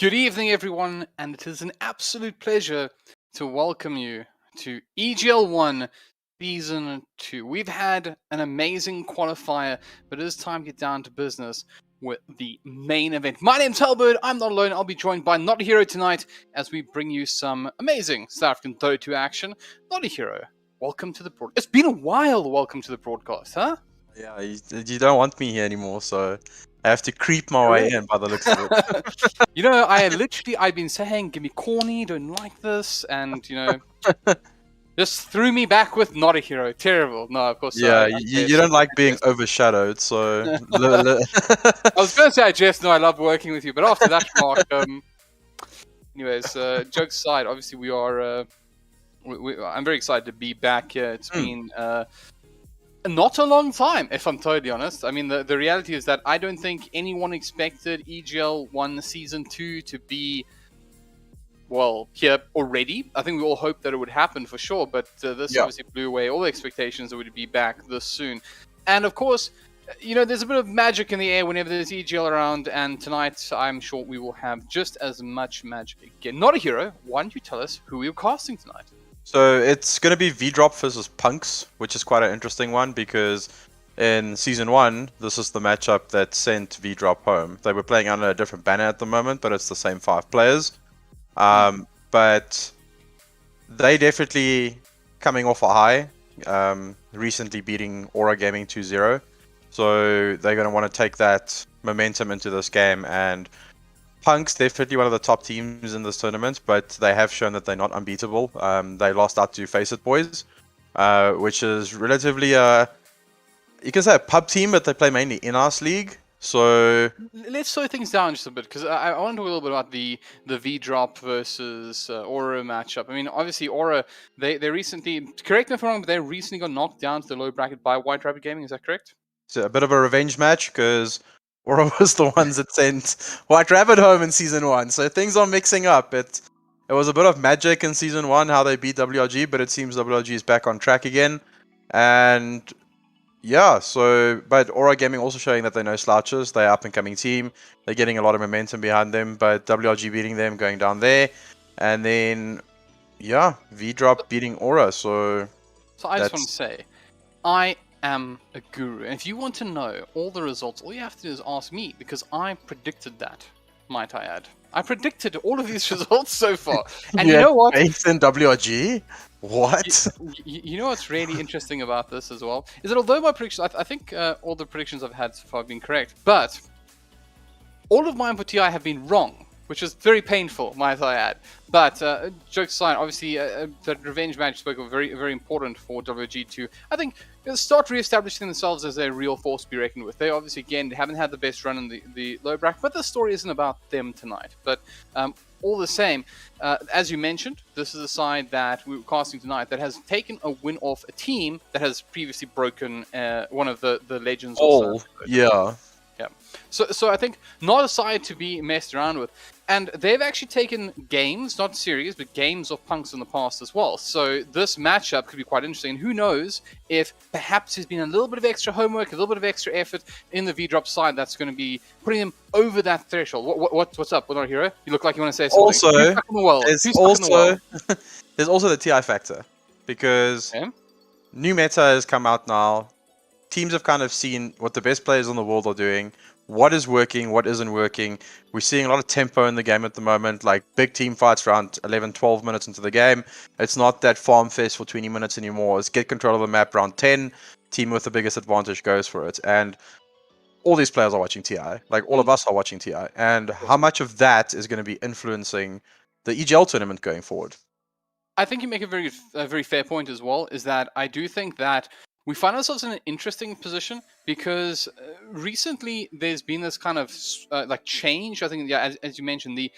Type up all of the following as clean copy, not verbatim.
Good evening, everyone, and it is an absolute pleasure to welcome you to EGL 1 Season 2. We've had an amazing qualifier, but it is time to get down to business with the main event. My name's HellbirD, I'm not alone, I'll be joined by notAhero tonight as we bring you some amazing South African Dota 2 action. notAhero, welcome to the broadcast. It's been a while, welcome to the broadcast, huh? Yeah, you don't want me here anymore, so I have to creep my way in by the looks of it. You know, I've been saying, give me corny, don't like this, and, you know, just threw me back with notAhero. Terrible. No, of course. Yeah, you don't like being overshadowed, so... I was going to say I jest, no, I love working with you, but after that remark, anyways, jokes aside, obviously we are, I'm very excited to be back here. It's been, not a long time, if I'm totally honest. I mean, the reality is that I don't think anyone expected EGL 1 Season 2 to be, well, here already. I think we all hoped that it would happen for sure, but this obviously blew away all the expectations that we'd be back this soon. And of course, you know, there's a bit of magic in the air whenever there's EGL around, and tonight I'm sure we will have just as much magic again. notAhero, why don't you tell us who we're casting tonight? So it's going to be VDRXP versus Punx, which is quite an interesting one because in Season 1, this is the matchup that sent VDRXP home. They were playing under a different banner at the moment, but it's the same 5 players. But they definitely coming off a high, recently beating Aura Gaming 2-0. So they're going to want to take that momentum into this game, and Punx definitely one of the top teams in this tournament, but they have shown that they're not unbeatable. They lost out to Face It Boys, which is relatively you can say a pub team, but they play mainly in our league. So let's slow things down just a bit, because I want to talk a little bit about the VDRXP versus Aura matchup. I mean, obviously Aura, they recently, correct me if I'm wrong, but they recently got knocked down to the low bracket by White Rabbit Gaming. Is that correct? It's a bit of a revenge match because Aura was the ones that sent White Rabbit home in Season 1. So things are mixing up. It was a bit of magic in Season 1, how they beat WRG, but it seems WRG is back on track again. And yeah, but Aura Gaming also showing that they're no slouches. They're an up-and-coming team. They're getting a lot of momentum behind them, but WRG beating them, going down there. And then, yeah, VDRXP beating Aura. So I just want to say, I am a guru, and if you want to know all the results, all you have to do is ask me, because I predicted that, might I add. I predicted all of these results so far, and you know what? Face in WRG? What? You know what's really interesting about this as well is that although my predictions, I think all the predictions I've had so far have been correct, but all of mine for TI have been wrong, which is very painful, might I add. But jokes aside, obviously that revenge match spoke of very, very important for WG to, I think, start re-establishing themselves as a real force to be reckoned with. They obviously, again, haven't had the best run in the low bracket, but the story isn't about them tonight. But all the same, as you mentioned, this is a side that we were casting tonight that has taken a win off a team that has previously broken one of the legends. Yeah. So I think not a side to be messed around with. And they've actually taken games, not series, but games of Punx in the past as well. So this matchup could be quite interesting. And who knows if perhaps there's been a little bit of extra homework, a little bit of extra effort in the VDRXP side that's going to be putting them over that threshold. What's up, notAhero? You look like you want to say something. Also, the there's also the TI factor. Because new meta has come out now. Teams have kind of seen what the best players in the world are doing, what is working, what isn't working. We're seeing a lot of tempo in the game at the moment, like big team fights around 11, 12 minutes into the game. It's not that farm fest for 20 minutes anymore. It's get control of the map around 10, team with the biggest advantage goes for it. And all these players are watching TI, like all of us are watching TI. And how much of that is going to be influencing the EGL tournament going forward? I think you make a very fair point as well, is that I do think that we find ourselves in an interesting position because recently there's been this kind of like change. I think, yeah, as you mentioned, the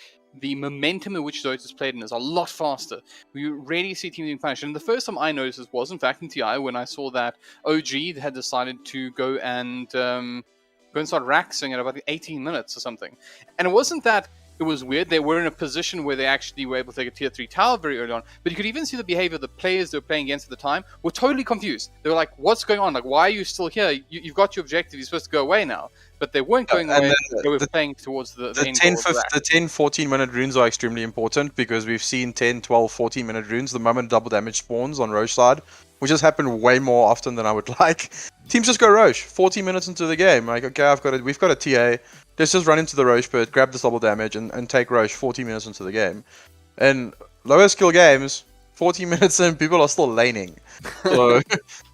momentum in which Dota is played in is a lot faster. We rarely see teams being punished. And the first time I noticed this was, in fact, in TI when I saw that OG had decided to go and start raxing at about 18 minutes or something. And it wasn't that it was weird. They were in a position where they actually were able to take a tier 3 tower very early on. But you could even see the behavior of the players they were playing against at the time were totally confused. They were like, what's going on? Like, why are you still here? You've got your objective. You're supposed to go away now. But they weren't going away. They were playing towards the end goal. The 10, 14-minute runes are extremely important because we've seen 10, 12, 14-minute runes. The moment double damage spawns on Roche side, which has happened way more often than I would like. Teams just go Roche 40 minutes into the game. Like, okay, we've got a TA. Let's just run into the Roche pit, grab this double damage, and take Roche 40 minutes into the game. And lower skill games, 40 minutes in, people are still laning. So,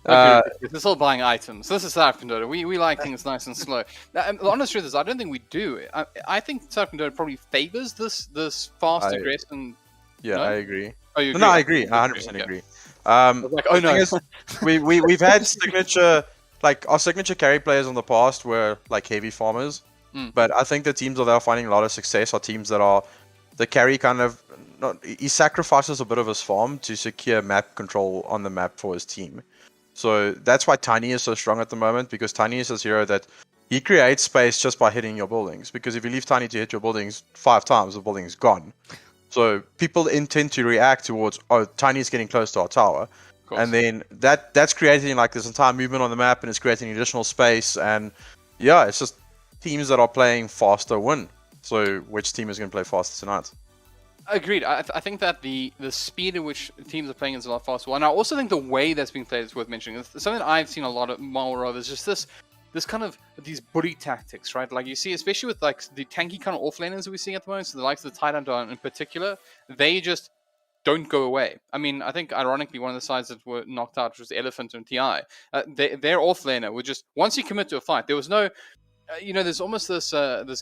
they're still buying items. This is South African Dota. We like things nice and slow. Now, the honest truth is, I don't think we do. I think South African Dota probably favors this fast aggression. Yeah, no? I agree. Oh, you agree? No, I agree. I 100% agree. Like, oh no. We've had signature, like our signature carry players in the past were like heavy farmers, but I think the teams that are finding a lot of success are teams that are the carry kind of. He sacrifices a bit of his farm to secure map control on the map for his team. So that's why Tiny is so strong at the moment, because Tiny is this hero that he creates space just by hitting your buildings. Because if you leave Tiny to hit your buildings 5 times, the building is gone. So people intend to react towards, oh, Tiny is getting close to our tower. And then that's creating like this entire movement on the map, and it's creating additional space. And yeah, it's just teams that are playing faster win. So which team is going to play faster tonight? Agreed. I think that the speed at which teams are playing is a lot faster. And I also think the way that's being played is worth mentioning. It's something that I've seen a lot more of is just this kind of these bully tactics, right? Like you see, especially with like the tanky kind of offlaners that we're seeing at the moment, so the likes of the Tidehunter in particular, they just don't go away. I mean, I think ironically one of the sides that were knocked out, which was Elephant and TI, their offlaner would just, once you commit to a fight, there was no... there's almost this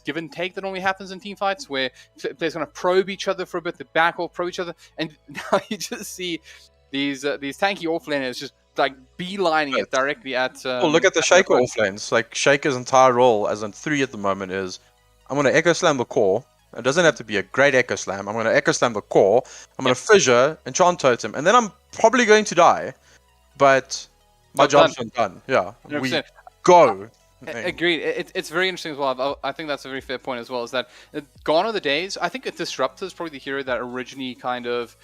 give and take that normally happens in team fights where players kind of probe each other for a bit, they back off, probe each other, and now you just see these tanky offlaners just like beelining it directly at. Well, look at the Shaker offlanes. Like Shaker's entire role as in 3 at the moment is, I'm going to echo slam the core. It doesn't have to be a great echo slam. I'm going to echo slam the core. I'm going to fissure, enchant totem, and then I'm probably going to die, but my job's been done. Yeah, 100%. We go. Agreed. It's very interesting as well. I think that's a very fair point as well, is that gone are the days. I think a Disruptor is probably the hero that originally kind of,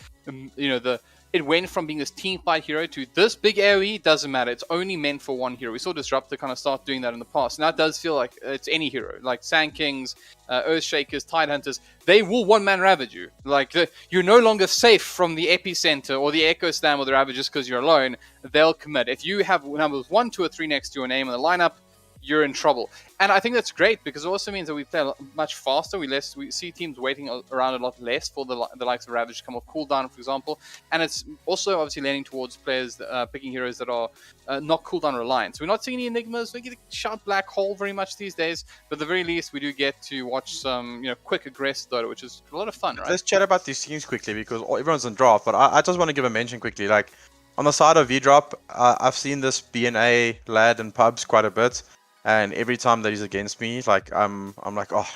it went from being this team fight hero to this big AoE, doesn't matter. It's only meant for one hero. We saw Disruptor kind of start doing that in the past. Now it does feel like it's any hero. Like Sand Kings, Earthshakers, Tidehunters, they will one-man ravage you. Like, you're no longer safe from the Epicenter or the Echo Slam or the Ravage just because you're alone. They'll commit. If you have numbers 1, 2, or 3 next to your name in the lineup, you're in trouble. And I think that's great because it also means that we play much faster. We see teams waiting around a lot less for the likes of Ravage to come off cooldown, for example. And it's also obviously leaning towards players picking heroes that are not cooldown reliant. So we're not seeing any Enigmas. We get a sharp black hole very much these days. But at the very least, we do get to watch some quick aggressive Dota, which is a lot of fun, right? Let's chat about these teams quickly because everyone's in draft. But I just want to give a mention quickly. Like on the side of VDROP, I've seen this BNA lad in pubs quite a bit. And every time that he's against me, like I'm like, oh,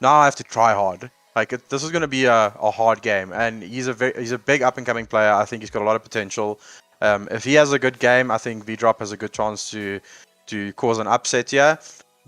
now I have to try hard. Like this is going to be a hard game, and he's a big up and coming player. I think he's got a lot of potential. If he has a good game, I think VDROP has a good chance to cause an upset here.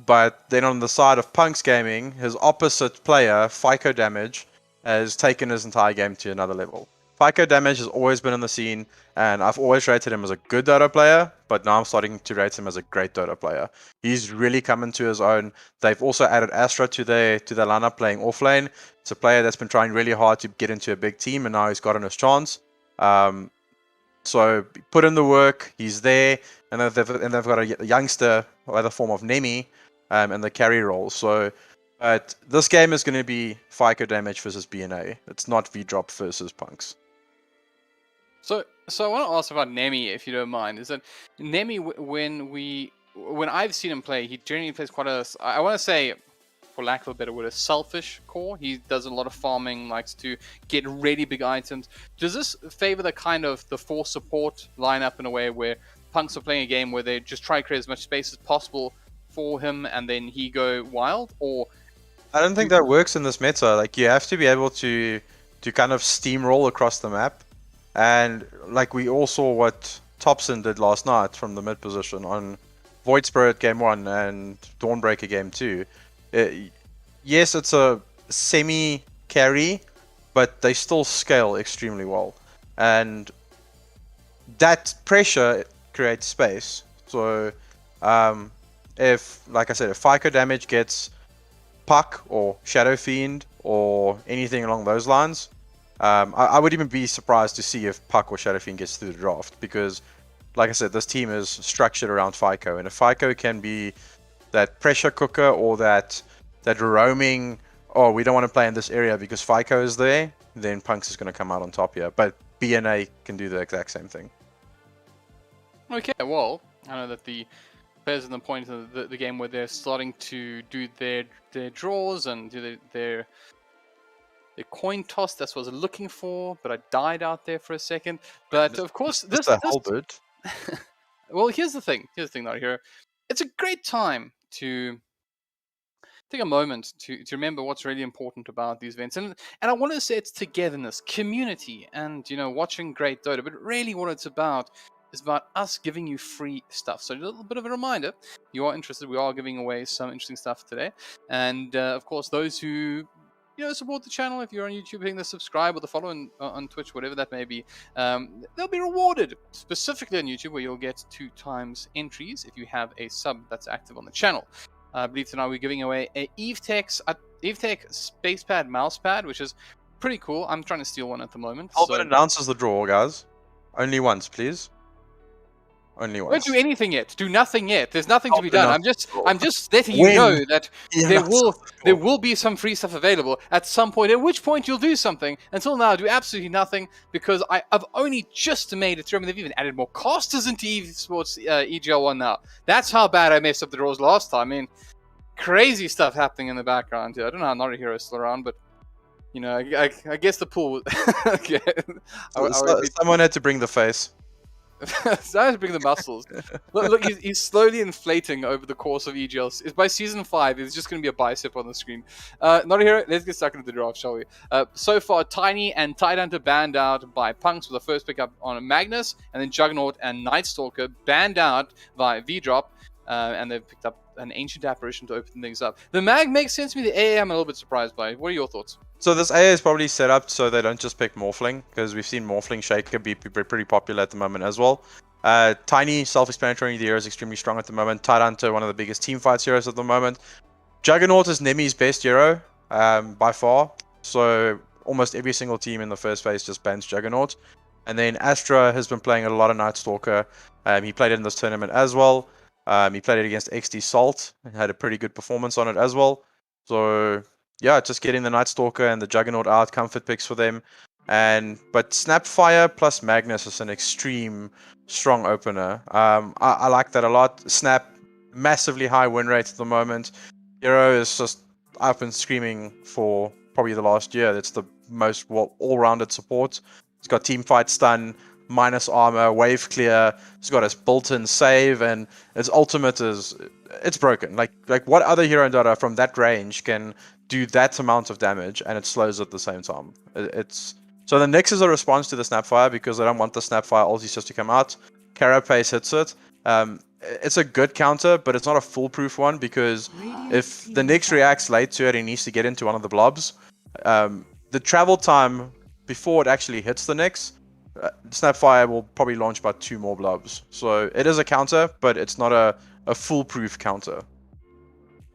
But then on the side of Punx Gaming, his opposite player, FICO Damage, has taken his entire game to another level. FICO Damage has always been in the scene, and I've always rated him as a good Dota player, but now I'm starting to rate him as a great Dota player. He's really come into his own. They've also added Astra to their lineup playing offlane. It's a player that's been trying really hard to get into a big team, and now he's gotten his chance. So put in the work, he's there, and they've got a youngster, or other form of Nemi, in the carry role. So, but this game is going to be FICO Damage versus BNA. It's not VDROP versus Punx. So I want to ask about Nemi, if you don't mind. Is that Nemi, when I've seen him play, he generally plays quite I want to say, for lack of a better word, a selfish core. He does a lot of farming, likes to get really big items. Does this favor the kind of the force support lineup in a way where Punx are playing a game where they just try to create as much space as possible for him and then he go wild? Or I don't think that works in this meta. Like you have to be able to kind of steamroll across the map. And like we all saw what Thompson did last night from the mid position on Void Spirit game 1 and Dawnbreaker game 2. Yes, it's a semi-carry, but they still scale extremely well. And that pressure creates space. So if, like I said, if FICO damage gets Puck or Shadow Fiend or anything along those lines, I would even be surprised to see if Puck or Shadow Fiend gets through the draft, because, like I said, this team is structured around FICO, and if FICO can be that pressure cooker or that roaming, oh, we don't want to play in this area because FICO is there, then Punx is going to come out on top here. But BNA can do the exact same thing. Okay, well, I know that the players in the point of the game where they're starting to do their draws and do their coin toss. That's what I was looking for, but I died out there for a second. But of course, this HellbirD. Well, here's the thing. notAhero. It's a great time to take a moment to remember what's really important about these events. And I want to say it's togetherness, community, and, watching great Dota. But really what it's about is about us giving you free stuff. So a little bit of a reminder, if you are interested, we are giving away some interesting stuff today. And, of course, those who support the channel, if you're on YouTube, hitting the subscribe or the follow on Twitch, whatever that may be, they'll be rewarded, specifically on YouTube, where you'll get 2 times entries if you have a sub that's active on the channel. I believe tonight we're giving away a EveTech Spacepad mousepad, which is pretty cool. I'm trying to steal one at the moment. HellbirD announces the draw, guys. Only once, please. Only once. Don't do anything yet. Do nothing yet. There's nothing to be done. I'm just letting you know that there will be some free stuff available at some point. At which point you'll do something. Until now, do absolutely nothing, because I've only just made it through. I mean, they've even added more casters into Evesports EGL 1 now. That's how bad I messed up the draws last time. I mean, crazy stuff happening in the background here. I don't know how notAhero is still around, but I guess the pool. Okay. Someone had to bring the face. I have to bring the muscles. Look, he's slowly inflating over the course of EGL. It's by season 5. It's just going to be a bicep on the screen. notAhero, let's get stuck into the draft, shall we? So far, Tiny and Tidehunter banned out by Punx with the first pickup on Magnus, and then Juggernaut and Nightstalker banned out by VDRXP, and they've picked up an Ancient Apparition to open things up. The Mag makes sense to me. The AA, I'm a little bit surprised by. What are your thoughts? So this AA is probably set up so they don't just pick Morphling, because we've seen Morphling Shaker be pretty popular at the moment as well. Tiny, self-explanatory, the hero is extremely strong at the moment. Tidehunter, one of the biggest team fights heroes at the moment. Juggernaut is Nemi's best hero, by far. So almost every single team in the first phase just bans Juggernaut. And then Astra has been playing a lot of Nightstalker. He played it in this tournament as well. He played it against XD Salt and had a pretty good performance on it as well. So yeah, just getting the Nightstalker and the Juggernaut out, comfort picks for them. But Snapfire plus Magnus is an extreme strong opener. I like that a lot. Snap, massively high win rate at the moment. Hero is just up and screaming for probably the last year. It's the most all-rounded support. It's got teamfight stun, minus armor, wave clear. It's got its built-in save, and its ultimate it's broken. Like what other hero in Dota from that range can do that amount of damage and it slows at the same time? So the Nyx is a response to the Snapfire, because they don't want the Snapfire ultis just to come out. Carapace hits it. It's a good counter, but it's not a foolproof one, because if the Nyx reacts late to it, he needs to get into one of the blobs. The travel time before it actually hits the Nyx, Snapfire will probably launch about 2 more blobs. So it is a counter, but it's not a foolproof counter.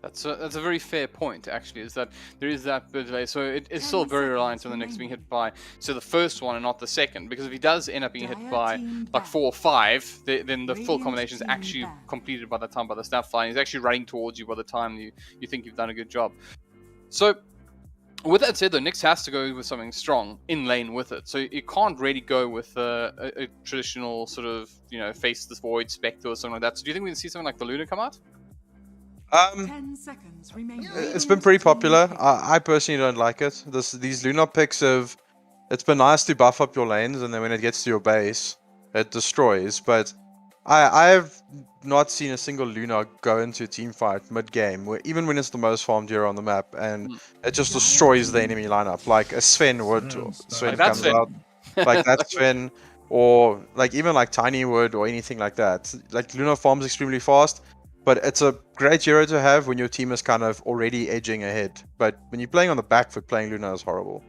That's a very fair point, actually, is that there is that bit of delay. So it's still very reliant on the Nyx being hit by the first one and not the second, because if he does end up being hit by like 4 or 5, then the full combination is actually completed by the time by the Snapfire. He's actually running towards you by the time you think you've done a good job. So with that said, though, Nyx has to go with something strong in lane with it. So you can't really go with a traditional sort of, face this void Spectre or something like that. So do you think we can see something like the Luna come out? 10 seconds remain. It's been pretty popular. I personally don't like it. These Luna picks it's been nice to buff up your lanes, and then when it gets to your base, it destroys. But I have not seen a single Luna go into a team fight mid-game, even when it's the most farmed hero on the map, and it just destroys the enemy lineup, like a Sven would. Sven comes out, like that Sven, or like even like Tiny would, or anything like that. Like Luna farms extremely fast, But it's a great hero to have when your team is kind of already edging ahead. But when you're playing on the back foot, playing Luna is horrible.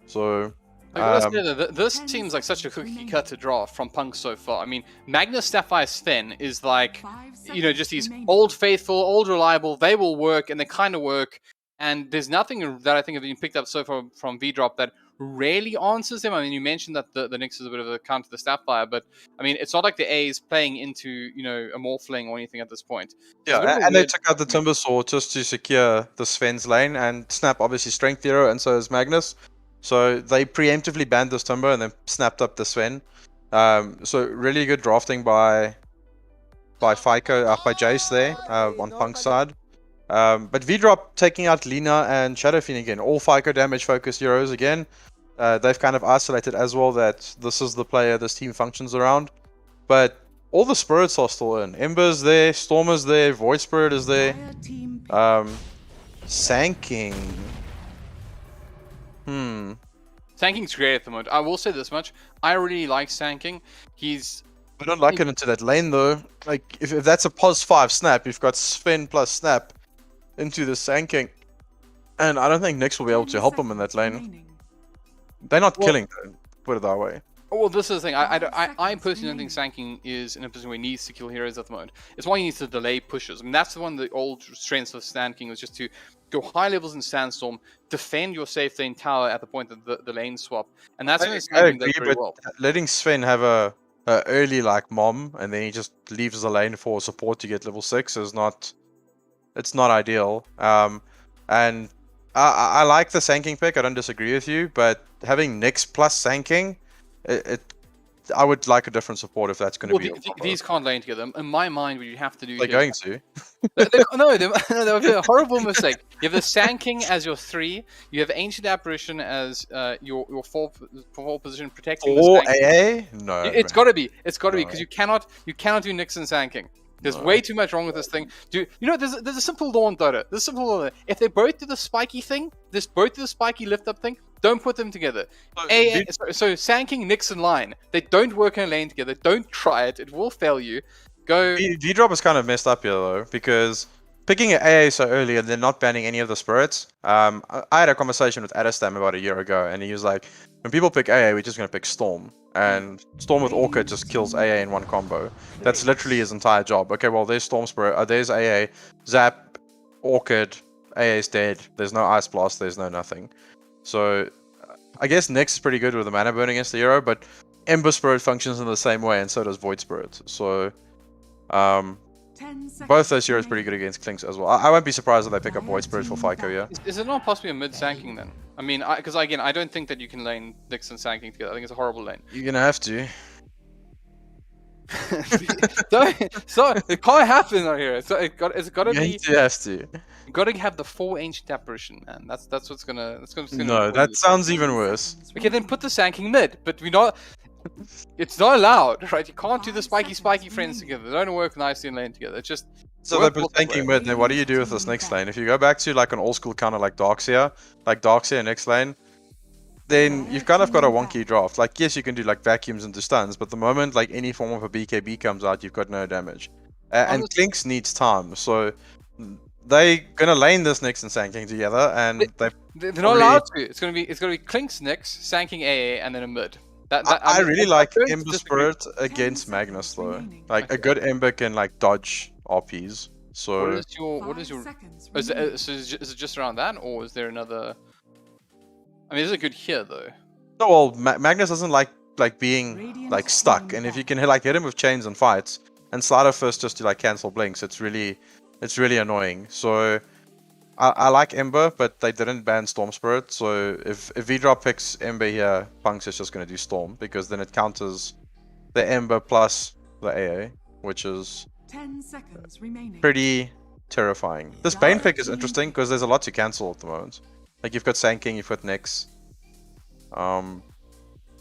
So This seems like such a cookie cutter draft from Punx so far. I mean, Magnus Sapphire Sven is like, just these old faithful, old reliable. They will work, and they kind of work. And there's nothing that I think have been picked up so far from VDROP that really answers him. I mean, you mentioned that the Nyx is a bit of a counter to the Sapphire, but I mean, it's not like the A is playing into a Morphling or anything at this point. Yeah, and they took out the Timber Saw just to secure the Sven's lane, and Snap obviously strength hero, and so is Magnus. So they preemptively banned this Timber and then snapped up the Sven. So really good drafting by FICO, by Jace there on Punk's side. But VDROP taking out Lina and Shadow Fiend again, all FICO damage focused heroes again. They've kind of isolated as well that this is the player this team functions around. But all the spirits are still in. Ember's there, Stormer's there, Void Spirit is there. Sanking. Sanking's great at the moment. I will say this much. I really like Sanking. I don't like it into that lane though. Like, if that's a +5 snap, you've got Sven plus snap into the Sanking. And I don't think Nyx will be able to help him in that lane. They're not killing though, put it that way. Well, this is the thing. I personally don't think Sanking is in a position where he needs to kill heroes at the moment. It's why he needs to delay pushes. I mean, that's one of the old strengths of Sanking, was just to go high levels in Sandstorm, defend your safe lane tower at the point of the lane swap. And that's when Sanking does very well. Letting Sven have a early like mom, and then he just leaves the lane for support to get level 6 is not... It's not ideal. And I like the Sanking pick, I don't disagree with you, but having Nyx plus Sanking, I would like a different support if that's going to be. These can't lane together. In my mind, what you have to do. They're going to. No, that would be a horrible mistake. You have the Sanking as your 3. You have Ancient Apparition as your 4 position protecting. Or AA? No. It's got to be. It's got to be, because you cannot do Nyx and Sanking. There's way too much wrong with this thing. There's a simple law in Dota. There's a simple law. If they both do the spiky thing, both do the spiky lift up thing, don't put them together. So Sanking, Nyx, and line. They don't work in a lane together. Don't try it. It will fail you. Go. VDROP is kind of messed up here though, because picking an AA so early and then not banning any of the spirits. I had a conversation with Adestam about a year ago, and he was like, when people pick AA, we're just going to pick Storm. And Storm with Orca just kills AA in one combo. That's literally his entire job. Okay, well, there's Storm Spirit, there's AA, Zap, Orchid, AA is dead, there's no Ice Blast, there's no nothing. So, I guess Nyx is pretty good with the mana burn against the hero, but Ember Spirit functions in the same way, and so does Void Spirit. So, both those heroes pretty good against Clinks as well. I won't be surprised if they pick up Void Spirit for FICO, yeah. Is it not possibly a mid-Sanking then? I mean, because again, I don't think that you can lane Nyx and Sanking together. I think it's a horrible lane. You're gonna have to. so it can't happen out here. So it's got to be. You have to. You got to have the 4 Ancient Apparition, man. That's what's gonna. No, that sounds even worse. Okay, then put the Sanking mid, but we're not. It's not allowed, right? You can't do the spiky friends together. They don't work nicely in lane together. It's just. So they put Sanking mid, then what do you do with this next lane? If you go back to like an old school counter like Darkseer next lane, then you've kind of got a wonky draft. Like, yes, you can do like vacuums into stuns, but the moment like any form of a BKB comes out, you've got no damage. And Clinks needs time, so they're gonna lane this Nyx and Sanking together, and they're not allowed to. It's gonna be Clinks, Nyx, Sanking AA, and then a mid. I really like Ember Spirit against Magnus though. Like a good Ember can like dodge RPs. So what is your is it just around that, or is there another? I mean, this is good here though. No, well, Magnus doesn't like being like stuck, and if you can like hit him with chains and fights, and Slider first just to like cancel blinks, it's really annoying. So I like Ember, but they didn't ban Storm Spirit, so if VDROP picks Ember here, Punx is just going to do Storm, because then it counters the Ember plus the AA, which is 10 seconds remaining. Pretty terrifying. This Bane pick is interesting, because there's a lot to cancel at the moment. Like, you've got Sanking, you've got Nyx.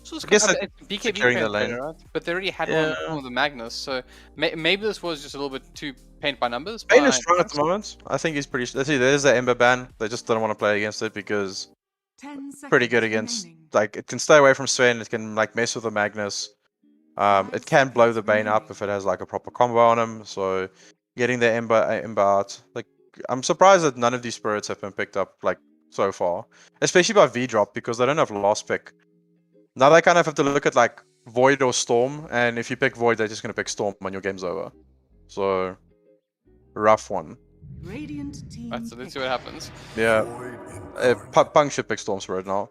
So I guess BKB the lane, right? But they already had one with the Magnus, so maybe this was just a little bit too paint by numbers. Bane is strong at the moment. I think he's pretty. Let's see, there's the Ember ban. They just don't want to play against it because it's pretty good against. Like, it can stay away from Sven. It can like mess with the Magnus. It can blow the Bane up if it has like a proper combo on him. So getting their Ember out. Like, I'm surprised that none of these spirits have been picked up like so far, especially by VDROP because they don't have last pick. Now they kind of have to look at like Void or Storm, and if you pick Void, they're just gonna pick Storm when your game's over. So rough one. Radiant team. Let's see what happens. Yeah, Punx should pick Storm Spirit now.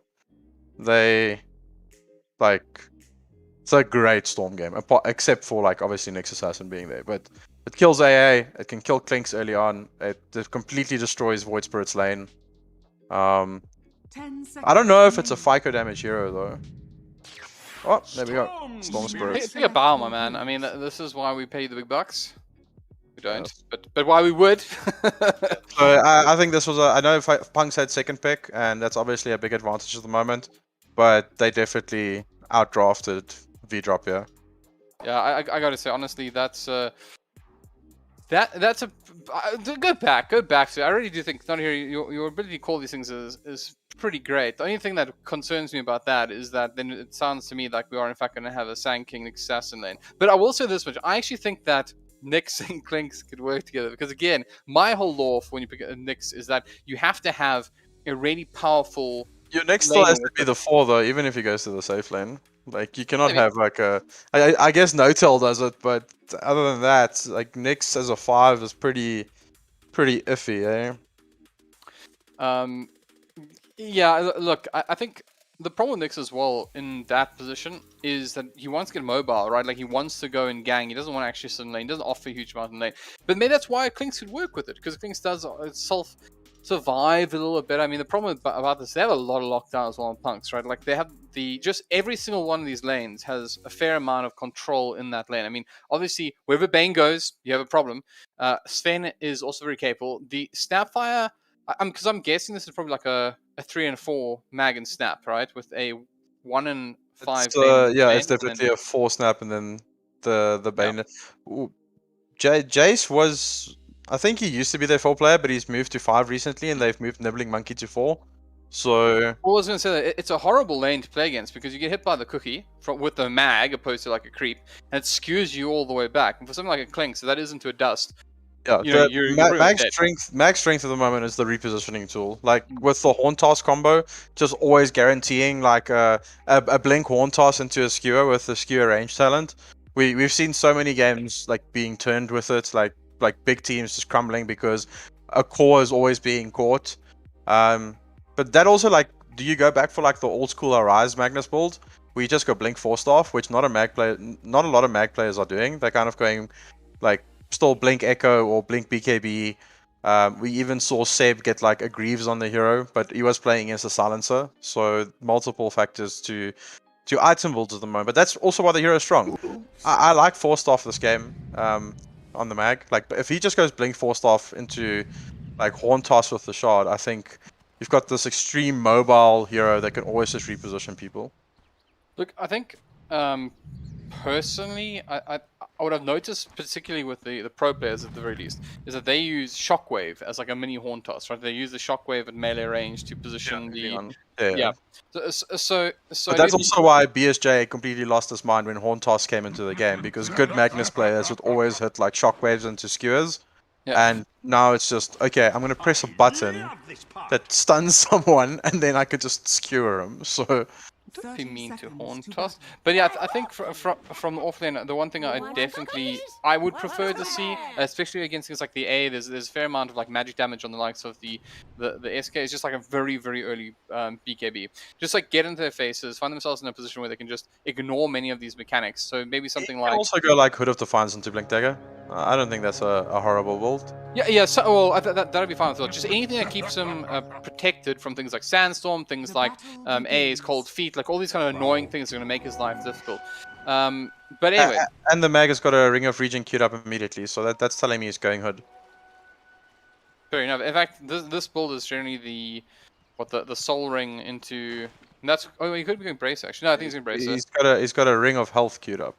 They like it's a great Storm game, except for like obviously Nyx Assassin being there, but it kills AA. It can kill Clinks early on. It completely destroys Void Spirit's lane. 10 seconds I don't know if it's a FICO damage hero though. Oh, there we go. Storm Spirit. Think about my man. I mean, this is why we pay the big bucks. We don't, but why we would. So I think this was I know Punx had second pick, and that's obviously a big advantage at the moment. But they definitely outdrafted VDROP here. Yeah, I gotta say honestly, that's a go back to. I really do think notAhero, your ability to call these things is pretty great. The only thing that concerns me about that is that then it sounds to me like we are in fact going to have a Sand King Nyx Assassin lane. But I will say this much: I actually think that Nyx and Clinks could work together because again, my whole law for when you pick a Nyx is that you have to have a really powerful. Your Nyx still has to be the 4 though, even if he goes to the safe lane. Like you cannot have like a. I guess notAhero does it, but other than that, like Nyx as a 5 is pretty iffy, eh? Yeah, look, I think the problem with Nyx as well in that position is that he wants to get mobile, right? Like he wants to go and gang. He doesn't want to actually sit in lane. He doesn't offer a huge amount in lane. But maybe that's why Clinks could work with it, because Clinks does survive a little bit. I mean, the problem about this, they have a lot of lockdown as well on Punx, right? Like they have just every single one of these lanes has a fair amount of control in that lane. I mean, obviously, wherever Bane goes, you have a problem. Sven is also very capable. The Snapfire, because I'm guessing this is probably like a 3 and 4 mag and snap, right? With a 1 and 5. Yeah, it's definitely a 4 snap and then the Bane. Yeah. Jace was, I think he used to be their 4 player, but he's moved to 5 recently, and they've moved Nibbling Monkey to 4. So I was going to say that it's a horrible lane to play against because you get hit by the cookie with the mag opposed to like a creep, and it skews you all the way back. And for something like a Clink, so that is into a dust. Yeah, mag strength at the moment is the repositioning tool. Like with the Horn Toss combo, just always guaranteeing like a blink Horn Toss into a skewer with the skewer range talent. We've seen so many games like being turned with it, like big teams just crumbling because a core is always being caught. But that also, like, do you go back for like the old school Arise Magnus build where you just go blink 4-staff, which not a lot of mag players are doing. They're kind of going like still blink Echo or blink BKB. We even saw Seb get like a Greaves on the hero, but he was playing against a silencer, so multiple factors to item builds at the moment. But that's also why the hero is strong. I like 4-staff this game on the mag. Like if he just goes blink 4-staff into like Horn Toss with the shard, I think you've got this extreme mobile hero that can always just reposition people. Look, I think personally, I would have noticed, particularly with the pro players at the very least, is that they use Shockwave as like a mini Horn Toss, right? They use the Shockwave at melee range to position So but that's also why BSJ completely lost his mind when Horn Toss came into the game, because good Magnus players would always hit like Shockwaves into skewers. Yeah. And now it's just, okay, I'm going to press a button that stuns someone, and then I could just skewer him. So don't be mean to Horn Toss. But yeah, I think from the offlane, the one thing I would prefer to see, especially against things like the A, there's a fair amount of like magic damage on the likes of the SK. It's just like a very, very early BKB. Just like get into their faces, find themselves in a position where they can just ignore many of these mechanics. So maybe something like... also go like Hood of Defiance into Blink Dagger. I don't think that's a horrible build. Yeah. So, well, that'd be fine with it. Just anything that keeps them protected from things like Sandstorm, things like A's, Cold Feet, like all these kind of annoying things are going to make his life difficult. But anyway. And the mag has got a Ring of Regen queued up immediately, so that's telling me he's going Hood. Fair enough. In fact, this build is generally the Soul Ring into... And that's... Oh, he could be going Brace, actually. No, I think he's going Brace. He's got a Ring of Health queued up.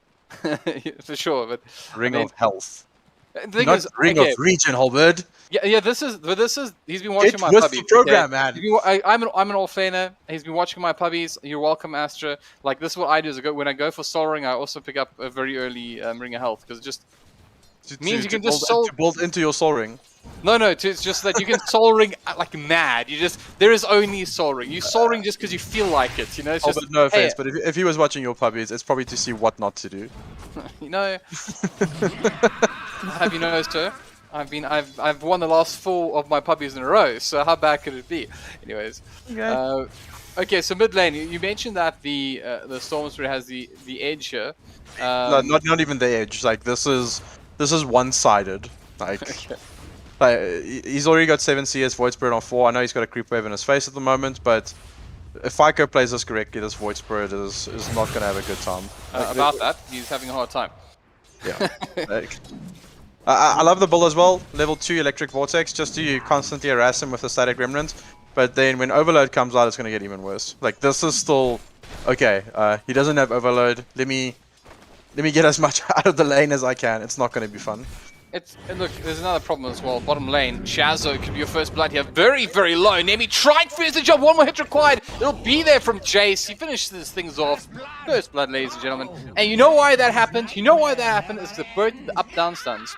For sure, but... Ring of Health. Not Ring of Regen, HellbirD. Yeah. This is. He's been watching my puppies. The program, man. I'm an offlaner. He's been watching my puppies. You're welcome, Astra. Like this is what I do. When I go for Soul Ring, I also pick up a very early Ring of Health because it just Means you can build, just soul. to build into your Soul Ring. No, it's just that you can Soul Ring like mad. There is only Soul Ring. You Soul Ring just because you feel like it. You know, it's just. But no offense, hey, but if he was watching your puppies, it's probably to see what not to do. you know. Have you noticed, sir? I've won the last 4 of my puppies in a row. So how bad could it be? Anyways. Okay. Okay, so mid lane, you mentioned that the Storm Spirit has the edge here. No, not even the edge. Like this is one-sided. Like, Okay. like he's already got 7 CS, Void Spirit on 4. I know he's got a creep wave in his face at the moment, but if FICO plays this correctly, this Void Spirit is not gonna have a good time. About that, he's having a hard time. Yeah. Like, I love the build as well. Level 2 Electric Vortex, just to constantly harass him with the Static Remnant. But then when Overload comes out, it's gonna get even worse. Like this is still okay. He doesn't have Overload. Let me get as much out of the lane as I can. It's not gonna be fun. And look, there's another problem as well. Bottom lane, Shazo could be your first blood here. Very, very low. Nemi tried to finish the job. 1 more hit required. It'll be there from Jace. He finishes things off. First blood, ladies and gentlemen. And you know why that happened? You know why that happened? It's both the up-down stuns.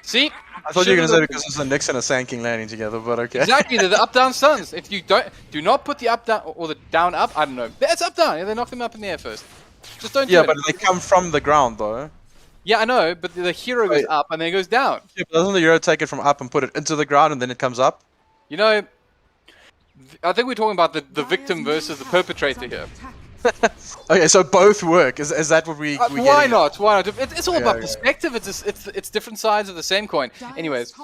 See? I thought you were gonna say because it's a Nyx and a Sand King landing together, but okay. Exactly, they're the up-down stuns. If you do not put the up-down or the down-up, I don't know. That's up-down. Yeah, they knock them up in the air first. Just don't do it. Yeah, but they come from the ground though. Yeah, I know, but the hero goes up and then it goes down. Yeah, but doesn't the hero take it from up and put it into the ground and then it comes up? You know, I think we're talking about the victim versus the perpetrator here. Okay, so both work. Is that what we why not? Why not? It's all about okay. perspective. It's different sides of the same coin. Anyways,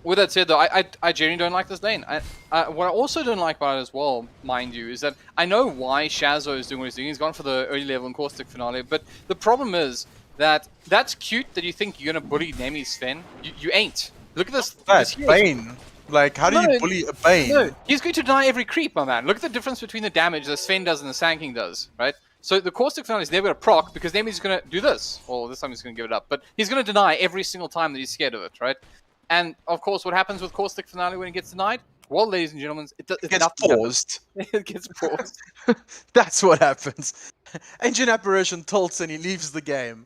with that said, though, I genuinely don't like this lane. What I also don't like about it as well, mind you, is that I know why Shazo is doing what he's doing. He's gone for the early level and caustic finale, but the problem is that that's cute that you think you're gonna bully Nemi Sven. You ain't. Look at this. That's Bane. Like, how do you bully a Bane? No, he's going to deny every creep, my man. Look at the difference between the damage that Sven does and the Sand King does, right? So the caustic finale is never going to proc because Nemi's going to do this. Or this time he's going to give it up. But he's going to deny every single time that he's scared of it, right? And, of course, what happens with caustic finale when it gets denied? Well, ladies and gentlemen, it gets paused. It gets paused. That's what happens. Ancient Apparition tilts and he leaves the game.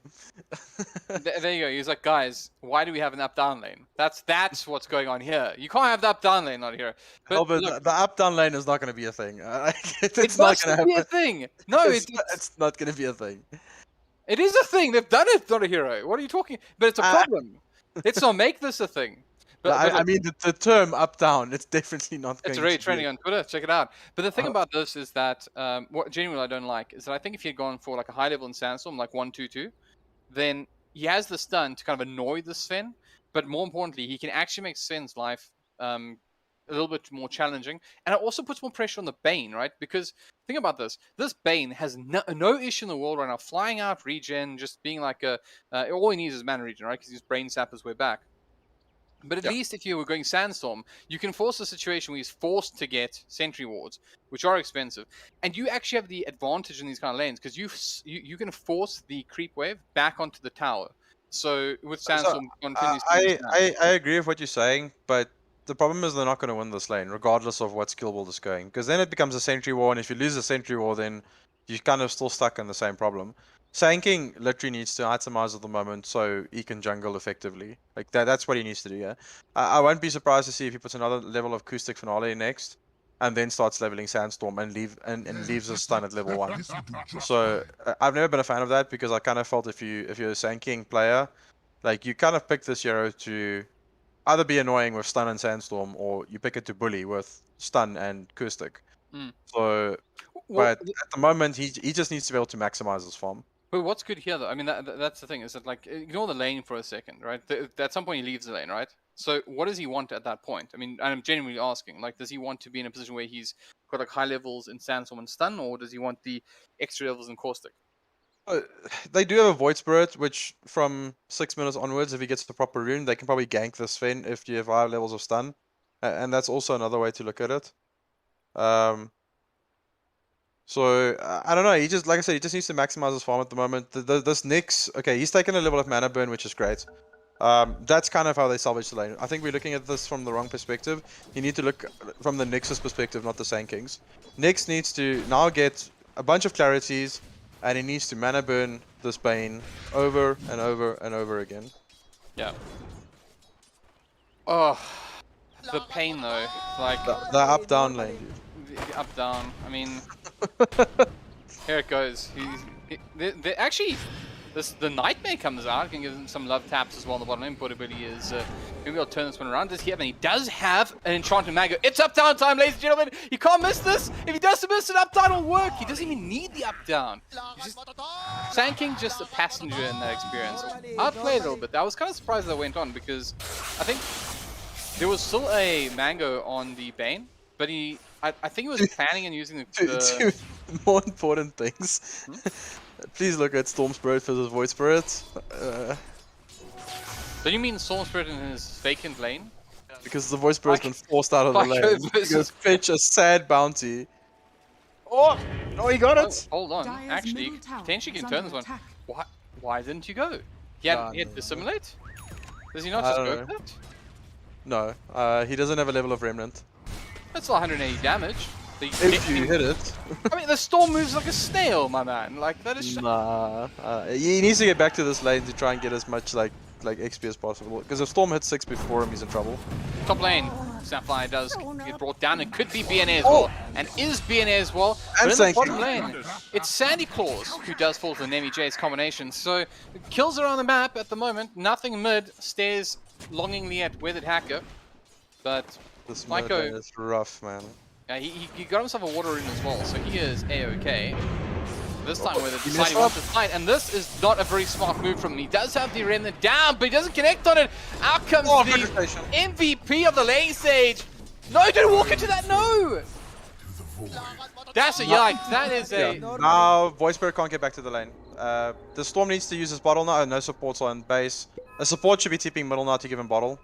There you go. He's like, guys, why do we have an up-down lane? That's what's going on here. You can't have the up-down lane out here. But look, the up-down lane is not going to be a thing. It's not going to be a thing. No, it's not going to be a thing. It is a thing. They've done it, notAhero. What are you talking? But it's a problem. Let's not make this a thing. But I mean, the term up-down, it's definitely not going It's to already be. trending on Twitter. Check it out. But the thing about this is that what genuinely I don't like is that I think if he had gone for like a high level in Sandstorm, like 1-2-2, then he has the stun to kind of annoy the Sven. But more importantly, he can actually make Sven's life a little bit more challenging. And it also puts more pressure on the Bane, right? Because think about this. This Bane has no issue in the world right now. Flying out, regen, just being like all he needs is mana regen, right? Because he's brain sap his way back. But at least if you were going Sandstorm, you can force a situation where he's forced to get sentry wards, which are expensive. And you actually have the advantage in these kind of lanes, because you can force the creep wave back onto the tower. So with Sandstorm, I agree with what you're saying, but the problem is they're not going to win this lane, regardless of what skill build is going. Because then it becomes a sentry war, and if you lose a sentry war, then you're kind of still stuck in the same problem. Sand King literally needs to itemize at the moment so he can jungle effectively. Like that's what he needs to do, yeah? I won't be surprised to see if he puts another level of Acoustic Finale next, and then starts leveling Sandstorm and leaves a stun at level 1. So I've never been a fan of that, because I kind of felt if you're a Sand King player, like you kind of pick this hero to either be annoying with stun and Sandstorm, or you pick it to bully with stun and Acoustic. So, but at the moment he just needs to be able to maximize his farm. But what's good here, though? I mean, that's the thing, is that, like, ignore the lane for a second, right? At some point he leaves the lane, right? So what does he want at that point? I mean, I'm genuinely asking, like, does he want to be in a position where he's got, like, high levels in Sandstorm and Stun, or does he want the extra levels in Caustic? They do have a Void Spirit, which from 6 minutes onwards, if he gets the proper rune, they can probably gank the Sven if you have high levels of Stun. And that's also another way to look at it. So I don't know. He just, like I said, he just needs to maximize his farm at the moment. This Nyx, okay, he's taken a level of mana burn, which is great. That's kind of how they salvage the lane. I think we're looking at this from the wrong perspective. You need to look from the Nyx's perspective, not the Sand King's. Nyx needs to now get a bunch of clarities, and he needs to mana burn this Bane over and over and over again. Yeah. Oh, the pain though. Like The up-down lane, dude. the up down. I mean, here it goes. Actually, the Nightmare comes out. Can give him some love taps as well on the bottom lane. Portability is maybe I'll turn this one around. Does he have? And he does have an enchanted Mango. It's up down time, ladies and gentlemen. You can't miss this. If he does miss it, up down will work. He doesn't even need the up down. Sanking just a passenger in that experience. Outplayed a little bit. I was kind of surprised that went on because I think there was still a Mango on the Bane, but I think he was planning on using the Two more important things. Please look at Storm Spirit versus Void Spirit. Do you mean Storm Spirit in his vacant lane? Because the Void Spirit's been forced out of the lane. Because fetch a sad bounty. Oh! No, he got it! Hold on. Actually, you potentially can turn this one. Why didn't you go? He had Dissimulate? Does he not just go for that? No, he doesn't have a level of Remnant. That's 180 damage. If you hit it. I mean, the Storm moves like a snail, my man. Like, that is... Nah. He needs to get back to this lane to try and get as much, like XP as possible. Because if Storm hits 6 before him, he's in trouble. Top lane. Sapphire does get brought down. It could be BNA as well. And is BNA as well. And but in the bottom lane, it's Sandy Claus who does fall to the Nemi J's combination. So, kills around the map at the moment. Nothing mid. Stares longingly at Weathered Hacker. But This Myco is rough, man. He got himself a water rune as well, so he is a-okay. This time with it, deciding not to fight, and this is not a very smart move from him. He does have the remnant down, but he doesn't connect on it. Out comes the MVP of the lane stage. No, don't walk into that, no! That's a yikes, that is a... Now, Void Spirit can't get back to the lane. The Storm needs to use his bottle now, no supports on base. A support should be tipping middle now to give him bottle.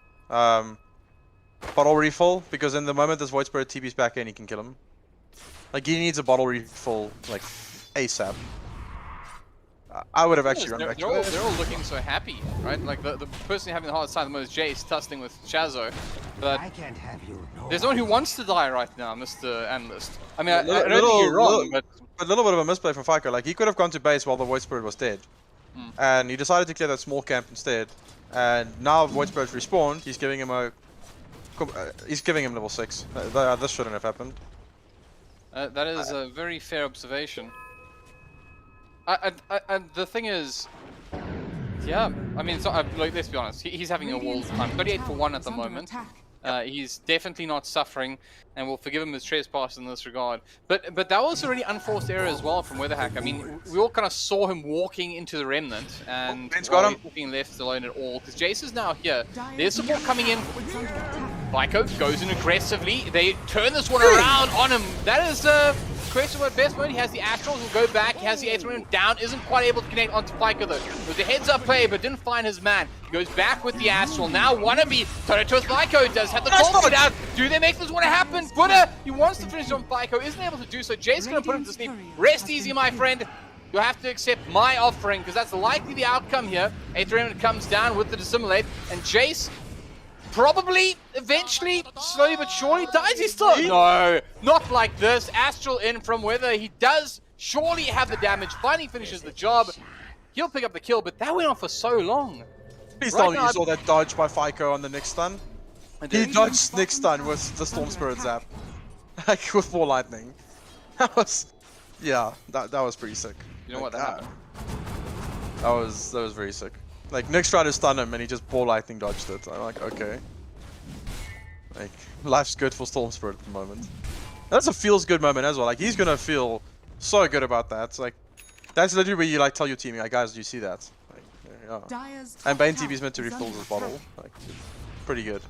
Bottle refill, because in the moment this Void Spirit TP's back in, he can kill him. Like, he needs a bottle refill, like, ASAP. I would have actually run back to it. They're all looking so happy, right? Like, the person having the hardest time the most is Jace, tussling with Shazo. But there's no one who wants to die right now, Mr. Analyst. I mean, I don't think you're wrong, but... A little bit of a misplay from Fyko. Like, he could have gone to base while the Void Spirit was dead. And he decided to clear that small camp instead. And now Void Spirit's respawned, he's giving him a... he's giving him level 6. This shouldn't have happened. That is a very fair observation. The thing is, yeah, I mean, so, like, let's be honest, he's having a world time. 38 for 1 at the moment. He's definitely not suffering, and we'll forgive him his trespass in this regard. But that was a really unforced error as well from Weatherhack. I mean, we all kind of saw him walking into the Remnant, and Ben's got him. Being left alone at all, because Jace is now here. There's support coming in. Fyko goes in aggressively. They turn this one around on him. That is a question at best mode. He has the Astrals, will go back. He has the 8th room down. Isn't quite able to connect onto Fyko though. It was a heads-up play, but didn't find his man. He goes back with the Astral. Now wannabe turn it to Fyko. Does have the call down. Do they make this one happen? Buddha, he wants to finish on Fyko. Isn't able to do so. Jay's going to put him to sleep. Rest easy, my friend. You'll have to accept my offering, because that's likely the outcome here. 8th room comes down with the Dissimulate, and Jace probably, eventually, slowly but surely dies. He still... No, not like this. Astral in from Weather. He does surely have the damage. Finally finishes the job. He'll pick up the kill, but that went on for so long. Please tell me you saw that dodge by Fyko on the next stun. He dodged next stun with the Storm Spirit Zap. Like, with Ball Lightning. That was... Yeah, that was pretty sick. You know what, that happened? That was very sick. Like, Nyx tried to stun him and he just Ball Lightning dodged it. I'm like, okay. Like, life's good for Storm Spirit at the moment. That's a feels good moment as well. Like, he's gonna feel so good about that. It's like, that's literally where you like tell your team, like, guys, do you see that? Like, yeah. And Bane TV's meant to refill his bottle. Like, pretty good.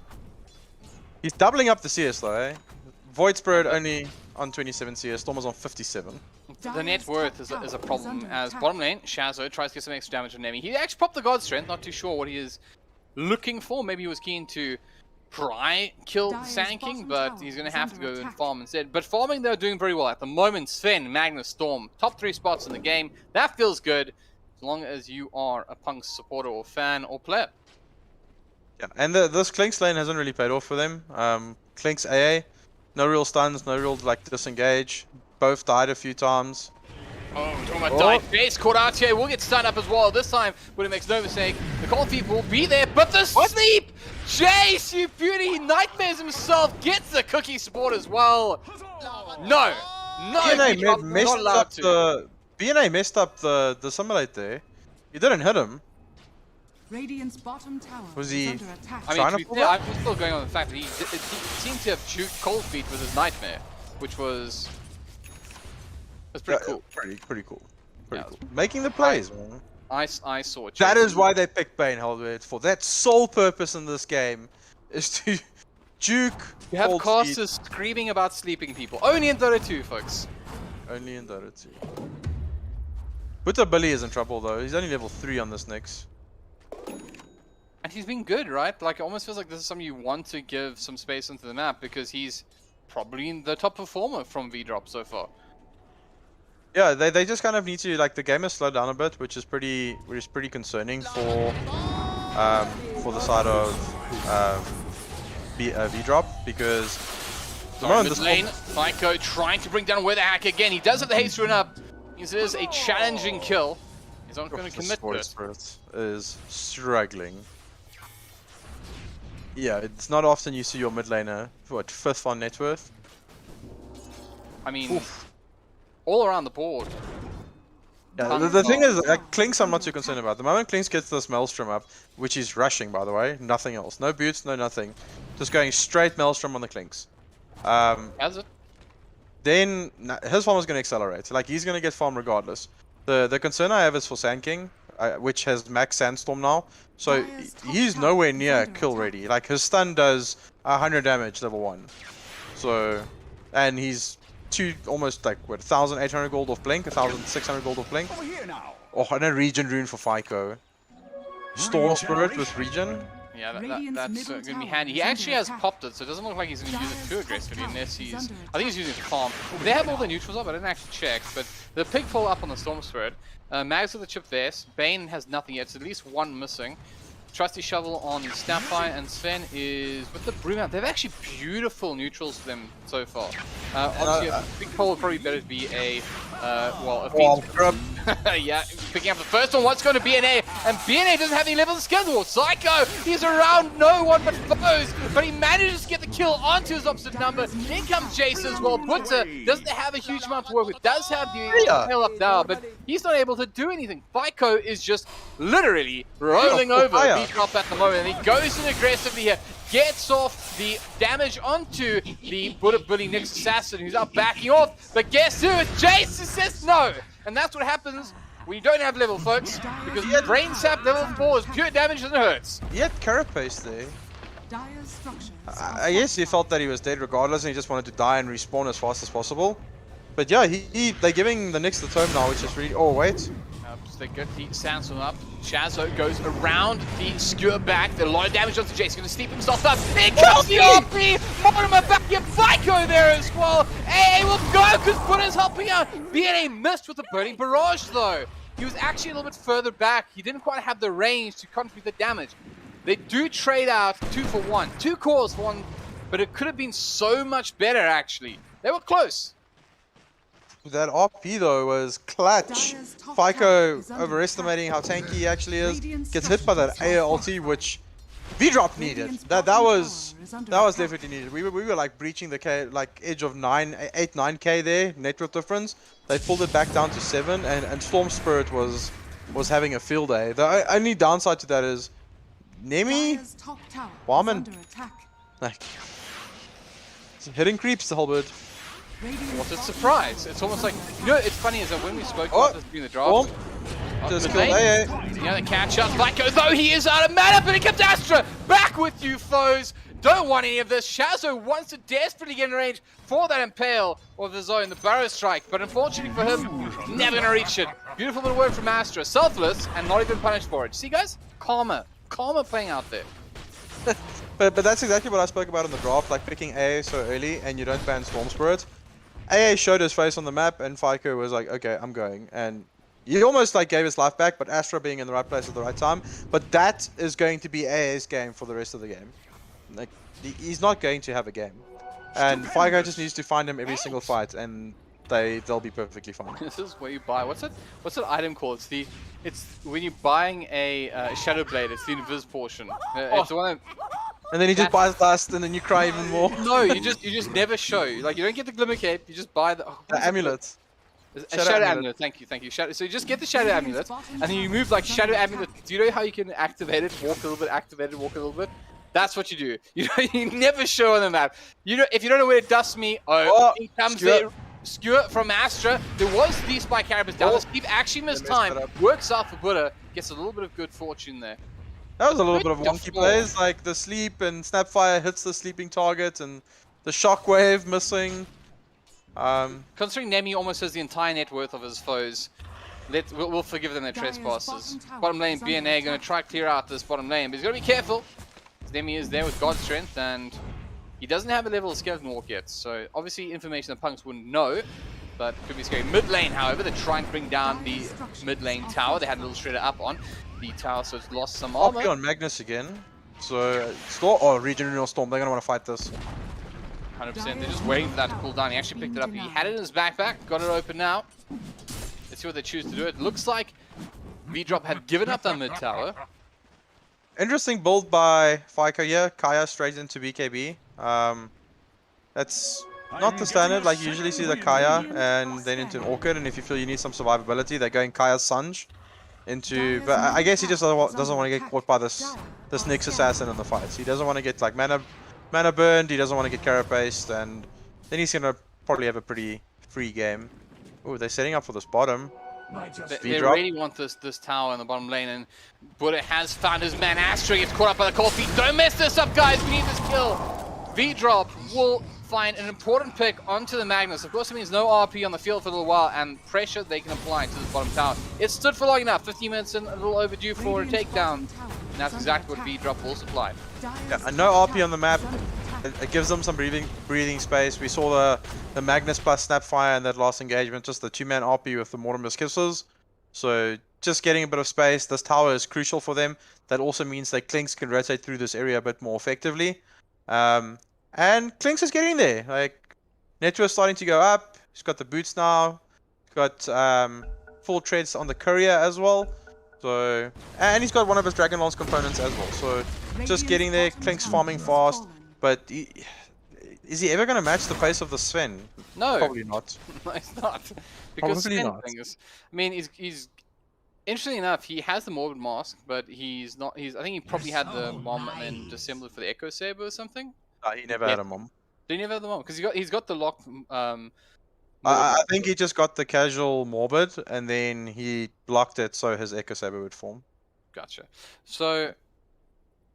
He's doubling up the CS though, eh? Void Spirit only on 27 CS, Storm was on 57. The net worth is a problem, as bottom lane, Shazo tries to get some extra damage on Nemi. He actually popped the God Strength, not too sure what he is looking for. Maybe he was keen to try kill Sanking, but he's going to have to go and farm instead. But farming, they're doing very well at the moment. Sven, Magnus, Storm, top 3 spots in the game. That feels good, as long as you are a Punx supporter or fan or player. Yeah, and this Klink's lane hasn't really paid off for them. Klink's AA, no real stuns, no real like disengage. Both died a few times. Oh, talking about dying face. Caught out here. Will get stunned up as well. This time, but it makes no mistake. The cold feet will be there, but the sleep! Jace, you beauty! Nightmares himself gets the cookie support as well. No! No, BNA not allowed to. BNA messed up the simulate there. You didn't hit him. Radiant's bottom tower Was is he- under attack. I mean, to be fair, I'm still going on the fact that he seemed to have juked cold feet with his nightmare, which was pretty cool. Pretty cool. Yeah, Cool. Making the plays, man. I saw it. That is why they picked Bane HellbirD for. That sole purpose in this game is to juke. You have cold casters screaming about sleeping people. Only in Dota 2, folks. feet. Only in Dota 2. Butter Billy is in trouble though. He's only level 3 on this Nyx. And he's been good, right? Like, it almost feels like this is something you want to give some space into the map because he's probably the top performer from VDROP so far. Yeah, they just kind of need to, like, the game has slowed down a bit, which is pretty concerning for the side of VDROP, because the moment Mid lane, Fyco trying to bring down Weatherhack again. He does have the haste rune up. This is a challenging kill. He's not going to commit to it. Spirit is struggling. Yeah, it's not often you see your mid laner, what, 5th on net worth? I mean, all around the board. Yeah, the thing is, like, Klinks I'm not too concerned about. The moment Klinks gets this Maelstrom up, which he's rushing by the way, nothing else. No boots, no nothing. Just going straight Maelstrom on the Klinks. Has it? Then his farm is going to accelerate. Like, he's going to get farm regardless. The concern I have is for Sand King, which has max Sandstorm now. So he's nowhere near kill ready. Like, his stun does 100 damage level 1. So, and he's almost like what, 1,800 gold off Blink, 1,600 gold off Blink. Oh, and a regen rune for Fyco. Storm Spirit with regen. Yeah, that's going to be handy. He actually has popped it, so it doesn't look like he's going to use it too aggressively unless he's... I think he's using it to farm. They have all the neutrals up, I didn't actually check, but the pig fall up on the Storm Spirit. Mags with the chip there. Bane has nothing yet, so at least one missing. Trusty Shovel on the Snapfire, and Sven is with the Broom. They have actually beautiful neutrals for them so far. Obviously, a big pull would probably better be a yeah, picking up the first one. What's going to BNA? And BNA doesn't have any levels of skill. Psycho, he's around no one but foes, but he manages to get the kill onto his opposite number. In comes Jace as well. Butter doesn't have a huge amount to work with. Does have the tail up now, but he's not able to do anything. Fyco is just literally rolling over VDROP at the moment, and he goes in aggressively here. Gets off the damage onto the Bullet Bully Nyx Assassin, who's out backing off. But guess who? It's Jace who says no! And that's what happens when you don't have level, folks. Because Brain Sap level 4 is pure damage and it hurts. He had Carapace there. I guess he felt that he was dead regardless and he just wanted to die and respawn as fast as possible. But yeah, they're giving the Nyx the tome now, which is really... Oh, wait. They get the Sandstorm up. Chazo goes around the skewer back. There's a lot of damage onto Jace. Going to steep himself up. Here comes the RP! Mortimer back here. Fyco there as well. AA will go because Butter's helping out. BNA missed with the Burning Barrage though. He was actually a little bit further back. He didn't quite have the range to contribute the damage. They do trade out 2 for 1. 2 cores for 1, but it could have been so much better actually. They were close. That RP though was clutch. Fyco overestimating how tanky he actually is. Gets hit by that AR ulti, which VDROP needed. That was definitely needed. We were like breaching the edge of 8-9k there, net worth difference. They pulled it back down to 7, and Storm Spirit was having a field day. The only downside to that is Nemi, Barman, like hitting creeps to HellbirD. What a surprise! It's almost like, you know, it's funny is that when we spoke about this during the draft, just killed AA. Yeah, the catch up. Fyco, though he is out of mana, but it comes Astra back with you, foes. Don't want any of this. Shazo wants to desperately get in range for that Impale of the zone, the Barrow Strike, but unfortunately for him, never gonna reach it. Beautiful little word from Astra, selfless and not even punished for it. See, guys, calmer playing out there. but that's exactly what I spoke about in the draft, like picking AA so early and you don't ban Storm Spirit. AA showed his face on the map and Fyco was like, okay, I'm going. And he almost like gave his life back, but Astra being in the right place at the right time. But that is going to be AA's game for the rest of the game. Like, he's not going to have a game. And Fyco just needs to find him every single fight. And they'll be perfectly fine. This is where you buy. What's that item called? It's when you're buying a Shadow Blade. It's the invis portion. It's the one. And then he just buys dust, and then you cry even more. No, you just never show. Like you don't get the Glimmer Cape. You just buy the amulet. A Shadow Amulet. Thank you. So you just get the Shadow Amulet, and then you move like Shadow Amulet. Do you know how you can activate it? Walk a little bit, activate it, walk a little bit. That's what you do. You never show on the map. If you don't know where to dust me, here comes the skewer from Astra. There was the Spike Carapace down. Steve actually missed time. Works out for Buddha. Gets a little bit of good fortune there. That was a little bit of wonky plays, like the sleep and Snapfire hits the sleeping target and the shockwave missing. Considering Nemi almost has the entire net worth of his foes, we'll forgive them their trespasses. Bottom lane, BNA going to try to clear out this bottom lane, but he's got to be careful. Nemi is there with God's strength, and he doesn't have a level of Skeleton Walk yet, so obviously information that Punx wouldn't know, but could be scary. Mid lane, however, they're trying to bring down the mid lane tower. They had a little shredder up on the tower, so it's lost some armor. RP on Magnus again. So, Storm, or Regional Storm, they're going to want to fight this. 100%, they're just waiting for that to cool down. He actually picked it up, he had it in his backpack, got it open now. Let's see what they choose to do. It looks like VDROP had given up that mid tower. Interesting build by FICO here. Kaya straight into BKB. That's not the standard, like you usually see the Kaya and then into an Orchid, and if you feel you need some survivability, they're going Kaya Sunj into, but I guess he just doesn't want to get caught by this Nyx Assassin in the fights. He doesn't want to get like mana burned, he doesn't want to get carapaced, and then he's gonna probably have a pretty free game. Oh, they're setting up for this bottom. They really want this tower in the bottom lane, and Buddha has found his man. Astra gets caught up by the cold feet. Don't mess this up, guys. We need this kill. VDROP will find an important pick onto the Magnus. Of course, it means no RP on the field for a little while, and pressure they can apply to this bottom tower. It stood for long enough. 15 minutes in, a little overdue for a takedown. And that's exactly what VDROP will supply. Yeah, and no RP on the map. It gives them some breathing space. We saw the Magnus plus Snapfire in that last engagement, just the 2-man RP with the Mortimer's Kisses. So just getting a bit of space. This tower is crucial for them. That also means that Klinks can rotate through this area a bit more effectively. And Klinks is getting there. Like, Network's starting to go up. He's got the boots now. He's got full treads on the courier as well. So, and he's got one of his Dragon Lance components as well. So just getting there. Klinks farming fast. But is he ever going to match the pace of the Sven? No. Probably not. No, it's not. Because Probably Sven not. I mean, he's interestingly enough, he has the Morbid Mask, but he's not. I think he probably had the mom and then disassembled for the Echo Saber or something. No, he never had a mom. Did he never have the mom? Because he's got the lock. I think he just got the casual Morbid, and then he blocked it so his Echo Saber would form. Gotcha. So,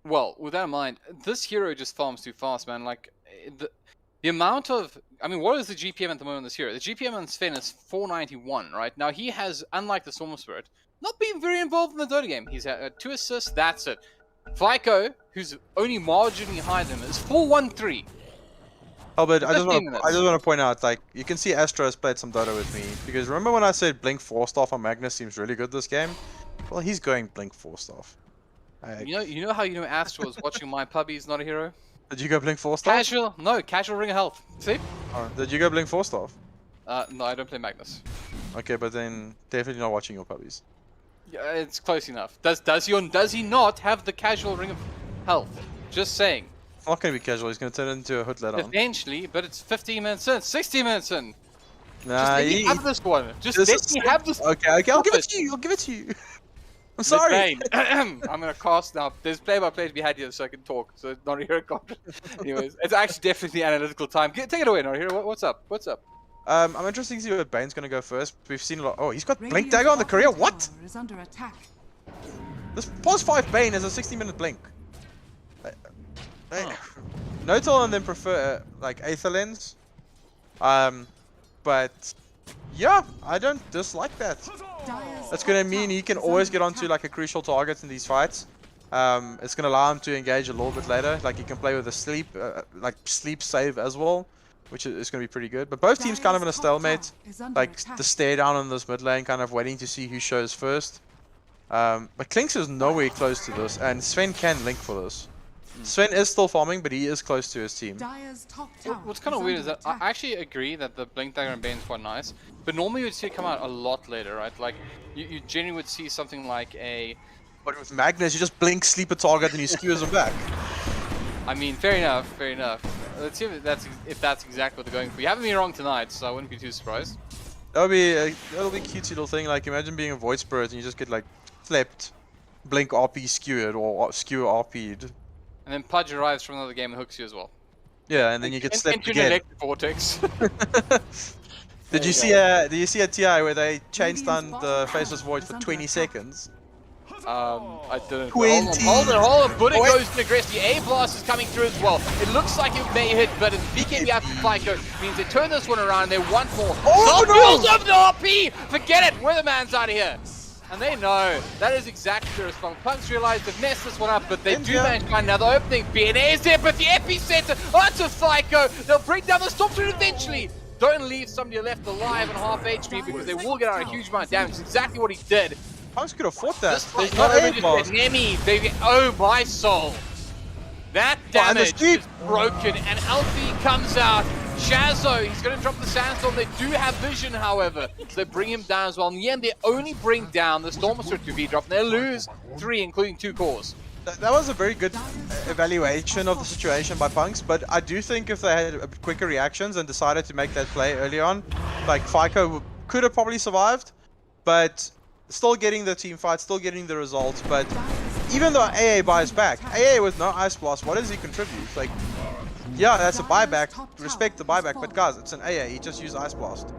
well, with that in mind, this hero just farms too fast, man. Like, the amount of... I mean, what is the GPM at the moment on this hero? The GPM on Sven is 491, right? Now, he has, unlike the Storm Spirit, not been very involved in the Dota game. He's had 2 assists, that's it. FICO, who's only marginally higher than him, is 413. HellbirD, I just want to point out, like, you can see Astro has played some Dota with me, because remember when I said Blink 4-Staff on Magnus seems really good this game? Well, he's going Blink 4-Staff. You know how you know Astro is watching my puppies, not a hero? Did you go Blink 4-Staff? Casual? No, casual Ring of Health. See? Oh, did you go Blink 4-Staff? No, I don't play Magnus. Okay, but then definitely not watching your puppies. Yeah, it's close enough. Does he not have the casual Ring of Health? Just saying. It's not going to be casual, he's going to turn it into a hood later on. Eventually, but it's 15 minutes in, 60 minutes in. Nah, just let me have this one. Just let me have this. Okay, I'll give it to you. I'll give it to you. I'm sorry. I'm gonna cast now. There's play-by-play to be had here, so I can talk. So notAhero can't. Anyways, it's actually definitely analytical time. Take it away, notAhero. What's up? What's up? I'm interested to see where Bane's gonna go first. We've seen a lot. Oh, he's got Blink Dagger on the courier. What? Is under attack. This +5 Bane is a 60-minute blink. Notal and then prefer like Aether Lens. But yeah, I don't dislike that. That's gonna mean he can always get onto like a crucial target in these fights. It's gonna allow him to engage a little bit later. Like he can play with a sleep, like sleep save as well, which is gonna be pretty good. But both teams kind of in a stalemate, like the stare down in this mid lane, kind of waiting to see who shows first. But Klinks is nowhere close to this, and Sven can link for this. Sven is still farming, but he is close to his team. Dire's top tower What's kind of weird is that I actually agree that the Blink Dagger and Bane is quite nice, but normally you'd see it come out a lot later, right? Like, you generally would see something like a... But with Magnus, you just blink, sleep a target, and he skewers him back. I mean, fair enough, fair enough. Let's see if that's exactly what they're going for. You haven't been wrong tonight, so I wouldn't be too surprised. That'll be a cutesy little thing. Like, imagine being a Void Spirit and you just get like flipped, blink RP skewered or skewer RP'd. And then Pudge arrives from another game and hooks you as well. Yeah, and then you get slipped into an again. electric vortex. Did you see a TI where they chain stunned the Faceless Void for 20 seconds? I didn't. 20. Hold on. Buddha goes to aggress. The A blast is coming through as well. It looks like it may hit, but it's BKB after FlyCo means they turn this one around and they want more. Oh, Builds no! up the RP! Forget it! We're the man's out of here. And they know that is exactly the response. Punx realize they've messed this one up, but they do manage to find another opening. BNA is there, but the epicenter onto FlyCo. They'll bring down the Stormtrooper eventually. Don't leave somebody left alive on half HP because they will get out a huge amount of damage. It's exactly what he did. Punx could have fought that. There's no aim just blast. Nemi, baby. Oh my soul. That damage is broken, and Alfie comes out. Shazo, he's going to drop the Sandstorm. They do have vision, however, so they bring him down as well. In the end, they only bring down the Stormster to V-drop, and they lose 3, including 2 cores. That was a very good evaluation of the situation by Punx, but I do think if they had quicker reactions and decided to make that play early on, like FlyCo could have probably survived, but still getting the team fight, still getting the results. But even though AA buys back, AA with no Ice Blast, what does he contribute? Like, yeah, that's a buyback, respect the buyback, but guys, it's an AA, he just used Ice Blast.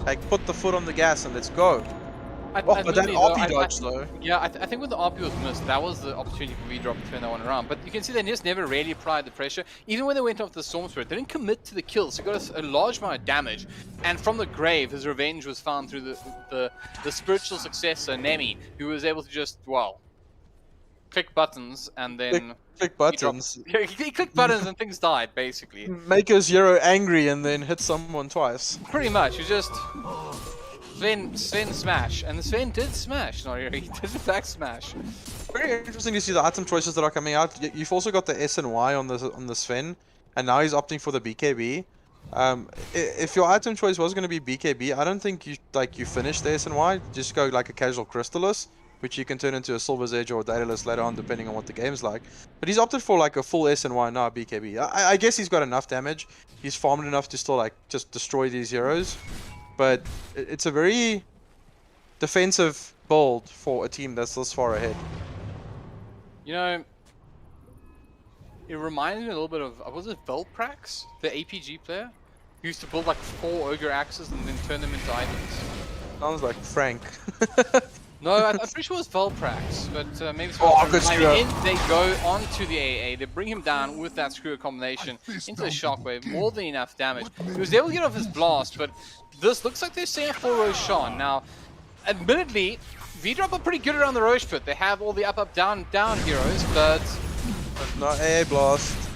Like, put the foot on the gas and let's go. But that RP dodge though. Yeah, I think when the RP was missed, that was the opportunity for V-drop to turn that one around. But you can see they just never really applied the pressure. Even when they went off the Storm Spirit, they didn't commit to the kills. So got a large amount of damage. And from the grave, his revenge was found through the spiritual successor, Nemi, who was able to just, well, click buttons and then... Click buttons. Yeah, he clicked buttons and things died, basically. Make his hero angry and then hit someone twice. Pretty much, you just... Sven smash, and Sven did smash. No, he did in fact smash. Very interesting to see the item choices that are coming out. You've also got the S and Y on the Sven, and now he's opting for the BKB. If your item choice was going to be BKB, I don't think you finish the S and Y. Just go like a casual Crystallis, which you can turn into a Silver's Edge or a Daedalus later on, depending on what the game's like. But he's opted for like a full S and Y, now BKB. I guess he's got enough damage. He's farmed enough to still like just destroy these heroes. But it's a very defensive build for a team that's this far ahead. You know, it reminds me a little bit of, was it Velprax, the APG player? Who used to build like 4 Ogre Axes and then turn them into items. Sounds like Frank. No, I'm pretty sure it was Velprax, but maybe it's good in they go onto the AA, they bring him down with that screw combination into the Shockwave, more than enough damage. He was able to get off his blast, but this looks like they're setting for Roshan. Now, admittedly, V-drop are pretty good around the Roche pit. They have all the up, down heroes, but... Not AA blast.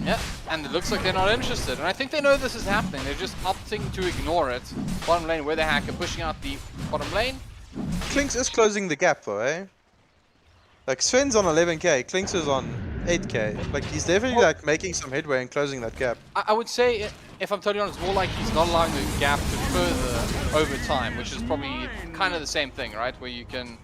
Yeah, and it looks like they're not interested. And I think they know this is happening. They're just opting to ignore it. Bottom lane, where the hacker pushing out the bottom lane. Klinx is closing the gap though, eh? Like Sven's on 11k, Klinx is on 8k. Like he's definitely like making some headway and closing that gap. I would say, if I'm totally honest, more like he's not allowing the gap to further over time, which is probably kind of the same thing, right? Where you can,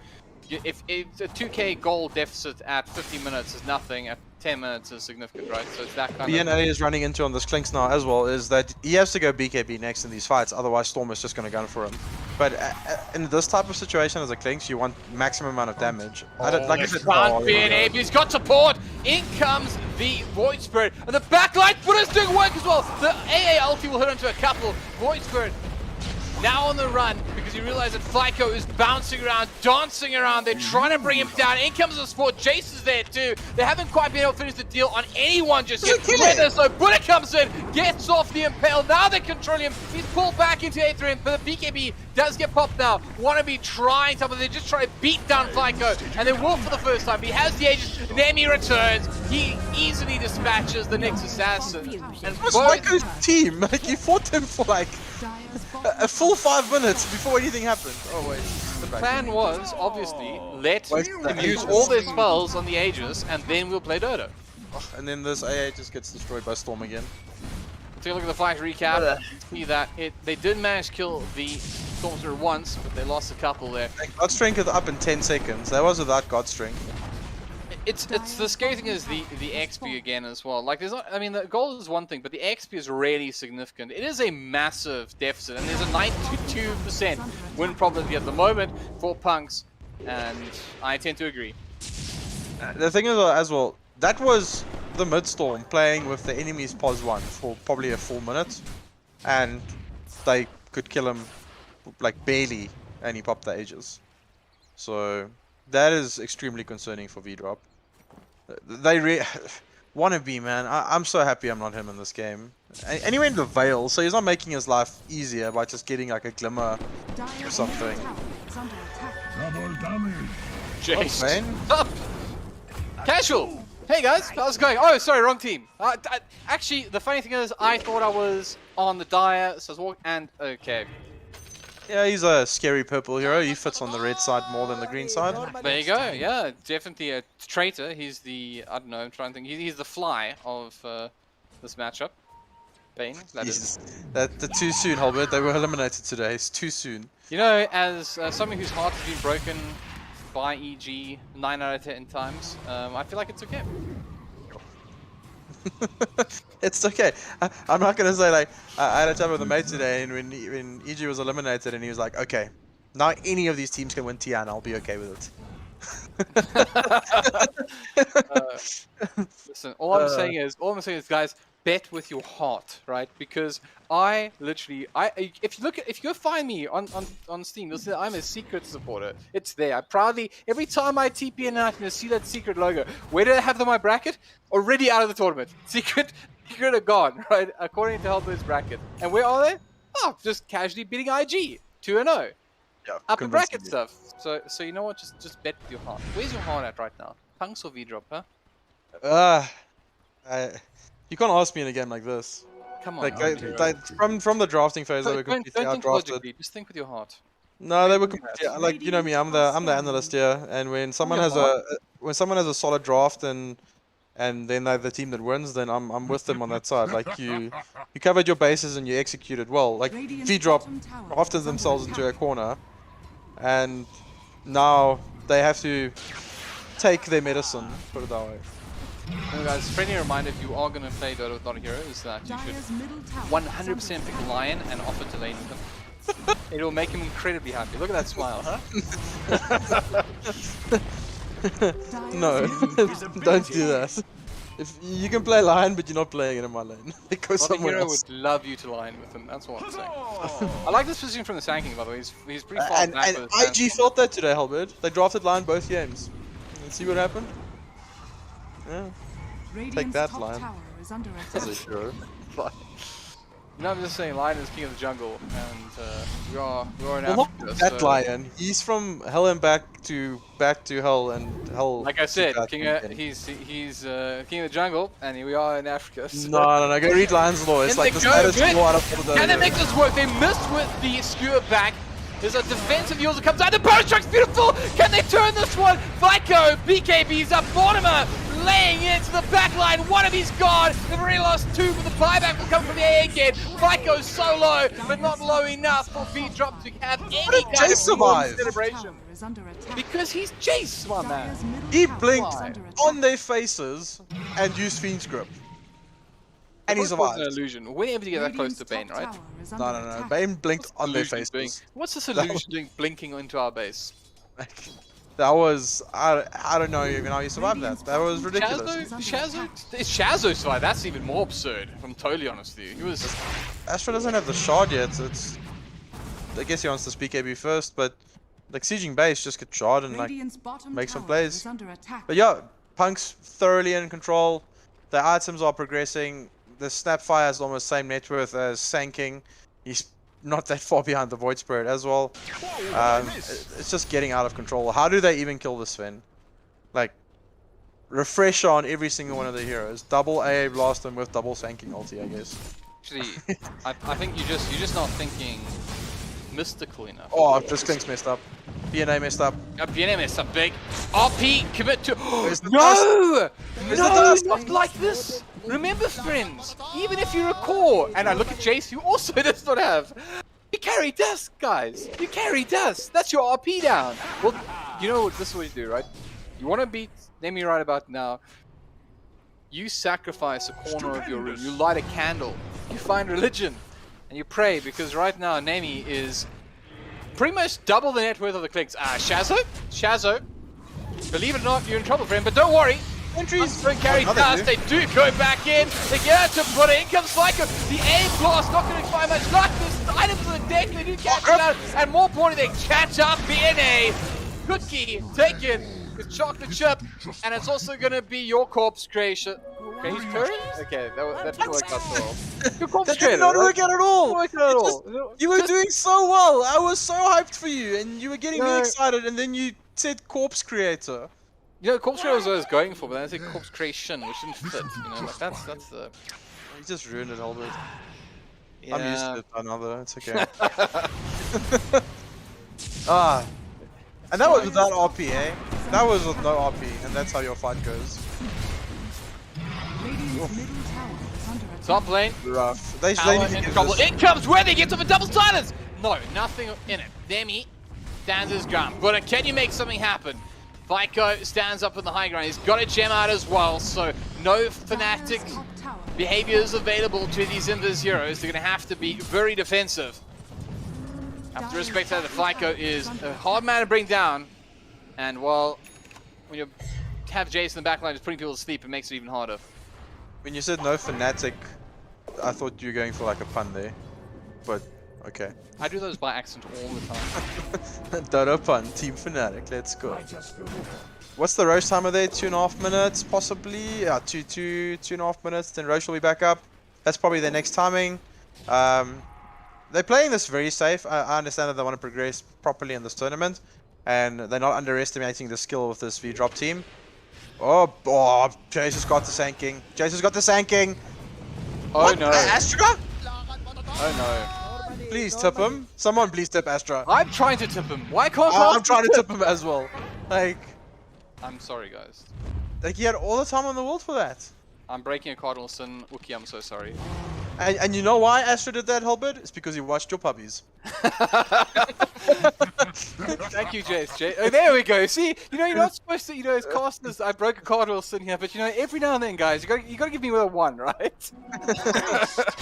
if a 2k goal deficit at 50 minutes is nothing, at 10 minutes is significant, right? So it's that kind of... BNA is running into on this Klinx now as well, is that he has to go BKB next in these fights, otherwise Storm is just going to gun for him. But in this type of situation as a Klinx, you want maximum amount of damage. Like I said, BNA, but he's got support! In comes the Void Spirit, and the backlight Buddha's doing work as well! The AA ulti will hit into a couple. Void Spirit now on the run, because you realize that FlyCo is bouncing around, dancing around. They're trying to bring him down. In comes the support. Jace is there too. They haven't quite been able to finish the deal on anyone just yet. So Buddha comes in, gets off the Impale. Now they're controlling him. He's pulled back into A3, but the BKB does get popped now. Wannabe trying something. They just try to beat down FlyCo, and they will for the first time. He has the Aegis. Nemi returns. He easily dispatches the next assassin. And it was FlyCo's team. Like he fought him for like a full 5 minutes before anything happened. Oh wait. The plan was, obviously, let them use all their spells on the Aegis, and then we'll play Dota. And then this AA just gets destroyed by Storm again. Take a look at the fight recap. See that they did manage to kill the Stormster once, but they lost a couple there. God Strength up in 10 seconds. That was without God Strength. It's the scary thing is the XP again as well. Like there's not, I mean the goal is one thing, but the XP is really significant. It is a massive deficit, and there's a 92% win probability at the moment for Punx, and I tend to agree. The thing is as well, that was the mid-storm playing with the enemy's pos 1 for probably a full minute, and they could kill him like barely, and he popped the Aegis. So that is extremely concerning for VDROP. They wannabe, man. I'm so happy I'm not him in this game. And he went to Veil, so he's not making his life easier by just getting like a glimmer or something. Double damage. Jace. Vayne? Up. Casual. Hey guys, how's it going? Oh, sorry, wrong team. Actually, the funny thing is, I thought I was on the Dire, so I was walking, and okay. Yeah, he's a scary purple hero. He fits on the red side more than the green side. There you go. Yeah, definitely a traitor. He's the, I don't know, I'm trying to think. He's the fly of this matchup. Bane. That's too soon, HellbirD. They were eliminated today. It's too soon. You know, as someone whose heart has been broken by EG 9 out of 10 times, I feel like it's okay. It's okay. I'm not gonna say like I had a chat with a mate today, and when EG was eliminated, and he was like, "Okay, now any of these teams can win TI, and I'll be okay with it." Listen, all I'm saying is, guys, bet with your heart, right? Because I literally, if you go find me on Steam, you'll see that I'm a secret supporter. It's there. I proudly, every time I TP in and you see that secret logo. Where do I have them in my bracket? Already out of the tournament. Secret are gone, right? According to HellbirD's bracket. And where are they? Oh, just casually beating IG 2-0. Yeah, Upper bracket stuff. So you know what? Just bet with your heart. Where's your heart at right now? Punx or VDROP, huh? You can't ask me in a game like this. Come on. Like, from the drafting phase, they were completely don't think outdrafted. logically, just think with your heart. No, they were completely, like, you know me. I'm the analyst here, and when someone has a solid draft and then they're the team that wins, then I'm with them on that side. Like you covered your bases and you executed well. Like VDROP drafted themselves into a corner, and now they have to take their medicine. Put it that way. Well, guys, friendly reminder, if you are going to play Dota with notAhero, is that you should 100% pick Lion and offer to lane with him. It will make him incredibly happy. Look at that smile. No, don't do that. If you can play Lion, but you're not playing it in my lane. Because someone else would love you to line with him. That's what I'm saying. I like this position from the Sanking, by the way. He's pretty far back. And IG felt that today, HellbirD. They drafted Lion both games. And see what happened? Yeah. Take that, Lion. That's a hero. You know, I'm just saying, Lion is king of the jungle, and we are in Well, Africa. not that Lion. He's from hell and back to hell and hell. Like I said, he's king of the jungle, and here we are in Africa. So. No. Go read Lion's Law. It's like the status quo out of all. Can they make this work? They missed with the skewer back. There's a defensive user comes out. The burst strike's beautiful. Can they turn this one? Vico, BKB's up. Mortimer laying into the back line. One of his gone. They've already lost two, but the buyback will come from the A again. Vico's so low, but not low enough for VDROP to have any kind of celebration. Because he's Jace, my man. He blinked on their faces and used Fiend's Grip. And he survived. An illusion. We're able to get that close to Bane, right? No. Bane blinked on their faces. What's this illusion doing blinking into our base? That was... I don't know even how you survived that. That was ridiculous. Shazo survived. That's even more absurd, if I'm totally honest with you. He was... Astra doesn't have the shard yet. It's... I guess he wants to speak AB first, but... Like, sieging base, just get shard and, like, make some plays. But yeah, Punx thoroughly in control. The items are progressing. The Snapfire has almost same net worth as Sanking. He's not that far behind the Void Spirit as well. It's just getting out of control. How do they even kill this Sven? Like, refresh on every single one of the heroes. Double AA blast them with double Sanking ulti, I guess. Actually, I think you're just not thinking mystical enough. Oh, this thing's messed up. BNA messed up. BNA messed up big. RP commit to. No! No, not like this. Remember, friends, even if you recall, and I look at Jace, who also does not have, you carry dust, guys. You carry dust. That's your RP down. Well, you know what? This is what you do, right? You want to beat Nemi right about now. You sacrifice a corner of your room. You light a candle. You find religion, and you pray, because right now Nemi is pretty much double the net worth of the clicks. Shazo. Believe it or not, you're in trouble, friend, but don't worry. Entries don't carry dust. They do go back in. They get out to put it. In comes Psycho. The A blast not going to expire much luck. There's items on the deck. They do catch it out. And more importantly, they catch up BNA. Cookie taken with chocolate chip. And it's also going to be your corpse creation. Okay, he's turn? Okay, that didn't work out so well. Your corpse That did not work out at all. You were Just doing so well. I was so hyped for you, and you were getting me excited, and then you said corpse creator. You know, corpse creator was what I was going for, but then I said corpse creation, which didn't fit. You know, like that's the. You just ruined it, HellbirD. Yeah. I'm used to it by now, though. It's okay. And that was without RP, eh? That was with no RP, and that's how your fight goes. Top lane. Rough. They Power need to in get trouble. this. In comes Worthy, gets up a double silence. No, nothing in it. Demi stands his ground. But can you make something happen? Vico stands up in the high ground. He's got a gem out as well, so no fanatic behaviors available to these Invis heroes. They're going to have to be very defensive. Have to respect that the Vico is a hard man to bring down. And well, when you have Jace in the backline just putting people to sleep, it makes it even harder. When you said no fanatic, I thought you were going for like a pun there. But, okay. I do those by accident all the time. Dota pun, team fanatic, let's go. What's the roast timer there? 2.5 minutes, possibly? Yeah, 2.5 minutes, then Roche will be back up. That's probably their next timing. They're playing this very safe. I understand that they want to progress properly in this tournament. And they're not underestimating the skill with this V-drop team. Oh, Jace has got the sanking. Jace has got the sanking. Oh What? no. Astra? Oh no. Please tip him. Someone please tip Astra. I'm trying to tip him. Why can't I'm trying to tip him as well. Like I'm sorry, guys. he had all the time in the world for that. I'm breaking a cardinal sin. Wookie, I'm so sorry. And you know why Astra did that, HellbirD? It's because he watched your puppies. Thank you, Jace. Oh, there we go. See, you're not supposed to, as casters, I broke a cardinal sin here, but every now and then, guys, you gotta give me a 1, right?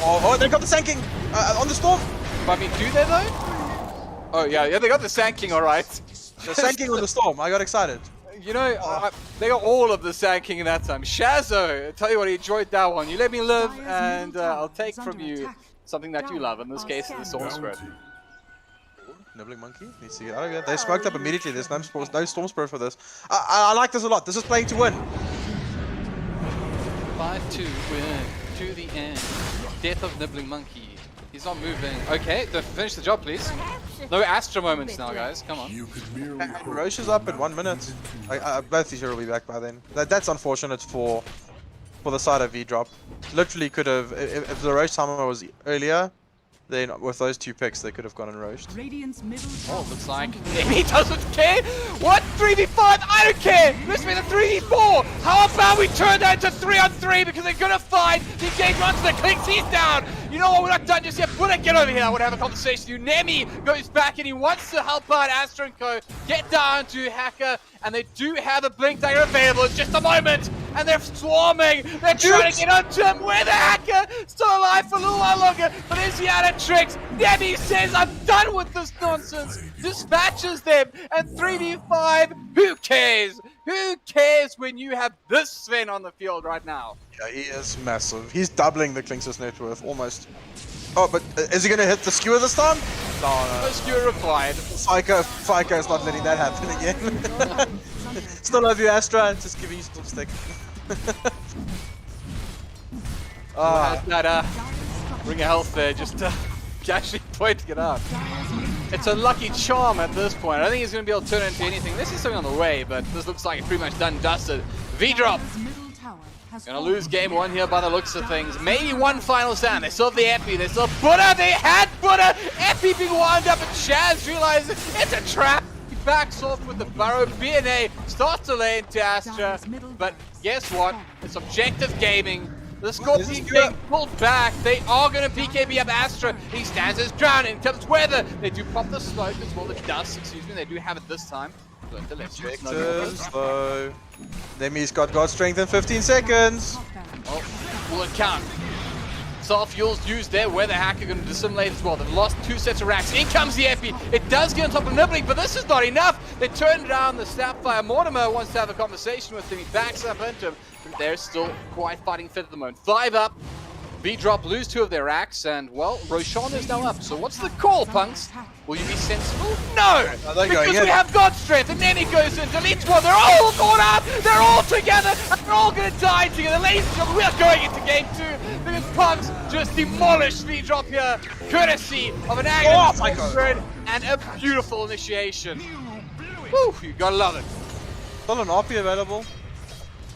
Oh, they got the sanking on the storm. But I mean, do they though? Oh yeah, they got the sanking, all right. The sanking on the storm. I got excited. They got all of the sanking in that time. Shazo, I tell you what, he enjoyed that one. You let me live, and I'll take from you something that you love. In this case, the storm spread. Nibbling monkey needs to get out of here. They smoked up immediately. There's no storm spread for this. I like this a lot. This is playing to win. 5-2 win to the end. Death of Nibbling Monkey. He's not moving. Okay, finish the job, please. No Astra moments now, guys. Come on. And Roche is up in 1 minute. Both these here will be back by then. That's unfortunate for the side of V-drop. Literally could have, if the Roche timer was earlier, then with those 2 picks, they could have gone and roached. Oh, looks like he doesn't care. What? 3v5? I don't care. Let's be the 3v4. How about we turn that into 3-on-3 because they're gonna find the game runs the clicks. He's down. You know what? We're not done just yet. Buddha, get over here. I want to have a conversation with you. Nemi goes back and he wants to help out Astra and Co. Get down to Hacker, and they do have a blink dagger available. It's just a moment, and they're swarming. They're trying to get onto him. Where the Hacker? Still alive for a little while longer, but is he out of tricks? Nemi says, I'm done with this nonsense. Dispatches them, and 3v5. Who cares? Who cares when you have this Sven on the field right now? Yeah, he is massive. He's doubling the Klink's net worth, almost. Oh, but is he going to hit the skewer this time? No. No skewer required. Fico is not letting that happen again. Still love you, Astra. Just giving you still stick. That ring of health there, just actually pointing it out. It's a lucky charm at this point. I don't think he's going to be able to turn it into anything. This is something on the way, but this looks like it's pretty much done and dusted. V-drop. Gonna lose game 1 here by the looks of things. Maybe one final stand. They still have the Epi. They still have Buddha. They had Buddha. Epi being wound up, and Chaz realizes it's a trap. He backs off with the burrow. BNA starts to lay into Astra, but guess what? It's objective gaming. The Scorpion King pulled back. They are going to BKB up Astra. He stands his ground. In comes Weather. They do pop the smoke as well. The dust, excuse me. They do have it this time. Objectives, though. Nemi's got God Strength in 15 seconds. Oh, will it count? Self-fuels used there. Weather Hacker going to dissimulate as well. They've lost 2 sets of racks. In comes the Epi. It does get on top of Nibbling, but this is not enough. They turn down the Snapfire. Mortimer wants to have a conversation with him. He backs up into him. But they're still quite fighting fit at the moment. 5 up. V-Drop lose 2 of their racks, and well, Roshan is now up. So what's the call, Punx? Will you be sensible? No! Because we have God Strength, and then he goes in, deletes one. They're all gone out! They're all together! And they're all gonna die together. Ladies and gentlemen, we are going into game 2 because Punx just demolished V-Drop here, courtesy of an Aghanim and a beautiful initiation. Woo, you gotta love it. Still an RP available.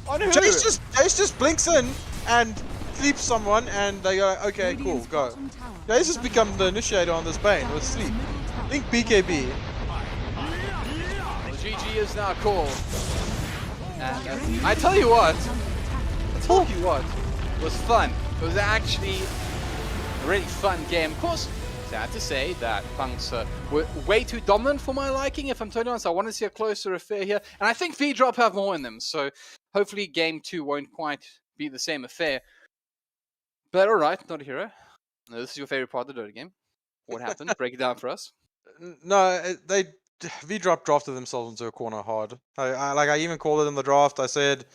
On who? Jace just blinks in and sleeps someone, and they go, okay, cool, go. Jace has become the initiator on this Bane with sleep. Think BKB. The GG is now called. And I tell you what, it was fun. It was actually a really fun game. Of course, sad to say that Punx were way too dominant for my liking, if I'm totally honest. I want to see a closer affair here. And I think V-Drop have more in them, so hopefully game 2 won't quite be the same affair. But alright, notAhero. No, this is your favorite part of the Dota game. What happened? Break it down for us. No, V-Drop drafted themselves into a corner hard. I even called it in the draft. I said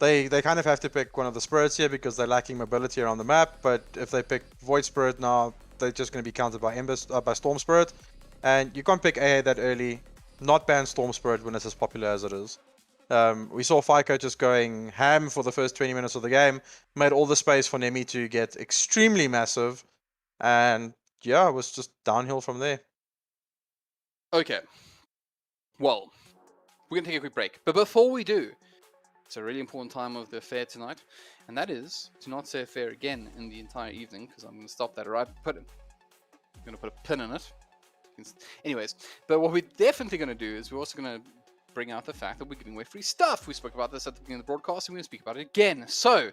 they kind of have to pick one of the spirits here because they're lacking mobility around the map. But if they pick Void Spirit now, they're just going to be countered by Storm Spirit. And you can't pick AA that early, not ban Storm Spirit when it's as popular as it is. We saw FICO just going ham for the first 20 minutes of the game, made all the space for Nemi to get extremely massive, and yeah, it was just downhill from there. Okay. Well, we're going to take a quick break. But before we do, it's a really important time of the affair tonight, and that is to not say affair again in the entire evening, because I'm going to stop that right. I'm going to put a pin in it. Anyways, but what we're definitely going to do is we're also going to bring out the fact that we're giving away free stuff. We spoke about this at the beginning of the broadcast, and we're going to speak about it again. So,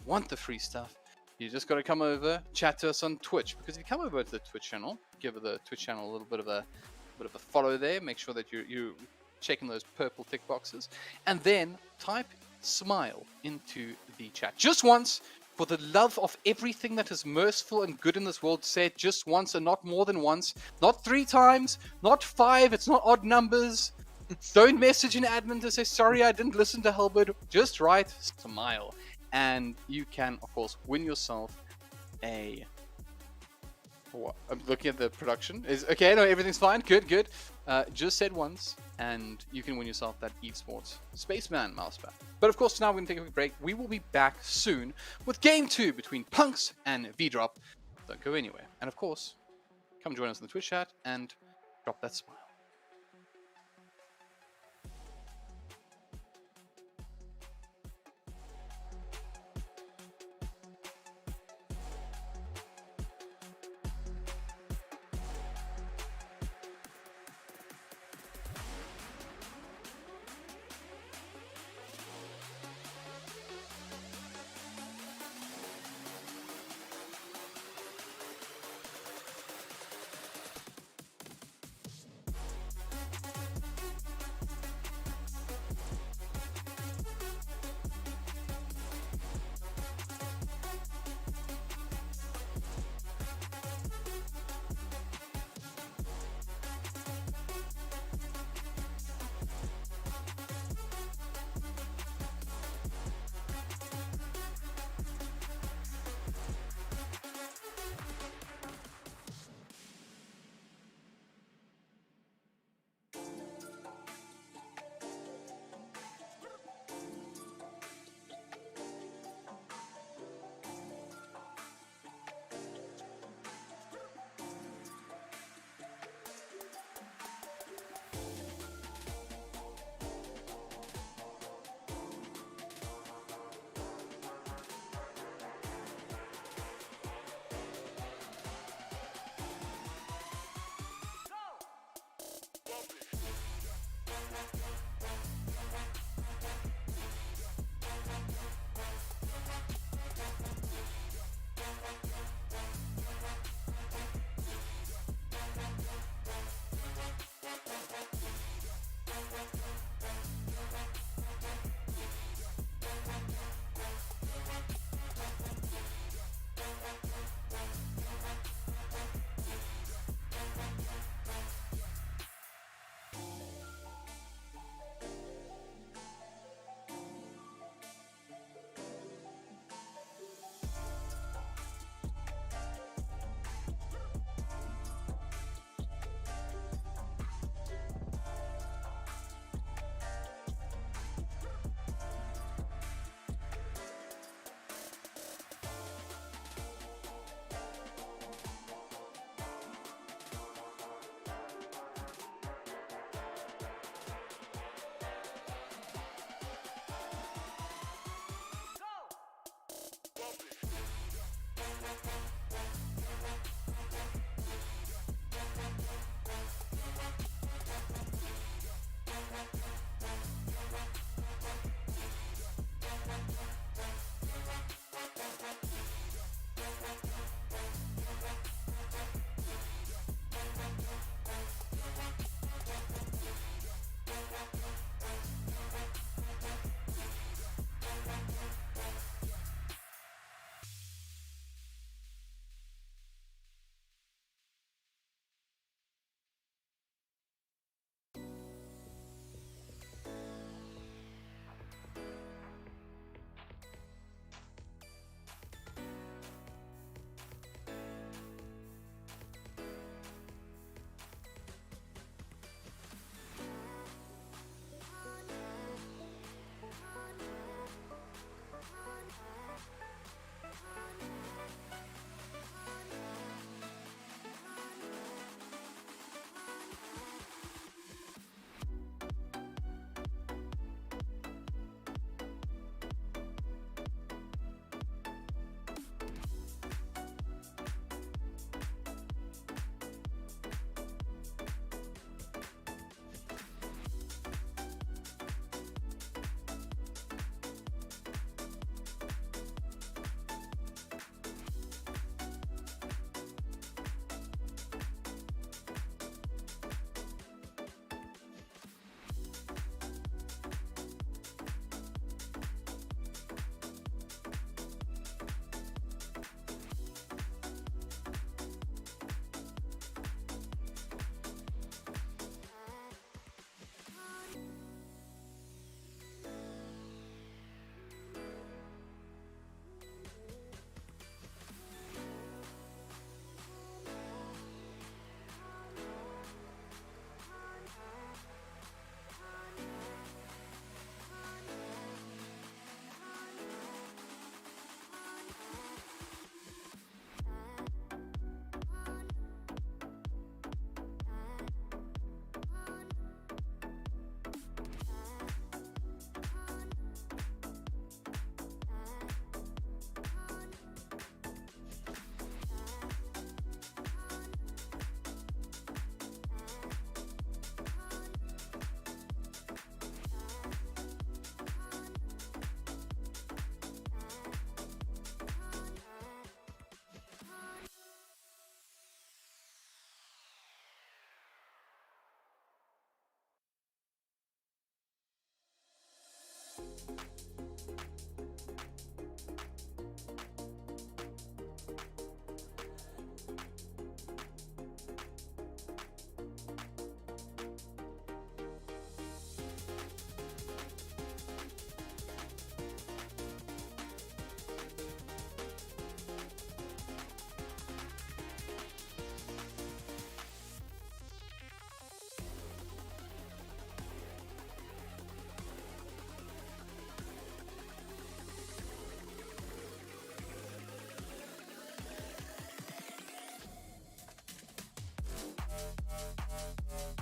want the free stuff? You just got to come over, chat to us on Twitch. Because if you come over to the Twitch channel, give the Twitch channel a little bit of a follow there. Make sure that you're checking those purple tick boxes, and then type smile into the chat just once. For the love of everything that is merciful and good in this world, say it just once and not more than once. Not 3 times, not 5. It's not odd numbers. Don't message an admin to say, sorry, I didn't listen to HellbirD. Just write smile. And you can, of course, win yourself a... What? I'm looking at the production. Okay, no, everything's fine. Good. Just said once, and you can win yourself that Evesports Spaceman mousepad. But of course, now we're going to take a quick break. We will be back soon with Game 2 between Punx and V-Drop. Don't go anywhere. And of course, come join us in the Twitch chat and drop that smile.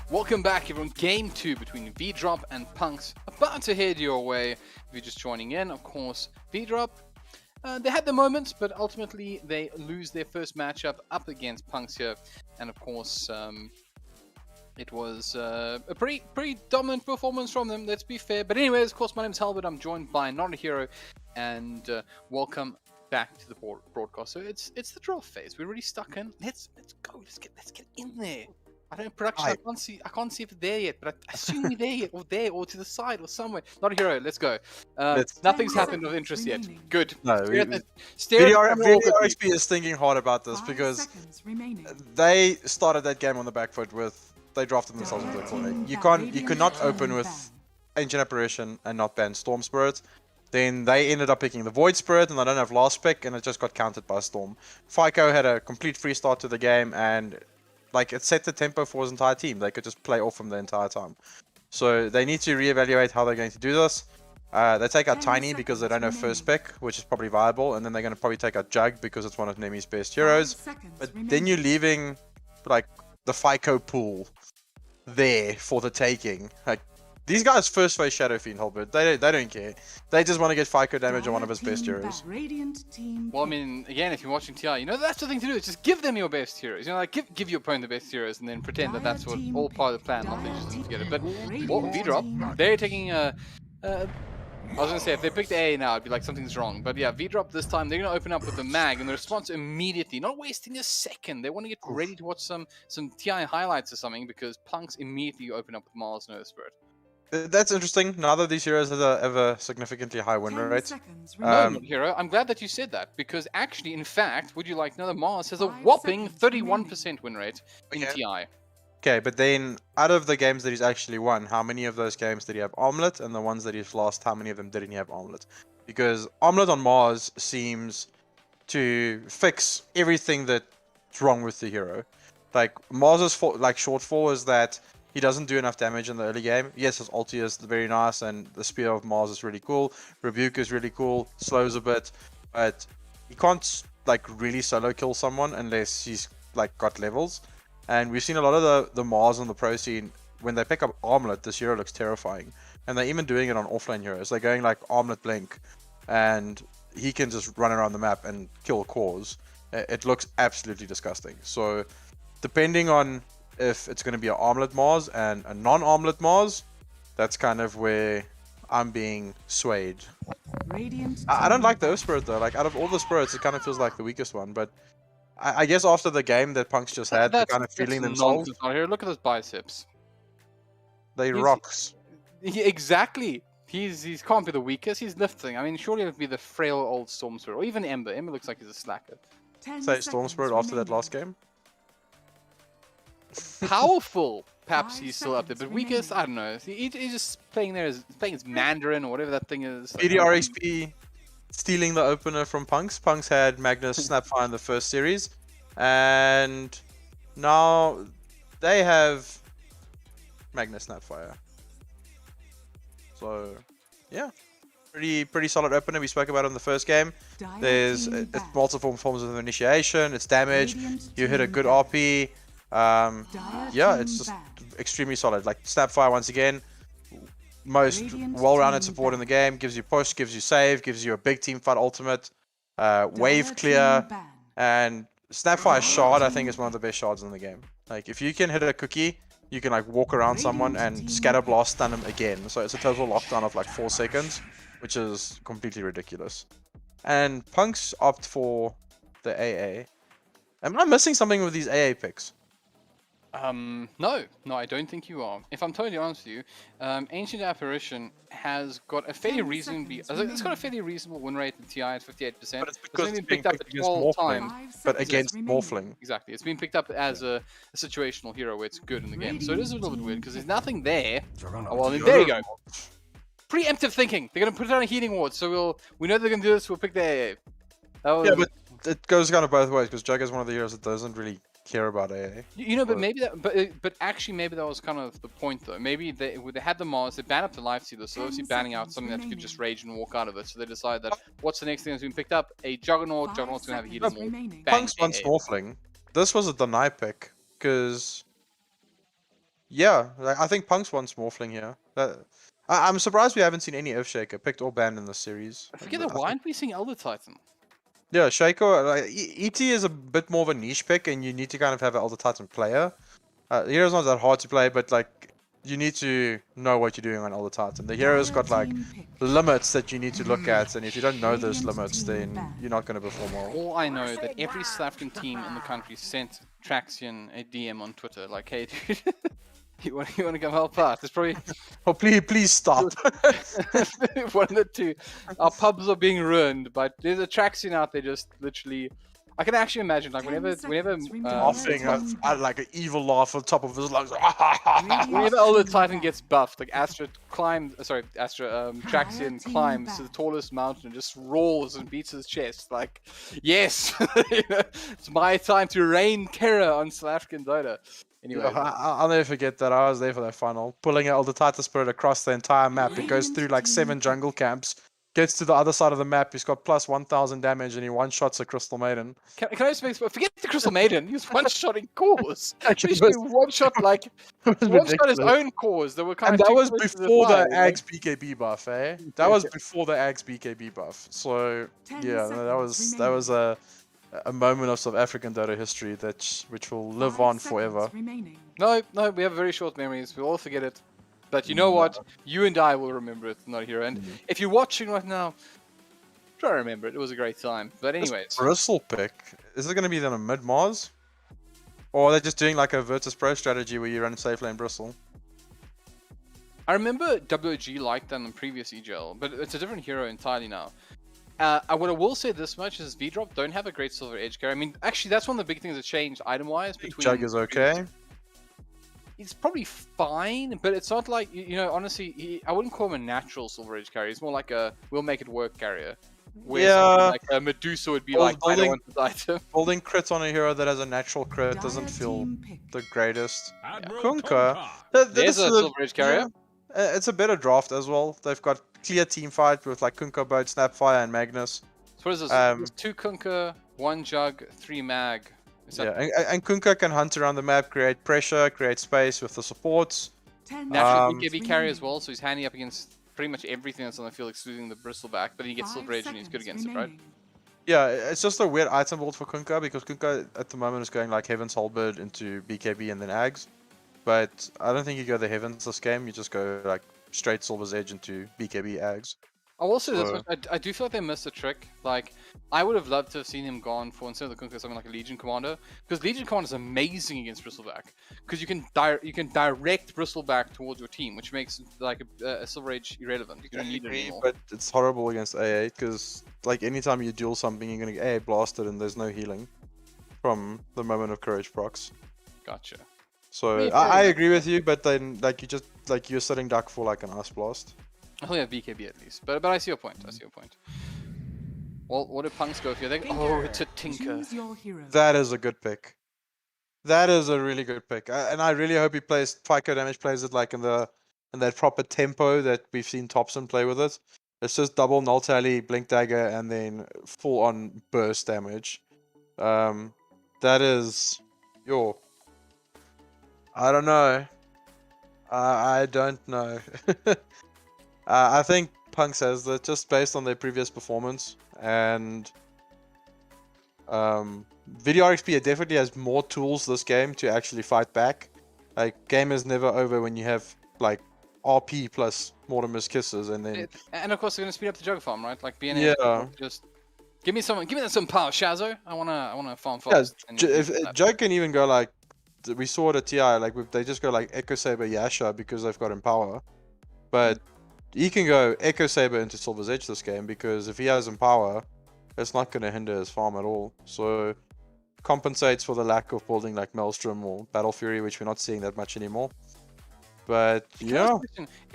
Welcome back, everyone. Game 2 between VDROP and Punx about to head your way. If you're just joining in, of course, VDROP, they had the moments, but ultimately they lose their first matchup up against Punx here. And of course, it was a pretty dominant performance from them, let's be fair. But anyways, of course, my name's HellbirD. I'm joined by notAhero, and welcome back to the broadcast. So it's the draft phase. We're already stuck in. Let's go. Let's get in there. I don't production. I can't see if it's there yet, but I assume we're there or to the side or somewhere. notAhero, let's go. Nothing's happened of interest yet. Good. No, VDRXP is thinking hard about this because they started that game on the back foot with they drafted themselves into the corner. You could not open with Ancient Apparition and not ban Storm Spirit. Then they ended up picking the Void Spirit, and they don't have last pick, and it just got countered by Storm. FICO had a complete free start to the game, and like it set the tempo for his entire team. They could just play off him the entire time. So they need to reevaluate how they're going to do this. They take out Tiny because they don't have first pick, which is probably viable, and then they're going to probably take out Jug because it's one of Nemi's best heroes. But then you're leaving like the FICO pool there for the taking. Like these guys first face Shadow Fiend HellbirD. They don't care. They just want to get FICO damage on one of his best heroes. Well, I mean, again, if you're watching TI, you know that's the thing to do. Is just give them your best heroes. You know, like give your opponent the best heroes, and then pretend that that's what all part of the plan. Not they just need to get it. But VDROP, they're taking I was gonna say if they picked A now, it'd be like something's wrong. But yeah, VDROP this time they're gonna open up with the mag, and the response immediately, not wasting a second. They want to get ready to watch some TI highlights or something because Punx immediately open up with Mars No Spirit. That's interesting. Neither of these heroes have a significantly high win rate. No, hero. I'm glad that you said that because actually, in fact, would you like another Mars has a whopping 31% win rate in TI. Okay, but then out of the games that he's actually won, how many of those games did he have Omelet? And the ones that he's lost, how many of them didn't he have Omelet? Because Omelet on Mars seems to fix everything that's wrong with the hero. Like Mars's shortfall is that he doesn't do enough damage in the early game. Yes, his ulti is very nice, and the Spear of Mars is really cool. Rebuke is really cool, slows a bit, but he can't like really solo kill someone unless he's like got levels. And we've seen a lot of the Mars on the pro scene, when they pick up Armlet, this hero looks terrifying. And they're even doing it on offlane heroes. They're going like Armlet Blink, and he can just run around the map and kill cores. It looks absolutely disgusting. So depending on if it's going to be an Armlet Mars and a non-Armlet Mars, that's kind of where I'm being swayed. I don't like the Earth Spirit though. Like out of all the spirits, it kind of feels like the weakest one. But I guess after the game that Punx just had, they're kind of feeling themselves. Here, look at those biceps. They rocks. Exactly. He's can't be the weakest. He's lifting. I mean, surely it would be the frail old Storm Spirit or even Ember. Ember looks like he's a slacker. Say Storm Spirit after that last game. Powerful, perhaps he's still up there, but weakest, I don't know. He's just playing his Mandarin or whatever that thing is. VDRXP stealing the opener from Punx. Punx had Magnus Snapfire in the first series, and now they have Magnus Snapfire. So, yeah, pretty solid opener. We spoke about it in the first game. There's it's multiple forms of initiation. It's damage. You hit a good RP. Yeah, it's just extremely solid. Like Snapfire once again, most well-rounded support in the game. Gives you push, gives you save, gives you a big team fight ultimate, wave clear, and Snapfire shard I think is one of the best shards in the game. Like if you can hit a cookie, you can like walk around someone and scatter blast stun them again. So it's a total lockdown of like 4 seconds, which is completely ridiculous. And Punx opt for the AA. Am I missing something with these AA picks? No, I don't think you are. If I'm totally honest with you, Ancient Apparition has got a fairly reasonable win rate in TI at 58%. But it's because it's been picked up at 12 times. But against Morphling. Exactly, it's been picked up as a situational hero where it's good in the game. So it is a little bit weird because there's nothing there. Oh, well, there you go. Preemptive thinking. They're going to put it on a healing ward, so we know they're going to do this. We'll pick their AA. Yeah, but it goes kind of both ways because Jug is one of the heroes that doesn't really care about AA. You know, but maybe that, but actually, maybe that was kind of the point, though. Maybe they had the Mars, they banned up the Life Stealer, so obviously banning out something that you could just rage and walk out of it. So they decide that what's the next thing that's been picked up? A Juggernaut. Juggernaut's gonna have a healing wall. Punx wants Morphling. This was a deny pick because Yeah, like, I think Punx wants Morphling here. I'm surprised we haven't seen any Earthshaker picked or banned in this series. I forget that. Why aren't we seeing Elder Titan? Yeah, Shaco, like, ET is a bit more of a niche pick, and you need to kind of have an Elder Titan player. The hero's not that hard to play, but like you need to know what you're doing on Elder Titan. The hero's got like limits that you need to look at, and if you don't know those limits, then you're not going to perform well. All I know that every South African team in the country sent Traxian a DM on Twitter, like, "Hey, dude, you want to come help out?" It's probably Oh, please stop. one of the two. Our pubs are being ruined, but there's a Traxian out there just literally. I can actually imagine, like, whenever Laughing at like an evil laugh on top of his lungs. whenever Elder Titan gets buffed, like Traxian climbs to the tallest mountain and just roars and beats his chest, like, yes, it's my time to rain terror on South African Dota. Anyway, I'll never forget that. I was there for that final, pulling out Elder Titan Spirit across the entire map. It goes through like 7 jungle camps. Gets to the other side of the map, he's got plus 1000 damage, and he one-shots a Crystal Maiden. Can I just make... Forget the Crystal Maiden, he was one-shotting cores. He one-shot, like... One-shot his own cores that were kind and of... that was before the Ags BKB buff, eh? That was before the Ags BKB buff. So, yeah, that was a moment of South African Dota history which will live on forever. No, we have very short memories, we'll all forget it. But you know what? You and I will remember it, notAhero. And if you're watching right now, try to remember it. It was a great time. But anyways. This Bristle pick, is it going to be then a mid-Mars? Or are they just doing like a Virtus Pro strategy where you run safe lane Bristle? I remember WG liked that in the previous EGL, but it's a different hero entirely now. What I will say this much is VDROP don't have a great silver edge carry. I mean, actually, that's one of the big things that changed item-wise between... Jug is okay. He's probably fine, but it's not like, you know, honestly, I wouldn't call him a natural silver edge carrier. He's more like a we'll make it work carrier. Where like a Medusa would be like, I don't want this item. Holding crits on a hero that has a natural crit doesn't feel the greatest. Kunkka. There's a silver edge carrier. It's a better draft as well. They've got clear team fight with like Kunkka, Boat, Snapfire, and Magnus. So what is this? There's 2 Kunkka, 1 Jug, 3 Mag. Yeah, and Kunkka can hunt around the map, create pressure, create space with the supports. Natural BKB carry as well, so he's handy up against pretty much everything that's on the field, excluding the Bristleback, but he gets Silver Edge and he's good against it, right? Yeah, it's just a weird item build for Kunkka, because Kunkka at the moment is going like Heaven's HellbirD into BKB and then Ags. But I don't think you go the Heavens this game, you just go like straight Silver's Edge into BKB Ags. I will say this, I do feel like they missed a trick. Like, I would have loved to have seen him gone for, instead of the Kunkka, something like a Legion Commander. Because Legion Commander is amazing against Bristleback. Because you can direct Bristleback towards your team, which makes like a Silver Edge irrelevant. You don't need it anymore. But it's horrible against AA, because like anytime you duel something, you're going to get AA blasted and there's no healing from the moment of Courage procs. Gotcha. So I agree with you, but then like you just like you're sitting duck for like an Ice Blast. I only have BKB at least, but I see your point. I see your point. Well, what did Punx go for? Oh, it's a Tinker. That is a good pick. That is a really good pick, and I really hope he plays FICO damage, plays it like in that proper tempo that we've seen Thompson play with it. It's just double null tally, blink dagger, and then full on burst damage. That is I don't know. I don't know. I think Punx has that just based on their previous performance, and VDRXP definitely has more tools this game to actually fight back. Like, game is never over when you have like RP plus Mortimer's Kisses, and then and of course they're gonna speed up the Jug farm, right? Like BNA, just give me some power, Shazo. I wanna farm fast. Yeah, if Jug can even go like we saw it at TI, like they just go like Echo Saber Yasha because they've got Empower, but he can go Echo Saber into Silver's Edge this game because if he has Empower, it's not going to hinder his farm at all. So compensates for the lack of building like Maelstrom or Battle Fury, which we're not seeing that much anymore. But yeah,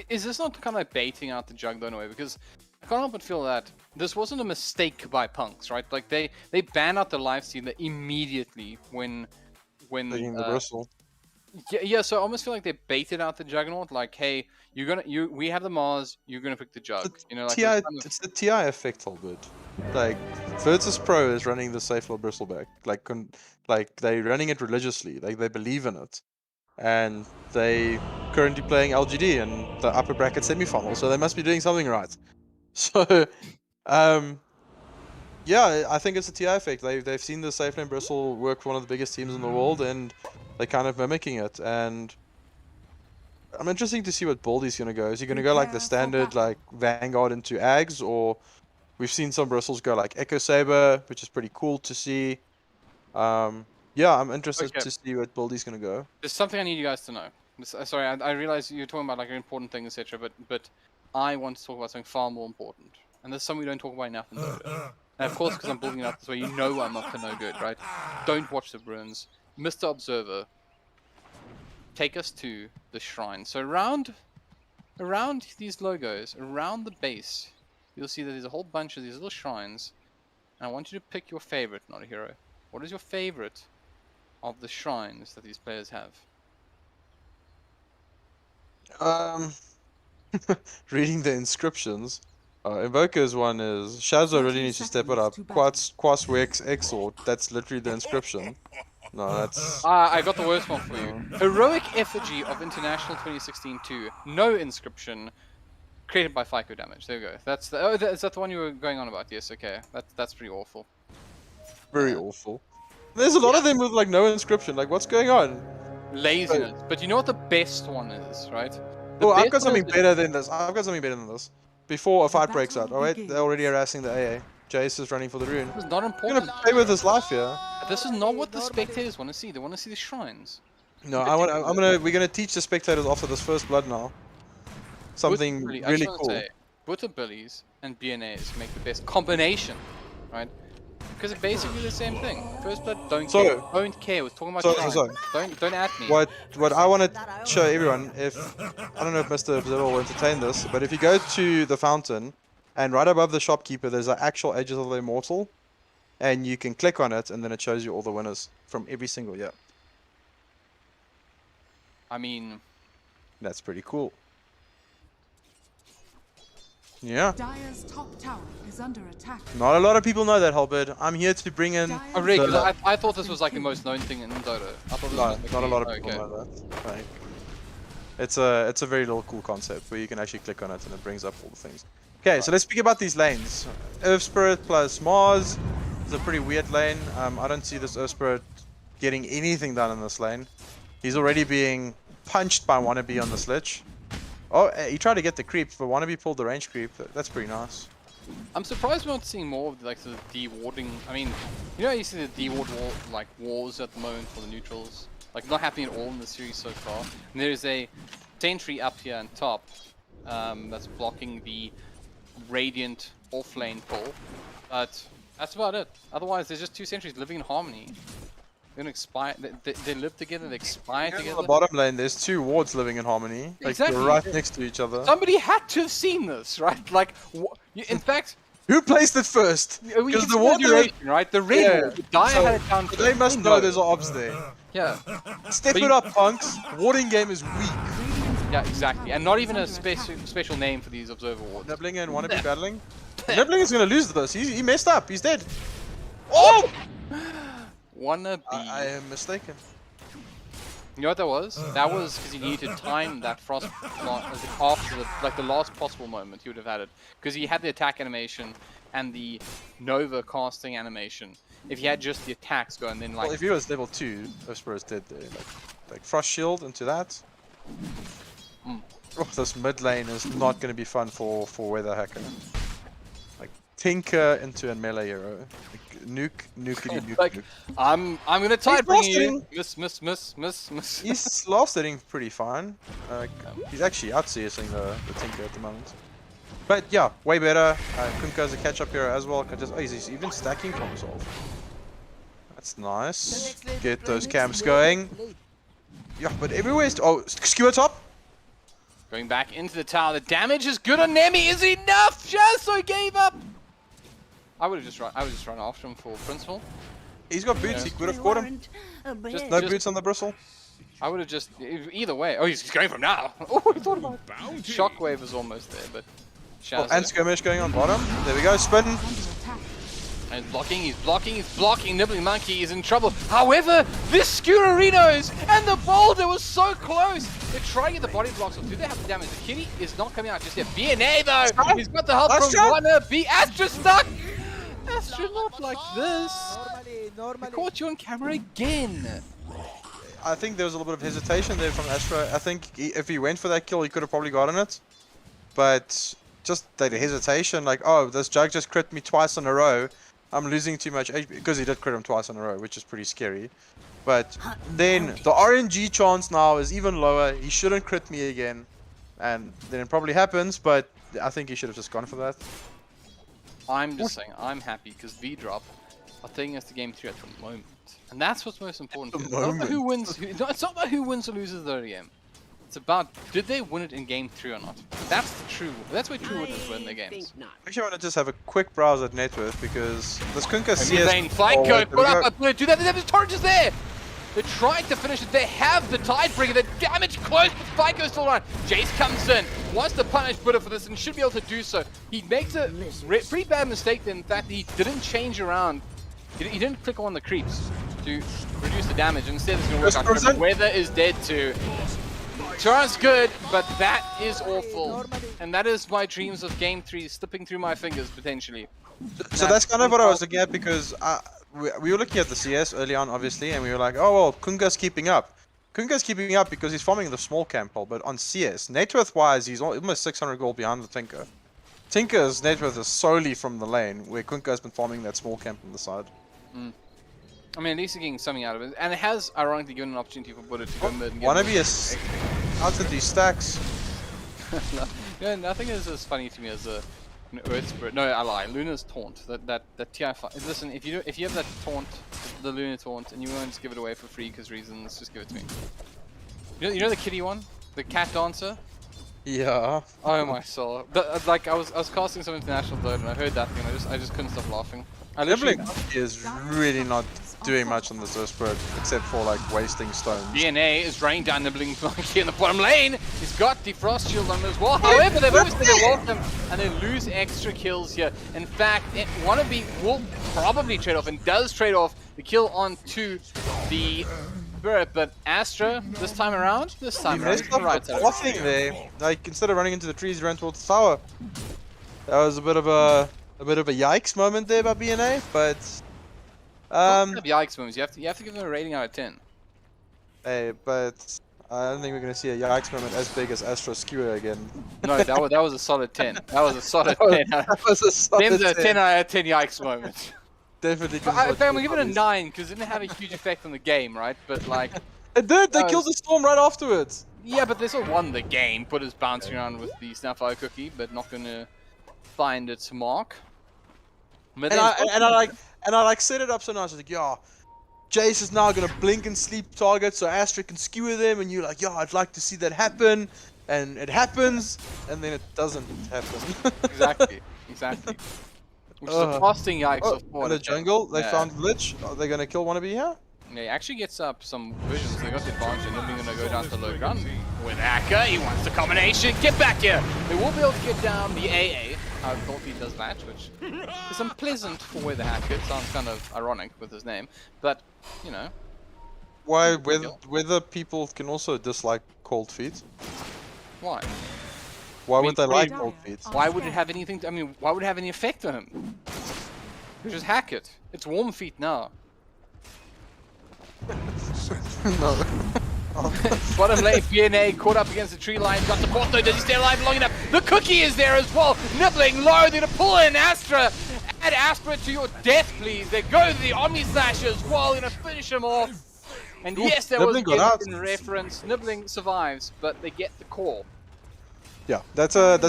is this not kind of like baiting out the Jug though in a way? Because I can't help but feel that this wasn't a mistake by Punx, right? Like they banned out the live stealer immediately when the Bristle. Yeah, so I almost feel like they baited out the Juggernaut. Like, hey, we have the Mars, you're gonna pick the Jug. You know, like it's the TI effect, HellbirD. Like, Virtus Pro is running the safe little Bristleback. Like they're running it religiously. Like they believe in it. and they currently playing LGD in the upper bracket semi-final, so they must be doing something right. So, yeah, I think it's a TI effect. They've seen the Safe Lane Bristle work for one of the biggest teams in the world, and they're kind of mimicking it. And I'm interested to see what build he's gonna go. Is he gonna go like the standard like Vanguard into Ags, or we've seen some bristles go like Echo Saber, which is pretty cool to see. Yeah, I'm interested to see what build he's gonna go. There's something I need you guys to know. Sorry, I realize you're talking about like an important thing, etc. But I want to talk about something far more important, and there's something we don't talk about enough in Dota. And of course, because I'm building it up this way, you know I'm up to no good, right? Don't watch the Bruins, Mr. Observer. Take us to the shrine. So around these logos, around the base, you'll see that there's a whole bunch of these little shrines. And I want you to pick your favorite, notAhero. What is your favorite of the shrines that these players have? Reading the inscriptions. Invoker's one is Shazo really needs to step it up. Quas Wex Exort. That's literally the inscription. No, that's. I got the worst one for you. Heroic effigy of International 2016-2. No inscription. Created by FICO damage. There we go. That's the. Oh, is that the one you were going on about? Yes. Okay. That's pretty awful. Very awful. There's a lot of them with like no inscription. Like, what's going on? Laziness. But you know what the best one is, right? Oh, I've got something better than this. I've got something better than this. Before a fight breaks out. Oh wait, they're already harassing the AA. Jace is running for the rune. This is not important. He's gonna play with his life here. This is not what the spectators want to see. They want to see the shrines. No, we're gonna teach the spectators after this first blood now. Something really cool. Say, Butter Billies and BNAs make the best combination, right? Because it's basically the same thing. First blood, don't care. Don't care. We're talking about shrines. Don't at me. What I want to show everyone, if I don't know if Mr. Observer will entertain this, but if you go to the fountain and right above the shopkeeper, there's an actual Ages of the Immortal, and you can click on it, and then it shows you all the winners from every single year. I mean, that's pretty cool. Yeah. Dire's top tower is under attack. Not a lot of people know that, HellbirD. I'm here to bring in. Oh, really? Because I thought this was like the most known thing in Dota. I thought this was like not a lot of people know that. Like, it's a very little cool concept where you can actually click on it and it brings up all the things. Okay, so let's speak about these lanes. Earth Spirit plus Mars is a pretty weird lane. I don't see this Earth Spirit getting anything done in this lane. He's already being punched by Wannabe on the Sledge. Oh, he tried to get the creep, but Wannabe pulled the range creep. That's pretty nice. I'm surprised we're not seeing more of like the de-warding. I mean, you know, you see the de-ward wars at the moment for the neutrals. Like, not happening at all in the series so far. And there's a sentry up here on top that's blocking the Radiant off-lane pull. But that's about it. Otherwise, there's just two sentries living in harmony. They're gonna expire. They live together. They expire together. On the bottom lane, there's two wards living in harmony. Like, exactly. They're right next to each other. Somebody had to have seen this, right? Like, in fact, who placed it first? Because the ward duration, right? The red ward. The Dire had it down. They must know there's obs there. Yeah. Step it up, Punx. Warding game is weak. Yeah, exactly. And not even a special name for these observer wards. Nibbling and Wannabe battling. Nibbling is gonna lose this. He messed up. He's dead. Oh! Wannabe. I am mistaken. You know what that was? That was because he needed to time that frost after the last possible moment he would have had it, because he had the attack animation and the Nova casting animation. If he had just the attacks go and then like. Well, if he was level 2, Evesports dead there. Like frost shield into that. Oh, this mid lane is not going to be fun for Weather Hacker. Like Tinker into a melee hero. Nuke. Like, I'm gonna try bringing you miss. He's last hitting pretty fine. He's actually out CSing the Tinker at the moment. But yeah, way better. Kunka's a catch-up hero as well. He's even stacking for himself. That's nice. Get those camps going. Yeah, but everywhere's skewer top. Going back into the tower. The damage is good on Nemi. Is enough? Just so gave up. I would just run after him for principle. He's got boots. He could have caught him. No boots on the bristle. I would have just either way. Oh, he's going from now. Oh, I thought about it. Shockwave is almost there, but. And skirmish going on bottom. There we go. Spin. And he's blocking. Nibbling Monkey is in trouble. However, this Skurarinos and the boulder was so close. They're trying to get the body blocks off. Do they have the damage? The kitty is not coming out just yet. BNA though, he's got the help from Wanna. Astra stuck. Astra not like this. Normally. I caught you on camera again. I think there was a little bit of hesitation there from Astra. I think if he went for that kill, he could have probably gotten it. But just that hesitation, like, oh, this Jug just crit me twice in a row. I'm losing too much HP, because he did crit him twice in a row, which is pretty scary. But then the RNG chance now is even lower. He shouldn't crit me again. And then it probably happens, but I think he should have just gone for that. I'm just saying, I'm happy because VDROP are taking us to game 3 at the moment. And that's what's most important. It's not about who wins, it's not about who wins or loses the game. It's about, did they win it in game 3 or not? That's the true, that's where true winners win their games. Actually, I want to just have a quick browse at net worth, because this Kunkka CS... Flight code, put up a do that, the torch is there! They're trying to finish it, they have the Tidebreaker, the damage close, but Fyko's still around. Jace comes in, wants to punish Buddha for this, and should be able to do so. He makes a pretty bad mistake in that he didn't change around. He didn't click on the creeps to reduce the damage, instead it's going to work out. The weather is dead too. Turn's good, but that is awful. And that is my dreams of game 3 slipping through my fingers, potentially. So that's kind of what I was looking at, because we were looking at the CS early on, obviously, and we were like, oh, well, Kunkka's keeping up. Kunkka's keeping up because he's farming the small camp hole, but on CS, net worth-wise, he's almost 600 gold behind the Tinker. Tinker's net worth is solely from the lane, where Kunkka's been farming that small camp on the side. I mean, at least they're getting something out of it. And it has, ironically, given an opportunity for Buddha to go mid and get... Wanna be a... Out of these stacks. Yeah, nothing is as funny to me as an Earthspirit. No, I lie. Luna's taunt. That TI5. Listen, if you have that taunt, the Luna taunt, and you want to just give it away for free because reasons, just give it to me. You know the kitty one, the cat dancer. Yeah. Oh my soul. Like I was casting some international Dota and I heard that thing. And I just couldn't stop laughing. Nibbling is really not doing much on this Earthspirit except for like wasting stones. DNA is raining down Nibbling Monkey in the bottom lane. He's got the Frost Shield on him as well. However, they've overstayed their welcome and they lose extra kills here. In fact, Wannabe will probably trade off and does trade off the kill onto the Spirit, but Astra this time around, he messed up right the blocking there. Like instead of running into the trees, he ran towards the tower. That was a bit of a yikes moment there by BNA, but yikes moments. You have to give them a rating out of 10. Hey, but I don't think we're gonna see a yikes moment as big as Astra Skewer again. No, that was a solid 10. That was a solid 10. That was a solid 10. 10 out of 10 yikes moment. Definitely. I'm gonna give it a 9 because it didn't have a huge effect on the game, right? But like, it did. They killed the storm right afterwards. Yeah, but they still won the game. Put us bouncing around with the Snapfire cookie, but not gonna find its mark. And I set it up so nice. I was like, yeah, Jace is now gonna blink and sleep target so Astra can skewer them, and you're like, yeah, I'd like to see that happen, and it happens, and then it doesn't happen. Exactly. Which is a costing yikes of 4. In the jungle, they found Lich. Are they gonna kill Wannabe here? Yeah, he actually gets up some visions. They got the advantage, and they're gonna go down to low gun with Akka. He wants the combination. Get back here. They will be able to get down the AA. I thought he does that, which is unpleasant for Weather Hacker. It sounds kind of ironic with his name, but you know. Why whether people can also dislike cold feet? Why? Why would they like cold feet? Why would it have anything? Why would it have any effect on him? Just hack it. It's warm feet now. No. Bottom lane, BNA caught up against the tree line, got support though, does he stay alive long enough? The cookie is there as well, Nibbling low, they're gonna pull in Astra. Add Astra to your death, please. They go to the Omni Slash as well, gonna finish him off. And yes, there was a reference, Nibbling survives, but they get the call. Yeah, that's a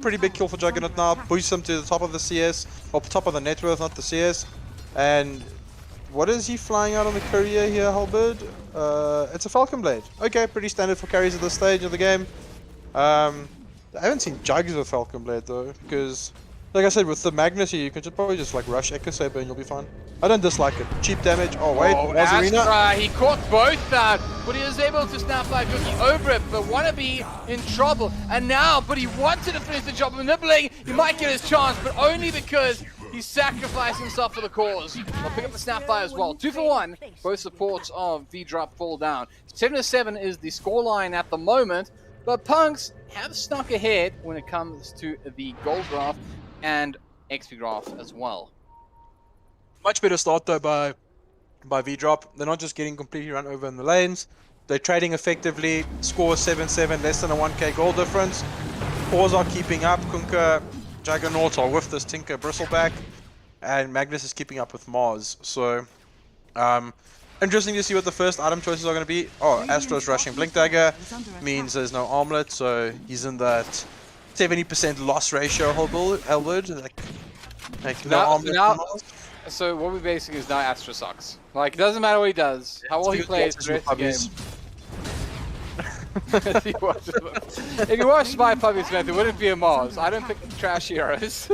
pretty big kill for Juggernaut now, boosts him to the top of the CS, or top of the net worth, not the CS. And what is he flying out on the courier here, HellbirD? It's a Falcon Blade. Okay, pretty standard for carries at this stage of the game. I haven't seen Jugs with Falcon Blade though, because, like I said, with the Magnus here, you can probably just like rush Echo Saber and you'll be fine. I don't dislike it. Cheap damage. Oh wait, Astra, he caught both out, but he was able to snap like Cookie over it, but Wannabe in trouble. And now, but he wanted to finish the job of Nibbling. He might get his chance, but only because He sacrificed himself for the cause. They'll pick up the Snapfire as well. 2 for 1. Both supports of VDRXP fall down. 7-7 is the scoreline at the moment. But Punx have snuck ahead when it comes to the gold graph and XP graph as well. Much better start though by VDRXP. They're not just getting completely run over in the lanes. They're trading effectively. Score 7-7, less than a 1k goal difference. Cores are keeping up. Kunkka, Juggernaut are with this Tinker Bristleback, and Magnus is keeping up with Mars. So, interesting to see what the first item choices are going to be. Oh, Astro's rushing Blink Dagger means there's no armlet, so he's in that 70% loss ratio. HellbirD, like no armlet. So what we basically is now Astro sucks. Like, it doesn't matter what he does, how well he plays the rest of the game. If you watched my puppies, man, there wouldn't be a Mars. I don't pick trash heroes.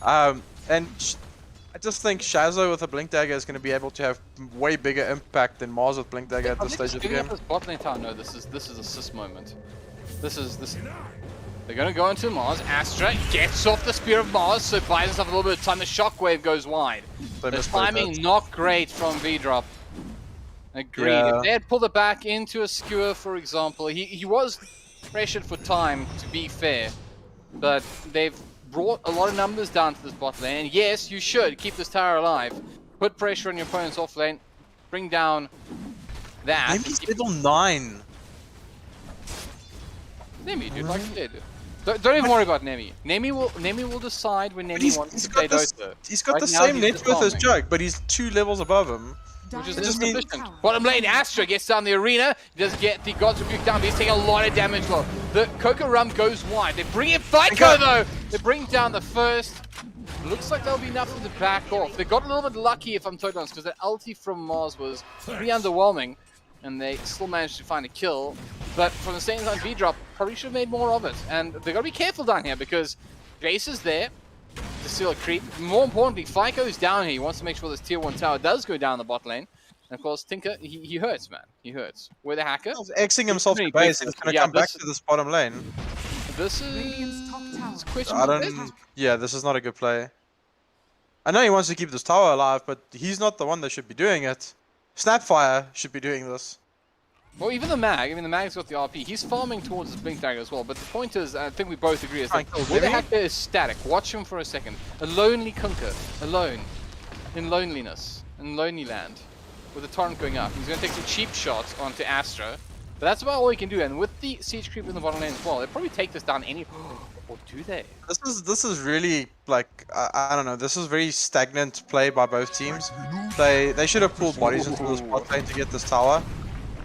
And I just think Shazo with a Blink Dagger is going to be able to have way bigger impact than Mars with Blink Dagger at this stage of the game. Bot lane town, no, this is a sis moment. They're going to go into Mars. Astra gets off the Spear of Mars, so buys himself a little bit of time. The Shockwave goes wide. The timing not great from VDRXP. Agreed. Yeah. If they had pulled it back into a skewer, for example, he was pressured for time, to be fair. But they've brought a lot of numbers down to this bot lane. And yes, you should keep this tower alive. Put pressure on your opponent's off lane. Bring down that. Nemi's level 9. Nemi, dude, like you did. Don't even worry about Nemi. Nemi will decide when Nemi wants to play Dota. He's got Right the now, same he's net just worth as farming. Jug, but he's 2 levels above him. Which is just means- insufficient. Bottom lane, Astra gets down the arena. He does get the God's Rebuke down, but he's taking a lot of damage though. The Coco Rum goes wide. They bring in FICO though! They bring down the first. Looks like there'll be nothing to back off. They got a little bit lucky, if I'm totally honest, because the ulti from Mars was pretty underwhelming. And they still managed to find a kill. But from the same time, VDRXP probably should have made more of it. And they got to be careful down here because Jace is there to steal a creep. More importantly, FICO's down here. He wants to make sure this tier 1 tower does go down the bot lane. And of course, Tinker, he hurts, man. He hurts. We're the hacker. He's Xing himself to base. He's going to come back to this bottom lane. This Radiant's top tower. is questionable. Yeah, this is not a good play. I know he wants to keep this tower alive, but he's not the one that should be doing it. Snapfire should be doing this. Well, even the Mag, I mean, the Mag's got the RP. He's farming towards his Blink Dagger as well. But the point is, I think we both agree, is that where the hacker is static. Watch him for a second. A lonely Kunkka. Alone. In loneliness. In lonely land. With the torrent going up. He's going to take some cheap shots onto Astra. But that's about all he can do. And with the siege creep in the bottom lane as well, they'll probably take this down any... Or do they? This is really, like, I don't know, this is very stagnant play by both teams. They should have pulled bodies into this bot lane to get this tower.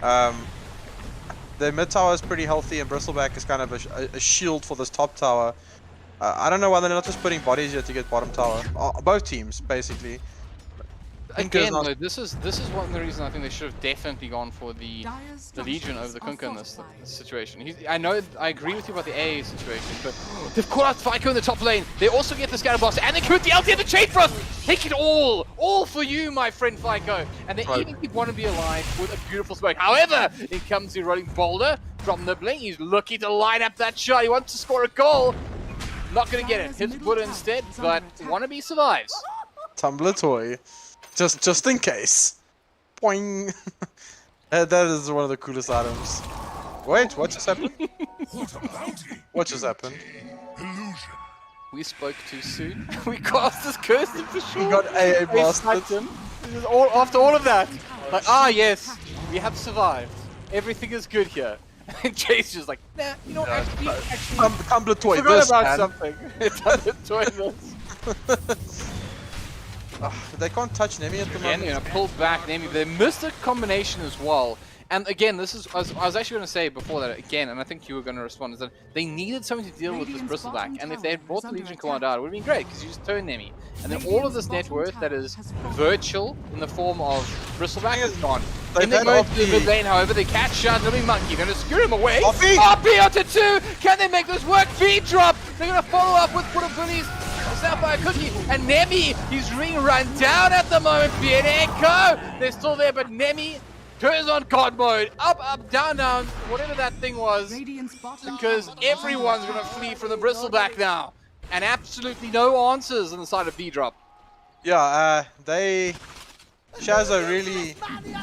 The mid tower is pretty healthy, and Bristleback is kind of a shield for this top tower. I don't know why they're not just putting bodies here to get bottom tower. Both teams, basically. Again, though, this is one of the reasons I think they should have definitely gone for the Legion over the Kunkka in this situation. I know, I agree with you about the AA situation, but they've caught out FICO in the top lane. They also get the Scatter Blast, and they commit the LT and the Chain Frost! Take it all for you, my friend FICO. And they even keep one to be alive with a beautiful smoke. However, it comes to rolling Boulder from Nibbling. He's looking to line up that shot. He wants to score a goal. Not gonna get it. Hits Buddha instead, but Wannabe survives. Tumbler toy. Just in case. Boing. That is one of the coolest items. Wait, what just happened? What just happened? We spoke too soon. We cast this curse for sure. We got AA blasted. Him. This is after all of that. Like, yes, we have survived. Everything is good here. And Chase just like, nah, you know, actually, Tumbler toy forgot this, about man. something. Tumbler toy this. They can't touch Nemi at the Again, moment. you know, pulled back Nemi. They missed a combination as well. And again, this is, I was actually going to say before that again, and I think you were going to respond, is that they needed something to deal with this Bristleback. And if they had brought the Legion Commander out, it would have been great, because you just turn Nemi. And then all of this net worth that is virtual in the form of Bristleback is gone. And they go to the mid lane, however, they catch shot, Living Monkey, going to screw him away. RP onto 2! Can they make this work? VDRXP! They're going to follow up with Bullies. Sapphire Cookie, and Nemi, he's being run down at the moment. Bien Echo, they're still there, but Nemi turns on God mode. Up, down, whatever that thing was. Because everyone's gonna flee from the Bristleback now. and absolutely no answers on the side of V-Drop. Yeah, Shazo really...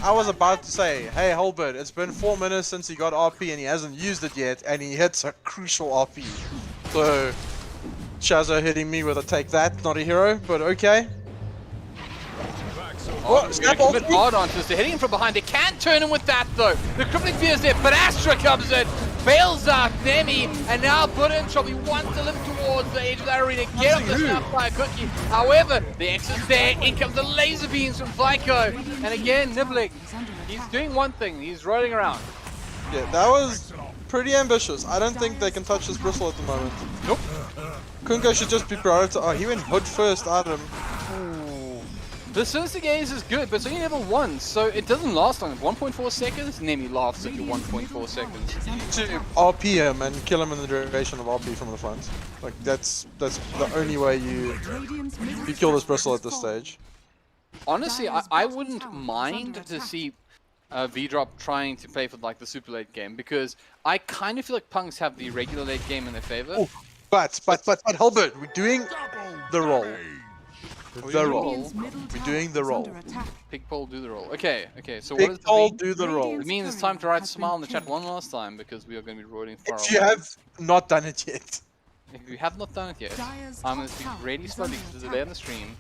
I was about to say, hey HellbirD, it's been 4 minutes since he got RP and he hasn't used it yet, and he hits a crucial RP. So, Shazo hitting me with a take that, notAhero, but okay. Oh, snap off. Hard on they're hitting him from behind. They can't turn him with that though. The crippling fear is there, but Astra comes in, bails out Nemi, and now Buddha in trouble. He wants to live towards the edge of that arena, get up the snap by a cookie. However, the X is there. In comes the laser beams from Flyco, and again nibbling. He's doing one thing. He's rolling around. Yeah, that was pretty ambitious. I don't think they can touch this bristle at the moment. Nope. Kunko should just be prioritized. Oh, he went hood first at him. The Sinister Gaze is good, but it's only level 1, so it doesn't last long. 1.4 seconds, Nemi laughs at you 1.4 seconds. To RP him and kill him in the duration of RP from the front. Like that's the only way you kill this bristle at this stage. Honestly, I wouldn't mind to see V-Drop trying to play for like the super late game, because I kind of feel like Punx have the regular late game in their favor. Oh, but HellbirD, we're doing the roll. The roll. We're doing the roll. Pigpole, do the roll. Okay, so Pigpole, what does that mean? do the roll. It means it's time to write smile in the chat one last time, because we are going to be rolling far If away. you have not done it yet. If you have not done it yet, I'm going to speak really slowly because there's a delay on the stream,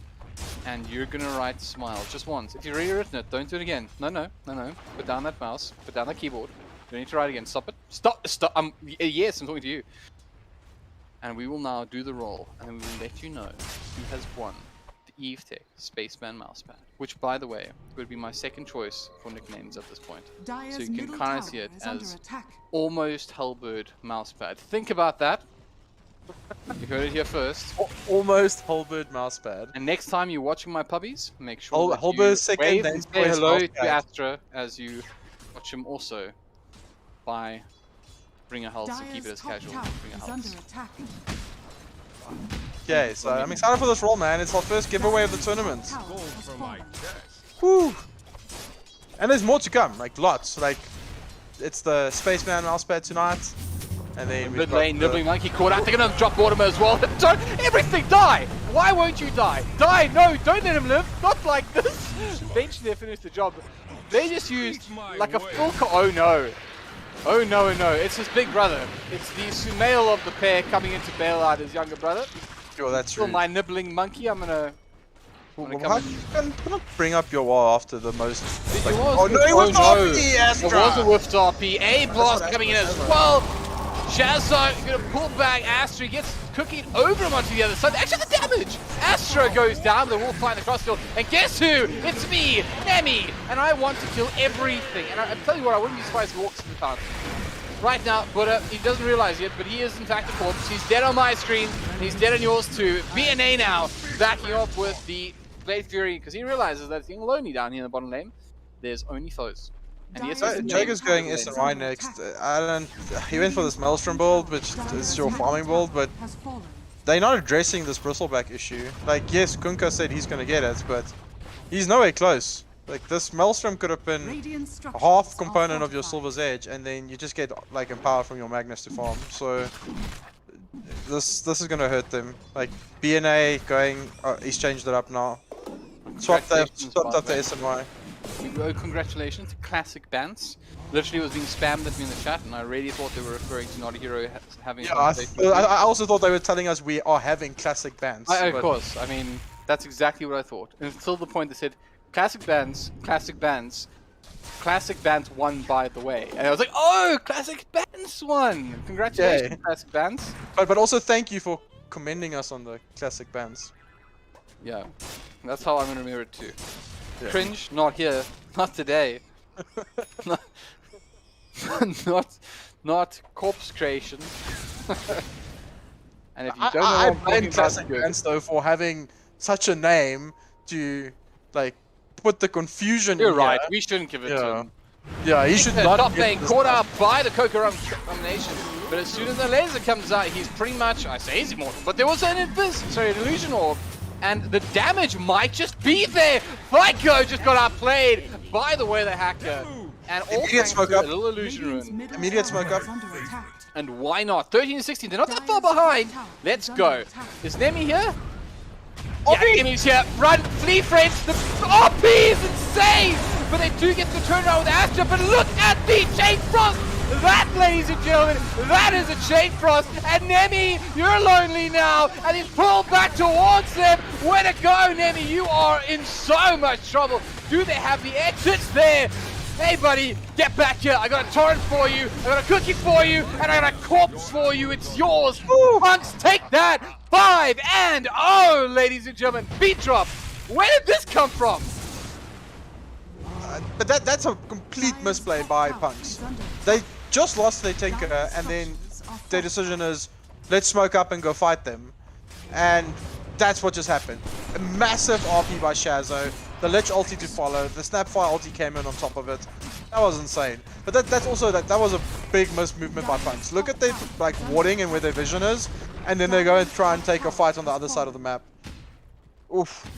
and you're going to write smile just once. If you've already written it, don't do it again. No. Put down that mouse. Put down that keyboard. You don't need to write it again. Stop it. Stop. Yes, I'm talking to you. And we will now do the roll, and then we will let you know who has won the Eve Tech Spaceman Mousepad, which, by the way, would be my second choice for nicknames at this point. So you can kind of see it as almost HellbirD Mousepad. Think about that. You heard it here first. Almost HellbirD Mousepad. And next time you're watching my puppies, make sure that HellbirD you second wave name and say for hello his to mousepad. Astra as you watch him also by bring a health, so keep it as casual. Bring a health. Okay, so I'm excited for this roll, man. It's our first giveaway of the tournament. Whew. And there's more to come, like lots. Like, it's the Spaceman Mousepad tonight. And then Mid lane, nibbling monkey caught out. They're gonna drop Mortimer as well. Don't everything die! Why won't you die? Die! No, don't let him live. Not like this. Eventually they finished the job. They just used like a full oh no. Oh no, it's his big brother. It's the Sumail of the pair coming in to bail out his younger brother. Sure, that's Still true. my nibbling monkey, I'm gonna How you can bring up your wall after the most... Like, was oh no, he was RP, Astra! It was a whiffed RP. A blast coming in as well. Shazza gonna pull back Astra, gets cooking over him onto the other side. Actually, the damage! Astra goes down, the wolf find the crossfield, and guess who? It's me, Nemi! And I want to kill everything. And I tell you what, I wouldn't be surprised if he walks in the fountain. Right now, but he doesn't realize yet, but he is in fact a corpse. He's dead on my screen, and he's dead on yours too. BNA now, backing off with the Blade Fury, because he realizes that he's lonely down here in the bottom lane. There's only foes. And yes, Jager's going SNY next. He went for this Maelstrom build, which is your farming build, but they're not addressing this bristleback issue. Like, yes, Kunka said he's gonna get it, but he's nowhere close. Like, this Maelstrom could have been a half component of your Silver's Edge, and then you just get like empower from your Magnus to farm. So this is gonna hurt them. Like, BNA going, he's changed it up now. Swapped up the SNY. Congratulations to Classic Bants. Literally was being spammed at me in the chat, and I really thought they were referring to notAhero having. Yeah, I also thought they were telling us we are having Classic Bants. Of course, I mean that's exactly what I thought. Until the point they said Classic Bants, Classic Bants, Classic Bants won by the way, and I was like, oh, Classic Bants won! Congratulations, Classic Bants. But also thank you for commending us on the Classic Bants. Yeah, that's how I'm gonna remember it too. Yeah. Cringe, not here, not today. not corpse creation. And if you don't know I what I'm blame talking Classic about, Bants though for having such a name to like put the confusion. You're in right. here. We shouldn't give it to him. Yeah, he should not. Top lane caught out by the Kokorum combination, but as soon as the laser comes out, he's pretty much, I say he's immortal, but there was an an illusion orb, and the damage might just be there. Flyco just got outplayed by the way the hacker, And all Immediate thanks smoke to up. a little illusion Radiant's rune. middle Immediate tower smoke up. is under attack. And why not? 13 and 16, they're not that far behind. Let's go. Is Nemi here? Yeah, Nemi's here. Run, flee, friends. The RP is insane. But they do get the turnaround with Astra. But look at the Chain Frost. That, ladies and gentlemen, that is a Chain Frost. And Nemi, you're lonely now. And he's pulled back towards them. Where to go, Nemi? You are in so much trouble. Do they have the exits there? Hey buddy, get back here. I got a torrent for you, I got a cookie for you, and I got a corpse for you. It's yours. Punx, take that. 5-0, ladies and gentlemen. Beat drop. Where did this come from? But that's a complete misplay by Punx. They just lost their Tinker, and then their decision is, let's smoke up and go fight them. And that's what just happened. A massive RP by Shazo. The Lich ulti to follow, the Snapfire ulti came in on top of it. That was insane. But that's also that was a big mismovement by Punx. Look at their like warding and where their vision is, and then they go and try and take a fight on the other side of the map. Oof.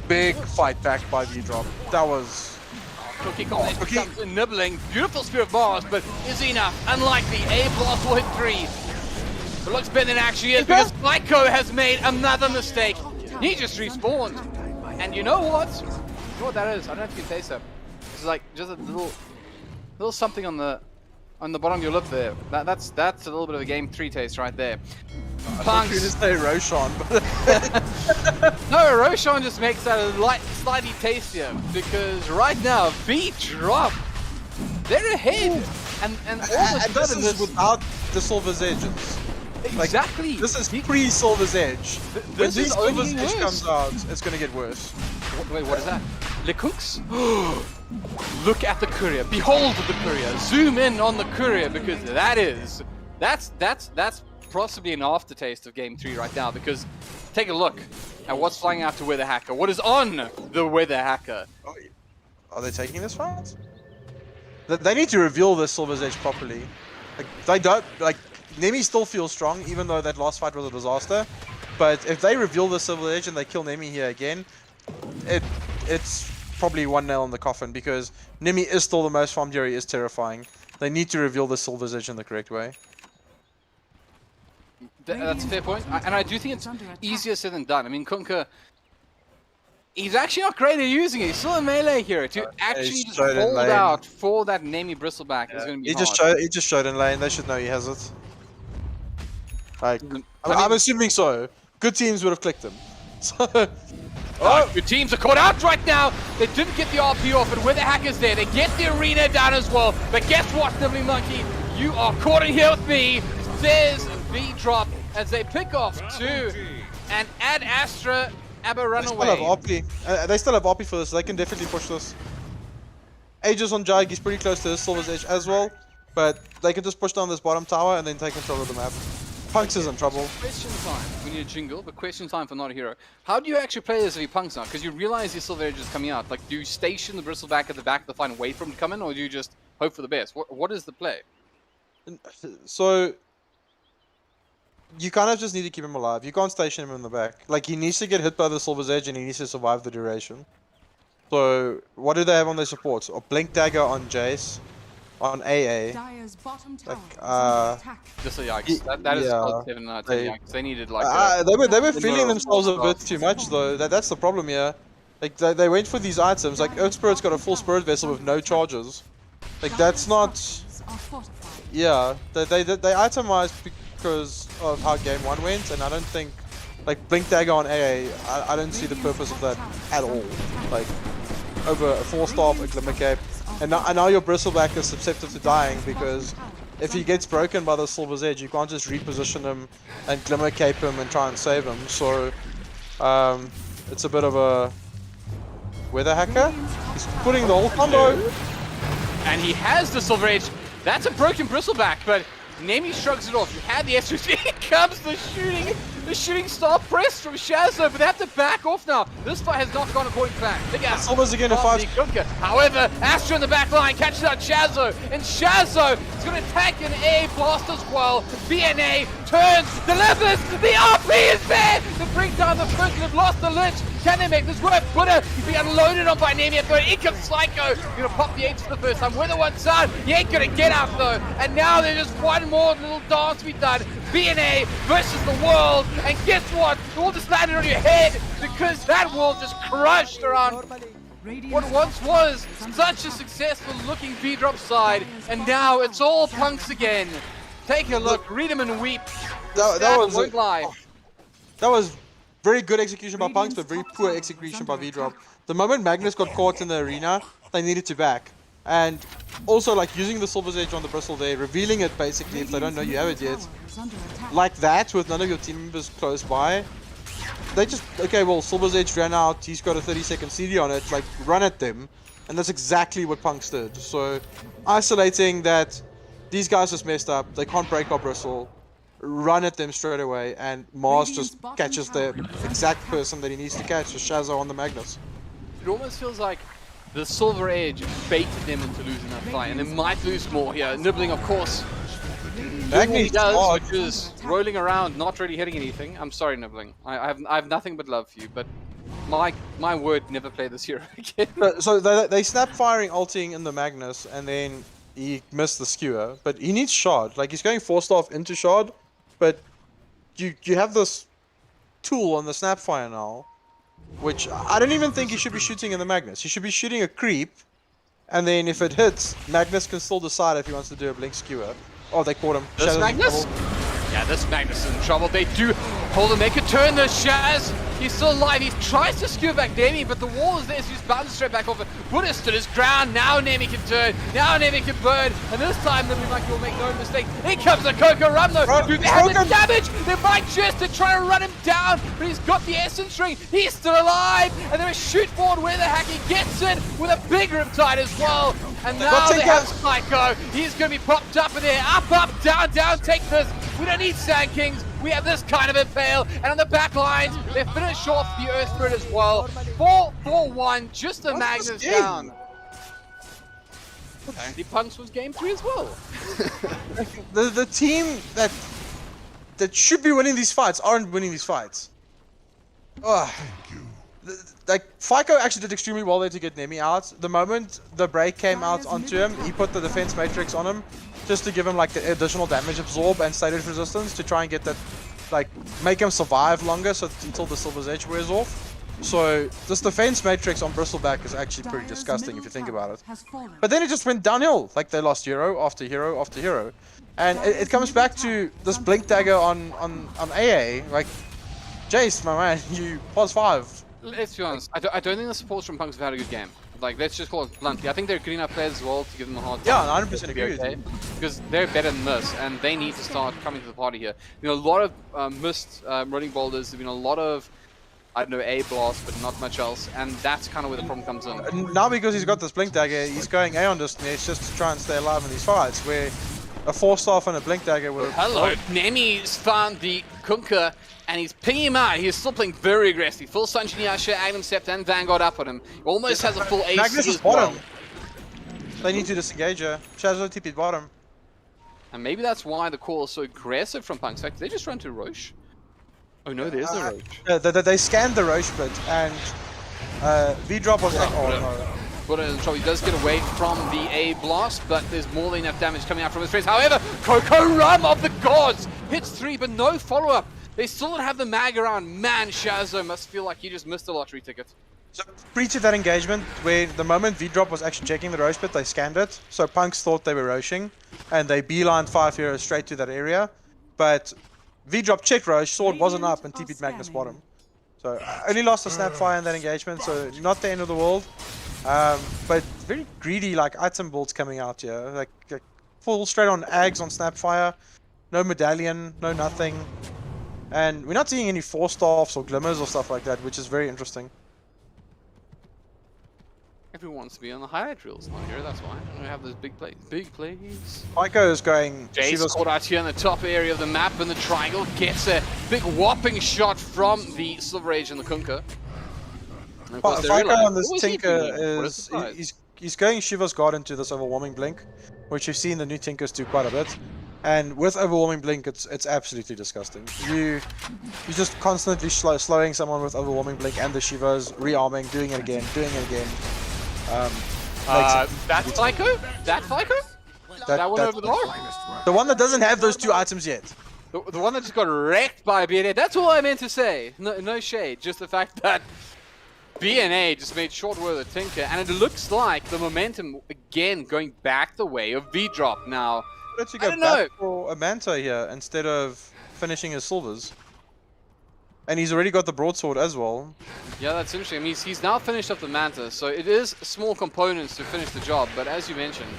Big fight back by V-Drop. That was Cookie comes in nibbling. Beautiful Spear of Mars, but is he enough? Unlikely. A blast will hit 3. It looks better than it actually is because Myco has made another mistake. He just respawned. And you know what? You know what that is? I don't know if you can taste that. It's like just a little something on the bottom of your lip there. That's a little bit of a game 3 taste right there. I was going to say Roshan, but no, Roshan just makes that slightly tastier because right now V-Drop, they're ahead, and all of a this sudden is without the Silver's Edges. Exactly. This is pre-Silver's Edge. When This is Silver's only Edge worse. comes out, it's going to get worse. Wait, what is that? Le Cooks? Look at the courier. Behold the courier. Zoom in on the courier because that's possibly an aftertaste of Game 3 right now because take a look at what's flying out to Weather Hacker. What is on the Weather Hacker? Are they taking this fight? They need to reveal this Silver's Edge properly. Like, they don't, like, Nemi still feels strong even though that last fight was a disaster. But if they reveal the Silver's Edge and they kill Nemi here again, it's probably one nail in the coffin because Nemi is still the most farmed hero, he is terrifying. They need to reveal the Silver's Edge in the correct way. That's a fair point, and I do think it's easier said than done. I mean, Kunkka, he's actually not great at using it. He's still a melee hero. To actually just hold out for that Nemi Bristleback is going to be hard. He just showed in lane. They should know he has it. Like, I'm assuming so. Good teams would have clicked him. So, Good teams are caught out right now. They didn't get the RP off, but with the hackers there, they get the arena down as well. But guess what, Nibbling Monkey? You are caught in here with me. There's V-Drop as they pick off 2 and add Astra. Abba run away. They still have RP for this. They can definitely push this. Aegis on Jag, he's pretty close to his Silver's Edge as well. But they can just push down this bottom tower and then take control of the map. Punx is in trouble. Question time. We need a jingle, but question time for notAhero. How do you actually play this if you Punx now? Because you realize your Silver Edge is coming out. Like, do you station the Bristleback at the back of the fight and wait for him to come in, or do you just hope for the best? What is the play? So, you kind of just need to keep him alive. You can't station him in the back. Like, he needs to get hit by the Silver's Edge and he needs to survive the duration. So, what do they have on their supports? A Blink Dagger on Jace, on AA. Dire's bottom tower Like, Just a yikes. That is yeah, 7 out of 10 yikes. They needed like they were feeling themselves a bit too much though. That's the problem here. Like, they went for these items. Like, Earthspirit's got a full Spirit Vessel with no charges. Like, that's not... are fortified. Yeah, they itemized because of how game 1 went, and I don't think, like, Blink Dagger on AA, I don't see the purpose of that at all. Like, over a 4-star, a Glimmer Cape, and now your Bristleback is susceptible to dying because if he gets broken by the Silver's Edge, you can't just reposition him and Glimmer Cape him and try and save him. So, it's a bit of a Weather Hacker. He's putting the whole combo. And he has the Silver Edge. That's a broken Bristleback, but Nemi shrugs it off. You had the SUC. Here comes the shooting. The shooting star press from Shazzo, but they have to back off now. This fight has not gone according to plan. Look at Silver's again in five. However, Astra in the back line catches out Shazzo, and Shazzo is going to attack an A blast as well. BNA turns, delivers, the RP is there to bring down the first and have lost the Lynch. Can they make this work? Buddha is being unloaded on by Nemi at third. In comes Psycho. Gonna pop the 8 for the first time. With the one side, he ain't gonna get out though. And now there's just one more little dance to be done. BNA versus the world. And guess what? The world just landed on your head because that world just crushed around what once was such a successful looking V-drop side. And now it's all Punx again. Take a look. Read him and weep. That was won't lie. That was very good execution by Punx, but very poor execution by V-drop. The moment Magnus got caught in the arena, they needed to back. And also, like, using the Silver's Edge on the bristle there, revealing it basically if they don't know you have it yet. Like that, with none of your team members close by. They just, okay, well, Silver's Edge ran out, he's got a 30-second CD on it, like, run at them. And that's exactly what Punx did. So, isolating that these guys just messed up, they can't break our bristle. Run at them straight away, and Mars just catches the exact person that he needs to catch, with Shazzo on the Magnus. It almost feels like the Silver Edge baited them into losing that fight, and they might lose more here. Nibbling, of course, doing what he does, which is rolling around, not really hitting anything. I'm sorry, Nibbling. I have nothing but love for you, but my word, never play this hero again. So they snap firing, ulting in the Magnus, and then he missed the skewer, but he needs shard. Like, he's going 4-star into shard. But you have this tool on the Snapfire now, which I don't even think he should be shooting in the Magnus. He should be shooting a creep, and then if it hits, Magnus can still decide if he wants to do a blink skewer. Oh, they caught him. This Magnus? Yeah, this Magnus is in trouble. They do hold him. They could turn this Shaz. He's still alive. He tries to skew back Nemi, but the wall is there, so he's bounces straight back off it. Buddha stood his ground. Now Nemi can turn. Now Nemi can burn. And this time, Nemi will make no mistake. Here comes a Coco Rum, though. Do they have the damage? They might just to try to run him down, but he's got the essence ring. He's still alive. And there is shoot forward where the hack he gets in with a big riptide as well. And now they have Psycho. He's going to be popped up in there. Up, up, down, down. Take this. We don't need Sand Kings. We have this kind of impale. And on the back lines, they finish off the Earthbird as well. 4-4-1. Just the Magnus down. Apparently Punx was game 3 as well. the team that should be winning these fights aren't winning these fights. Oh. Like, FICO actually did extremely well there to get Nemi out. The moment the break came out onto him, he put the defense matrix on him just to give him like the additional damage absorb and status resistance to try and get that, like, make him survive longer until the Silver's Edge wears off. So this defense matrix on Bristleback is actually pretty disgusting if you think about it. But then it just went downhill. Like, they lost hero after hero after hero. And it comes back to this blink dagger on AA. Like, Jace, my man, you +5. Let's be honest, I don't think the supports from Punx have had a good game. Like, let's just call it bluntly. I think they're good enough players as well to give them a hard time. Yeah, 100% agree with you. Because they're better than this, and they need to start coming to the party here. You know, a lot of missed running boulders. There've been a lot of, I don't know, A blast, but not much else, and that's kind of where the problem comes in. Now because he's got this blink dagger, he's going A on this match just to try and stay alive in these fights, where a 4-star and a blink dagger will... Hello, Nemi's found the Kunkka, and he's pinging him out. He's still playing very aggressively. Full Sunshine Yasha, Aghanim Scepter, and Vanguard up on him. He almost has a full AC Magnus is as well. bottom. They need to disengage her. Shazzo TP'd bottom. And maybe that's why the call is so aggressive from Punx. In fact, they just run to Roche. Oh no, there's a Roche. They scanned the Roche bit, and V-drop was like, oh no. Buddha in trouble. He does get away from the A blast, but there's more than enough damage coming out from his friends. However, Coco Rum of the gods hits 3, but no follow-up. They still don't have the mag around. Man, Shazzo must feel like he just missed a lottery ticket. So, breach of that engagement, where the moment V-drop was actually checking the Roche pit, they scanned it. So Punx thought they were Roshing, and they beelined 5 heroes straight to that area. But V-drop checked Roche, sword wasn't up, and TP'd Magnus bottom. So, only lost a Snapfire in that engagement, so not the end of the world. But very greedy, like, item builds coming out here. Like full straight on Ags on Snapfire. No medallion, no nothing. And we're not seeing any 4-staffs or glimmers or stuff like that, which is very interesting. Everyone wants to be on the highlight reels now here, that's why. I have those big plays. Big plays. Pyko is going. Jace caught out here in the top area of the map, and the triangle gets a big whopping shot from the Silver Age and the Kunkka. And of course, they Pyko realize, on this what was he Tinker doing? What a is surprise. he's going Shiva's Guard into this overwhelming blink, which you've seen the new Tinkers do quite a bit. And with overwhelming blink, it's absolutely disgusting. You're just constantly slowing someone with overwhelming blink and the Shivas, rearming, doing it again. That Psycho? That Psycho? That one over there? The one that doesn't have those two items yet. The one that just got wrecked by BNA. That's all I meant to say. No shade. Just the fact that BNA just made short work of Tinker, and it looks like the momentum again going back the way of V-Drop now. Why don't you I go don't back know. for a Manta here instead of finishing his silvers? And he's already got the broadsword as well. Yeah, that's interesting. I mean, he's now finished up the Manta, so it is small components to finish the job, but as you mentioned,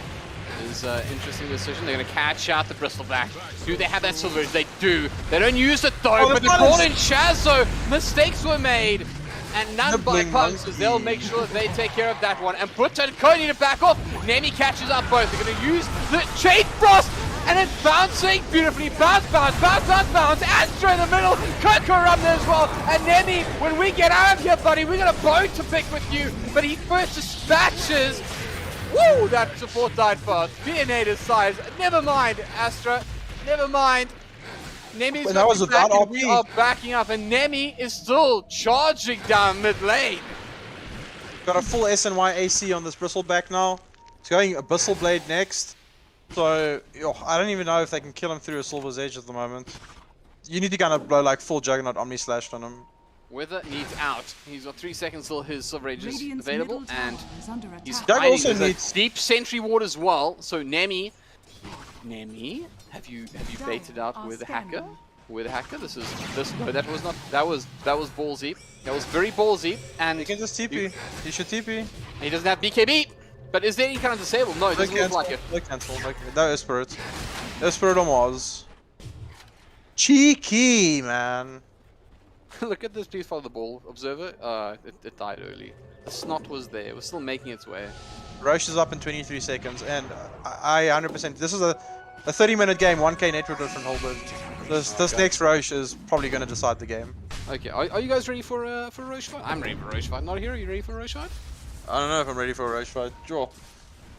it is an interesting decision. They're going to catch out the Bristleback. Do they have that silver? They do. They don't use it though, but they brought in Chazo. Mistakes were made. And none by Punx, as they'll make sure that they take care of that one. And Butcher and Cody to back off. Nemi catches up both. They're going to use the Chain Frost. And it's bouncing beautifully. Bounce. Astra in the middle. Coco around there as well. And Nemi, when we get out of here, buddy, we got a bone to pick with you. But he first dispatches. Woo! That support died fast. DNA decides. Never mind, Astra. Never mind. Nemi's But that was without back and we RP. are backing up, and Nemi is still charging down mid lane. Got a full SNY AC on this Bristleback now. It's going Abyssal Blade next. So, I don't even know if they can kill him through a Silver's Edge at the moment. You need to kind of blow like full Juggernaut Omni Slash on him. Weather needs out. He's got 3 seconds till his Silver Age is Radiant's available, middle and tower is under he's attack. Doug hiding. also There's a needs- deep sentry ward as well. So Nemi, have you baited out with a hacker? With a hacker, no, that was not. That was ballsy. That was very ballsy, and He can just TP. He should TP. he doesn't have BKB. But is there any kind of disable? No, it doesn't look like it. No cancel. No Spirit. Spirit on Mars. Cheeky, man. Look at this, please follow the ball. Observer, it died early. The snot was there. It was still making its way. Roche is up in 23 seconds, and I 100%. This is a 30-minute game, 1k net worth from HellbirD. This next Roche is probably going to decide the game. Okay, are you guys ready for a Roche fight? I'm ready for a Roche fight. notAhero, you ready for a Roche fight? I don't know if I'm ready for a Roche fight. Sure.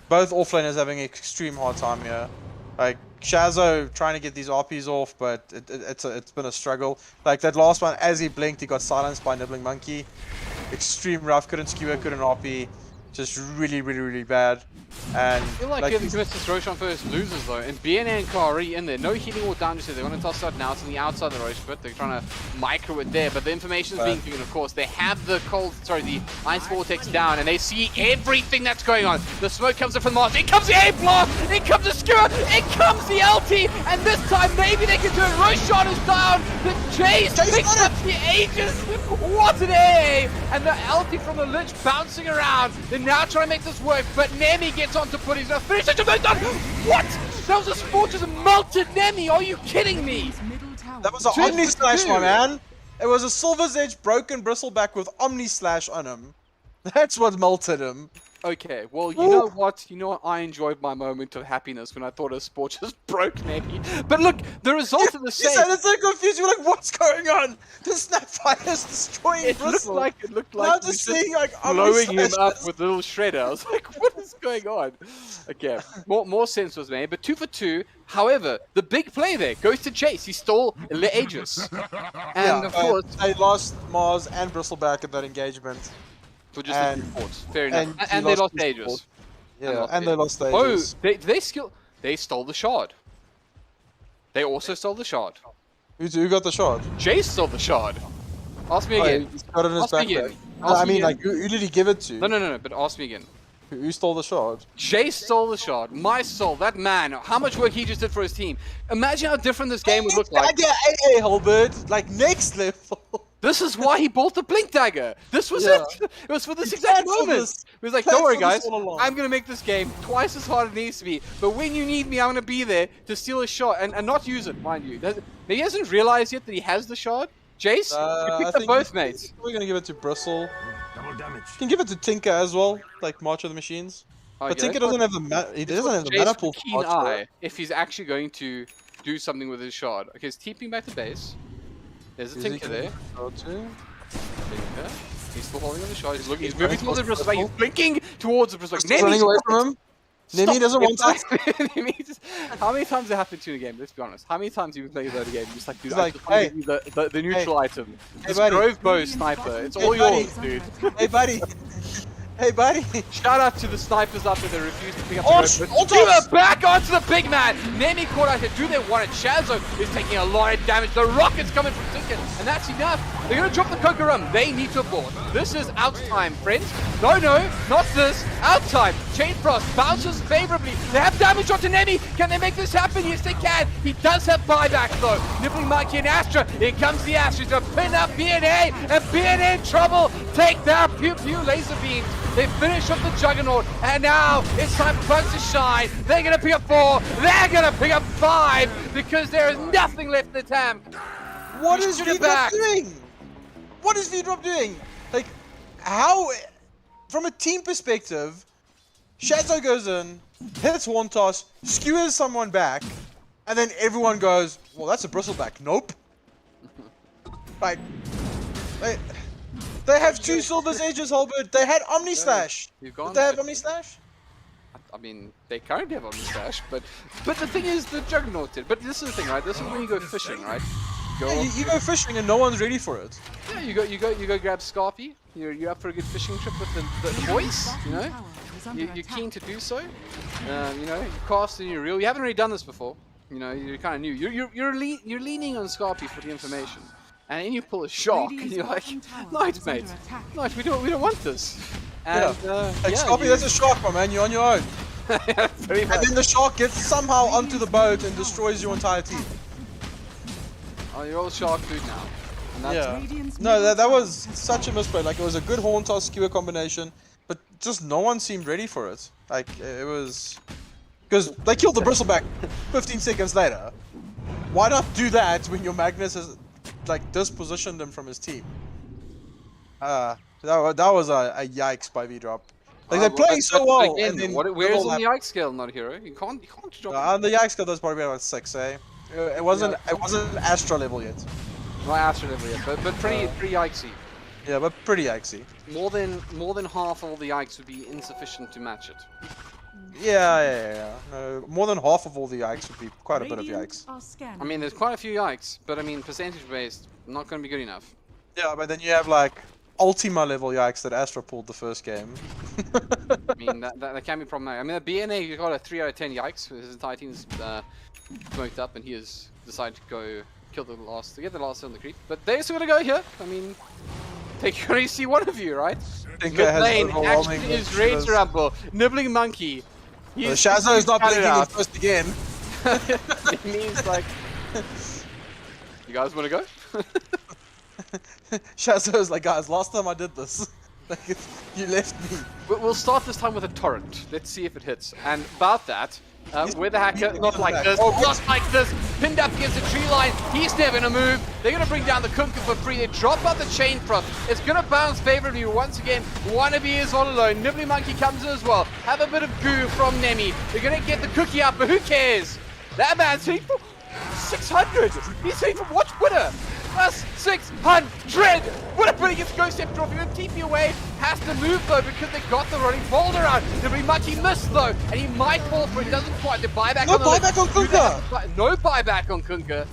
Both offlaners having an extreme hard time here. Like Shazo trying to get these RPs off, but it's been a struggle. Like that last one, as he blinked, he got silenced by Nibbling Monkey. Extreme rough, couldn't skewer, couldn't RP. Just really bad. And I feel like if Mr. Roshan first loses though, and BNA and Kari in there, no healing or down, just they want to toss out now to the outside of the Roche bit. They're trying to micro it there, but the information is being given, of course. They have the the Ice Vortex down, and they see everything that's going on. The smoke comes in from Mars, it comes the A-Blast, it comes the Skewer, it comes the LT, and this time maybe they can do it. Roshan is down, the Chase picks up the Aegis, what an A! And the LT from the Lich bouncing around. They're now trying to make this work, but Nemi gets on to put his finish it to done. What? That was a sport just melted Nemi. Are you kidding me? Middle tower. that was an Omni Slash, my man. It was a Silver's Edge broken Bristleback with Omni Slash on him. That's what melted him. Okay, well, you know what? I enjoyed my moment of happiness when I thought a sport just broke Nemi. But look, the result of the You save. sounded so confused. You were like, "What's going on? The Snapfire is destroying It looked Bristle." like Now we I'm just seeing like Omni blowing him Slash. up with a little shredder. I was like, what is going on? Okay, more sense was made, but 2 for 2. However, the big play there goes to Chase. He stole Le Aegis. And of course, they lost Mars and Bristleback in that engagement. for just a few ports. Fair enough. and And he they lost his Aegis. support. Yeah, and they lost Oh, Aegis. they stole the shard. They also stole the shard. Who got the shot? Chase stole the shard. Ask me again. He's got it in his Ask me backpack. again. No, Ask I me mean, again. like, who did he give it to? No, but ask me again. Who stole the shot? Chase stole the shard. My soul, that man, how much work he just did for his team. Imagine how different this game would look like. Dagger AA, HellbirD, like next level. This is why he bought the Blink Dagger. This was Yeah. it. It was for this He exact planned for moment. this. He was like, Planned don't worry, for this guys. all along. I'm going to make this game twice as hard as it needs to be. But when you need me, I'm going to be there to steal a shot and not use it, mind you. Maybe he hasn't realized yet that he has the shard. Jace, you I picked up think both, mates. We're gonna give it to Bristle. Can give it to Tinker as well, like March of the Machines. Oh, But yeah, Tinker that's doesn't have the he It's doesn't what have the Jace mana with pool. a keen eye if he's actually going to do something with his shard. Okay, he's TPing back to base. There's a Tinker there. Tinker. He's still holding on the shard. He's looking. He's moving towards the Bristol. He's blinking towards the Bristol. He's running away from him. Nemi doesn't want it. How many times it happened to you in a game? Let's be honest. How many times you play that game? Just like, dude, He's I like, just want to hey, give you the neutral item. This buddy. Grove Bow sniper. It's Hey, all buddy. yours, dude. Hey, buddy. Hey, buddy. Shout out to the snipers out there that refuse to pick up Oh, the Grove Bow. hold Give on. it back onto the big man. Nemi caught out here. Do they want it? Shazo is taking a lot of damage. The rocket's coming from Tinker, and that's enough. They're going to drop the Kokorum. They need to abort. This is out time, friends. No, not this. Out time. Chain Frost bounces favorably. They have damage onto Nemi. Can they make this happen? Yes, they can. He does have buyback, though. Nibbling Monkey and Astra. Here comes the Astra to pin up BNA, and BNA in trouble. Take their pew pew laser beams. They finish up the Juggernaut, and now it's time for Punx to shine. They're going to pick up 4. They're going to pick up 5 because there is nothing left in the tank. What We is shoot it VDROP back. doing? What is VDROP doing? Like, how, from a team perspective, Shazo goes in, hits one toss, skewers someone back, and then everyone goes, well, that's a bristleback. Nope. Like, they have 2 Silver's Edges, HellbirD. They had Omni Slash. You've Did gone. they have Omni Slash? I mean, they currently have Omni Slash, but the thing is, the Juggernaut did. But this is the thing, right? This is when you go fishing, right? Yeah, you go fishing and no one's ready for it. Yeah, you go grab Scarpy. You're up for a good fishing trip with the boys, you know. You're keen to do so. You know, you cast and you reel. You haven't really done this before. You know, you're kind of new. You're leaning on Scarpy for the information, and then you pull a shark, and you're like, "Nice, mate. Nice. We don't want this." And, Like, Scorpio, that's a shark, my man. You're on your own. very And much. then the shark gets somehow onto the boat and destroys your entire team. Oh, you're all shark food now. And that's Yeah. No, that was such a misplay. Like, it was a good horn toss skewer combination, but just no one seemed ready for it. Like, it was... Because they killed the bristleback 15 seconds later. Why not do that when your Magnus has, like, dispositioned him from his team? That was a yikes by VDROP. Like, they're playing so well, Again, and then... where is on the yikes scale, notAhero? You can't drop On the yikes scale, that's probably about 6, eh? It wasn't Astra level yet. not Astra level yet, but pretty yikesy. Yeah, but pretty yikesy. More than half all the yikes would be insufficient to match it. Yeah. No, more than half of all the yikes would be quite a bit of yikes. I mean, there's quite a few yikes, but I mean, percentage based, not going to be good enough. Yeah, but then you have like Ultima level yikes that Astra pulled the first game. I mean, that can be problematic. I mean, the BNA got a 3 out of 10 yikes. His entire team's smoked up, and he has decided to go kill the last, to get the last on the creep. But they're still gonna go here. I mean, they can only see one of you, right? Mid lane actually is ready to rumble. Nibbling Monkey. Shazo is not blinking out. it first again. It means like, you guys want to go? Shazo is like, guys, last time I did this, like, you left me. We'll start this time with a torrent. Let's see if it hits. And about that, with the hacker, he's not like back. this, Oh, not like this. Pinned up against the tree line. He's never gonna move. They're gonna bring down the Kunkka for free. They drop out the chain frost. It's gonna bounce favorably once again. Wannabe is all alone. Nibbling Monkey comes in as well. Have a bit of goo from Nemi. They're gonna get the cookie out, but who cares? That man's hitting for 600. He's hitting for watch winner. Plus 600! What a putting his Ghost Scepter off. You're gonna TP away. Has to move though because they got the running boulder out. Nibbling Monkey missed though, and he might fall for it. Doesn't quite. The buyback No on the buyback on Kunkka! No buyback on Kunkka.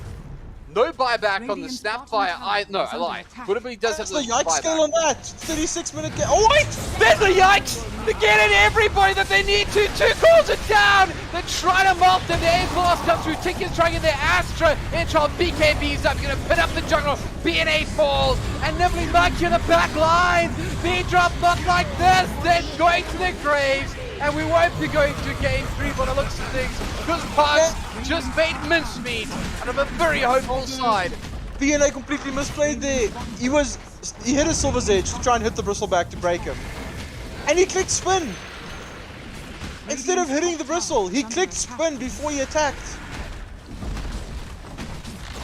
No buyback on the Snapfire. No, I lied. Whatever he does have What's the the yikes buyback. scale on that? 36-minute game. Oh, wait! There's the yikes! They're getting everybody that they need to. 2 calls it down! They're trying to melt them. The air blast comes through. Tinker's trying to get their Astra. Intrial BKB's up. Gonna pin up the Juggernaut. BNA falls. And Nibbling Monkey in the back line. VDROP not like this. They're going to their graves. And we won't be going to game 3 by the looks of things. Because Punx just made mincemeat out of a very hopeful side. BNA completely misplayed there. He hit a Silver's Edge to try and hit the bristleback to break him. And he clicked spin. Instead of hitting the bristle, he clicked spin before he attacked.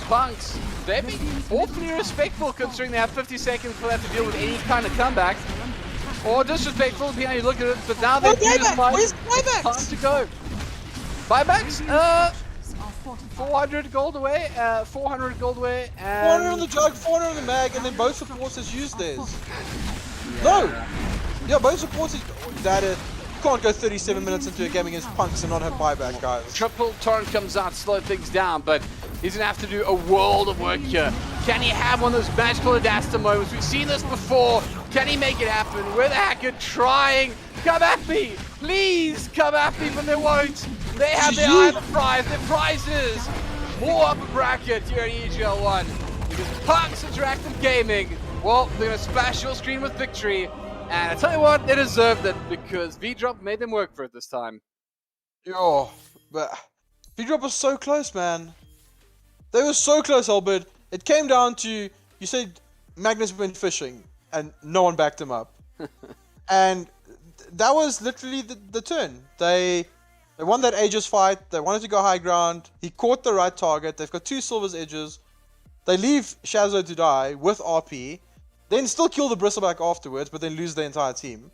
Punx, they're being awfully respectful considering they have 50 seconds for that to deal with any kind of comeback. or disrespectful, depending how you look at it. But now they've used Where's buybacks? time to go. Buybacks? Are fortified. 400 gold away. 400 gold away. 400 on the jug, 400 on the mag, and then both supporters used theirs. No! Yeah, both supporters. That can't go 37 minutes into a game against Punx and not have buyback, guys. Triple Torrent comes out, slow things down, but he's gonna have to do a world of work here. Can he have one of those magical Adasta moments? We've seen this before. Can he make it happen? With the hacker trying. Come at me! Please come at me, but they won't. They have their eye on the prize. Their prize is more upper bracket here in EGL 1. Because Punx Interactive Gaming, well, they're gonna splash your screen with victory. And I tell you what, they deserved it because VDROP made them work for it this time. Yo, but VDROP was so close, man. They were so close, HellbirD. It came down to, you said Magnus went fishing, and no one backed him up. And that was literally the turn. They won that Aegis fight. They wanted to go high ground. He caught the right target. They've got 2 Silver's edges. They leave Shazo to die with RP. Then still kill the Bristleback afterwards, but then lose the entire team.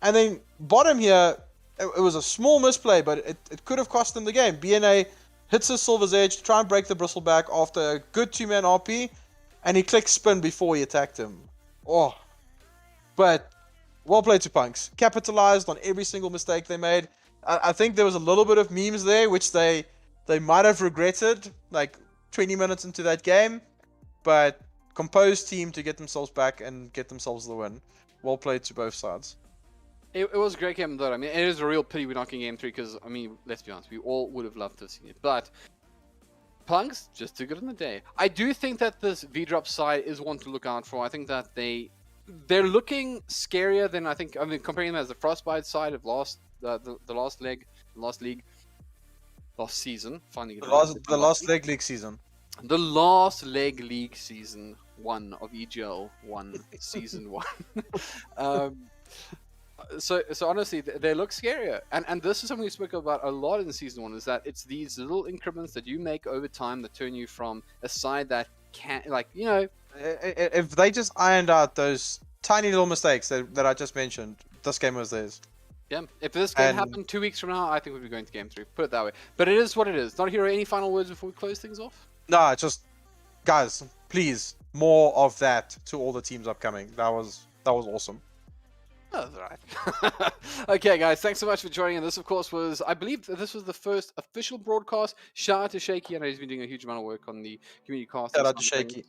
And then bottom here, it was a small misplay, but it could have cost them the game. BNA hits his Silver's Edge to try and break the Bristleback after a good 2-man RP, and he clicked spin before he attacked him. Oh, but well played to Punx. Capitalized on every single mistake they made. I think there was a little bit of memes there, which they might have regretted, like 20 minutes into that game, but composed team to get themselves back and get themselves the win. Well played to both sides. It was a great game, though. I mean, it is a real pity we're not getting game 3 because, I mean, let's be honest, we all would have loved to have seen it. But Punx just too good in the day. I do think that this VDROP side is one to look out for. I think that they're looking scarier than I mean, comparing them as the Frostbite side of last season. Finally, The last leg league season. The last leg league season 1 of EGL 1 season 1. So honestly, they look scarier, and this is something we spoke about a lot in season 1. Is that it's these little increments that you make over time that turn you from a side that can't, like, you know, if they just ironed out those tiny little mistakes that I just mentioned, this game was theirs. yeah. If this game happened 2 weeks from now, I think we'd be going to game 3. Put it that way. But it is what it is. notAhero, any final words before we close things off? No, just guys, please, more of that to all the teams upcoming. That was awesome. Oh, that's right. Okay, guys, thanks so much for joining. And this, of course, was, I believe that this was the first official broadcast. Shout out to Shaky. I know he's been doing a huge amount of work on the community cast. Shout out to Shaky.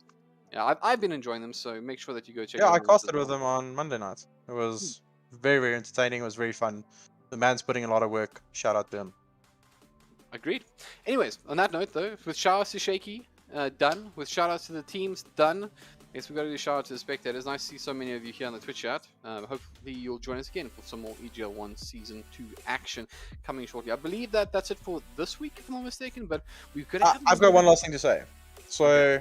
Yeah, I've been enjoying them, so make sure that you go check Yeah, out I them casted as with well. him on Monday night. It was very, very entertaining. It was very fun. The man's putting a lot of work. Shout out to him. Agreed. Anyways, on that note, though, with shout outs to Shaky, done. With shout outs to the teams, done. Yes, we've got to do shout out to the spectators. Nice to see so many of you here on the Twitch chat. Hopefully you'll join us again for some more EGL 1 Season 2 action coming shortly. I believe that's it for this week, if I'm not mistaken, but we've got to have... I've got one last thing to say. So,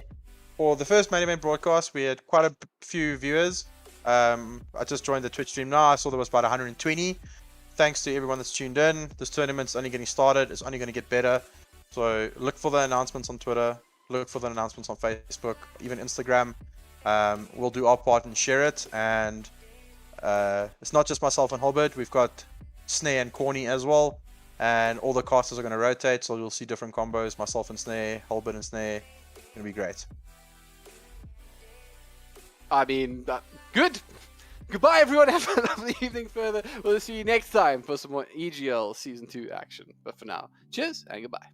for the first main event broadcast, we had quite a few viewers. I just joined the Twitch stream now. I saw there was about 120. Thanks to everyone that's tuned in. This tournament's only getting started. It's only going to get better. So, look for the announcements on Twitter. Look for the announcements on Facebook, even Instagram. We'll do our part and share it, and it's not just myself and HellbirD. We've got Snare and Corny as well, and all the casters are going to rotate, so you'll see different combos. Myself and Snare, HellbirD and Snare. It's going to be great. I mean, good. Goodbye, everyone. Have a lovely evening further. We'll see you next time for some more EGL Season 2 action. But for now, cheers and goodbye.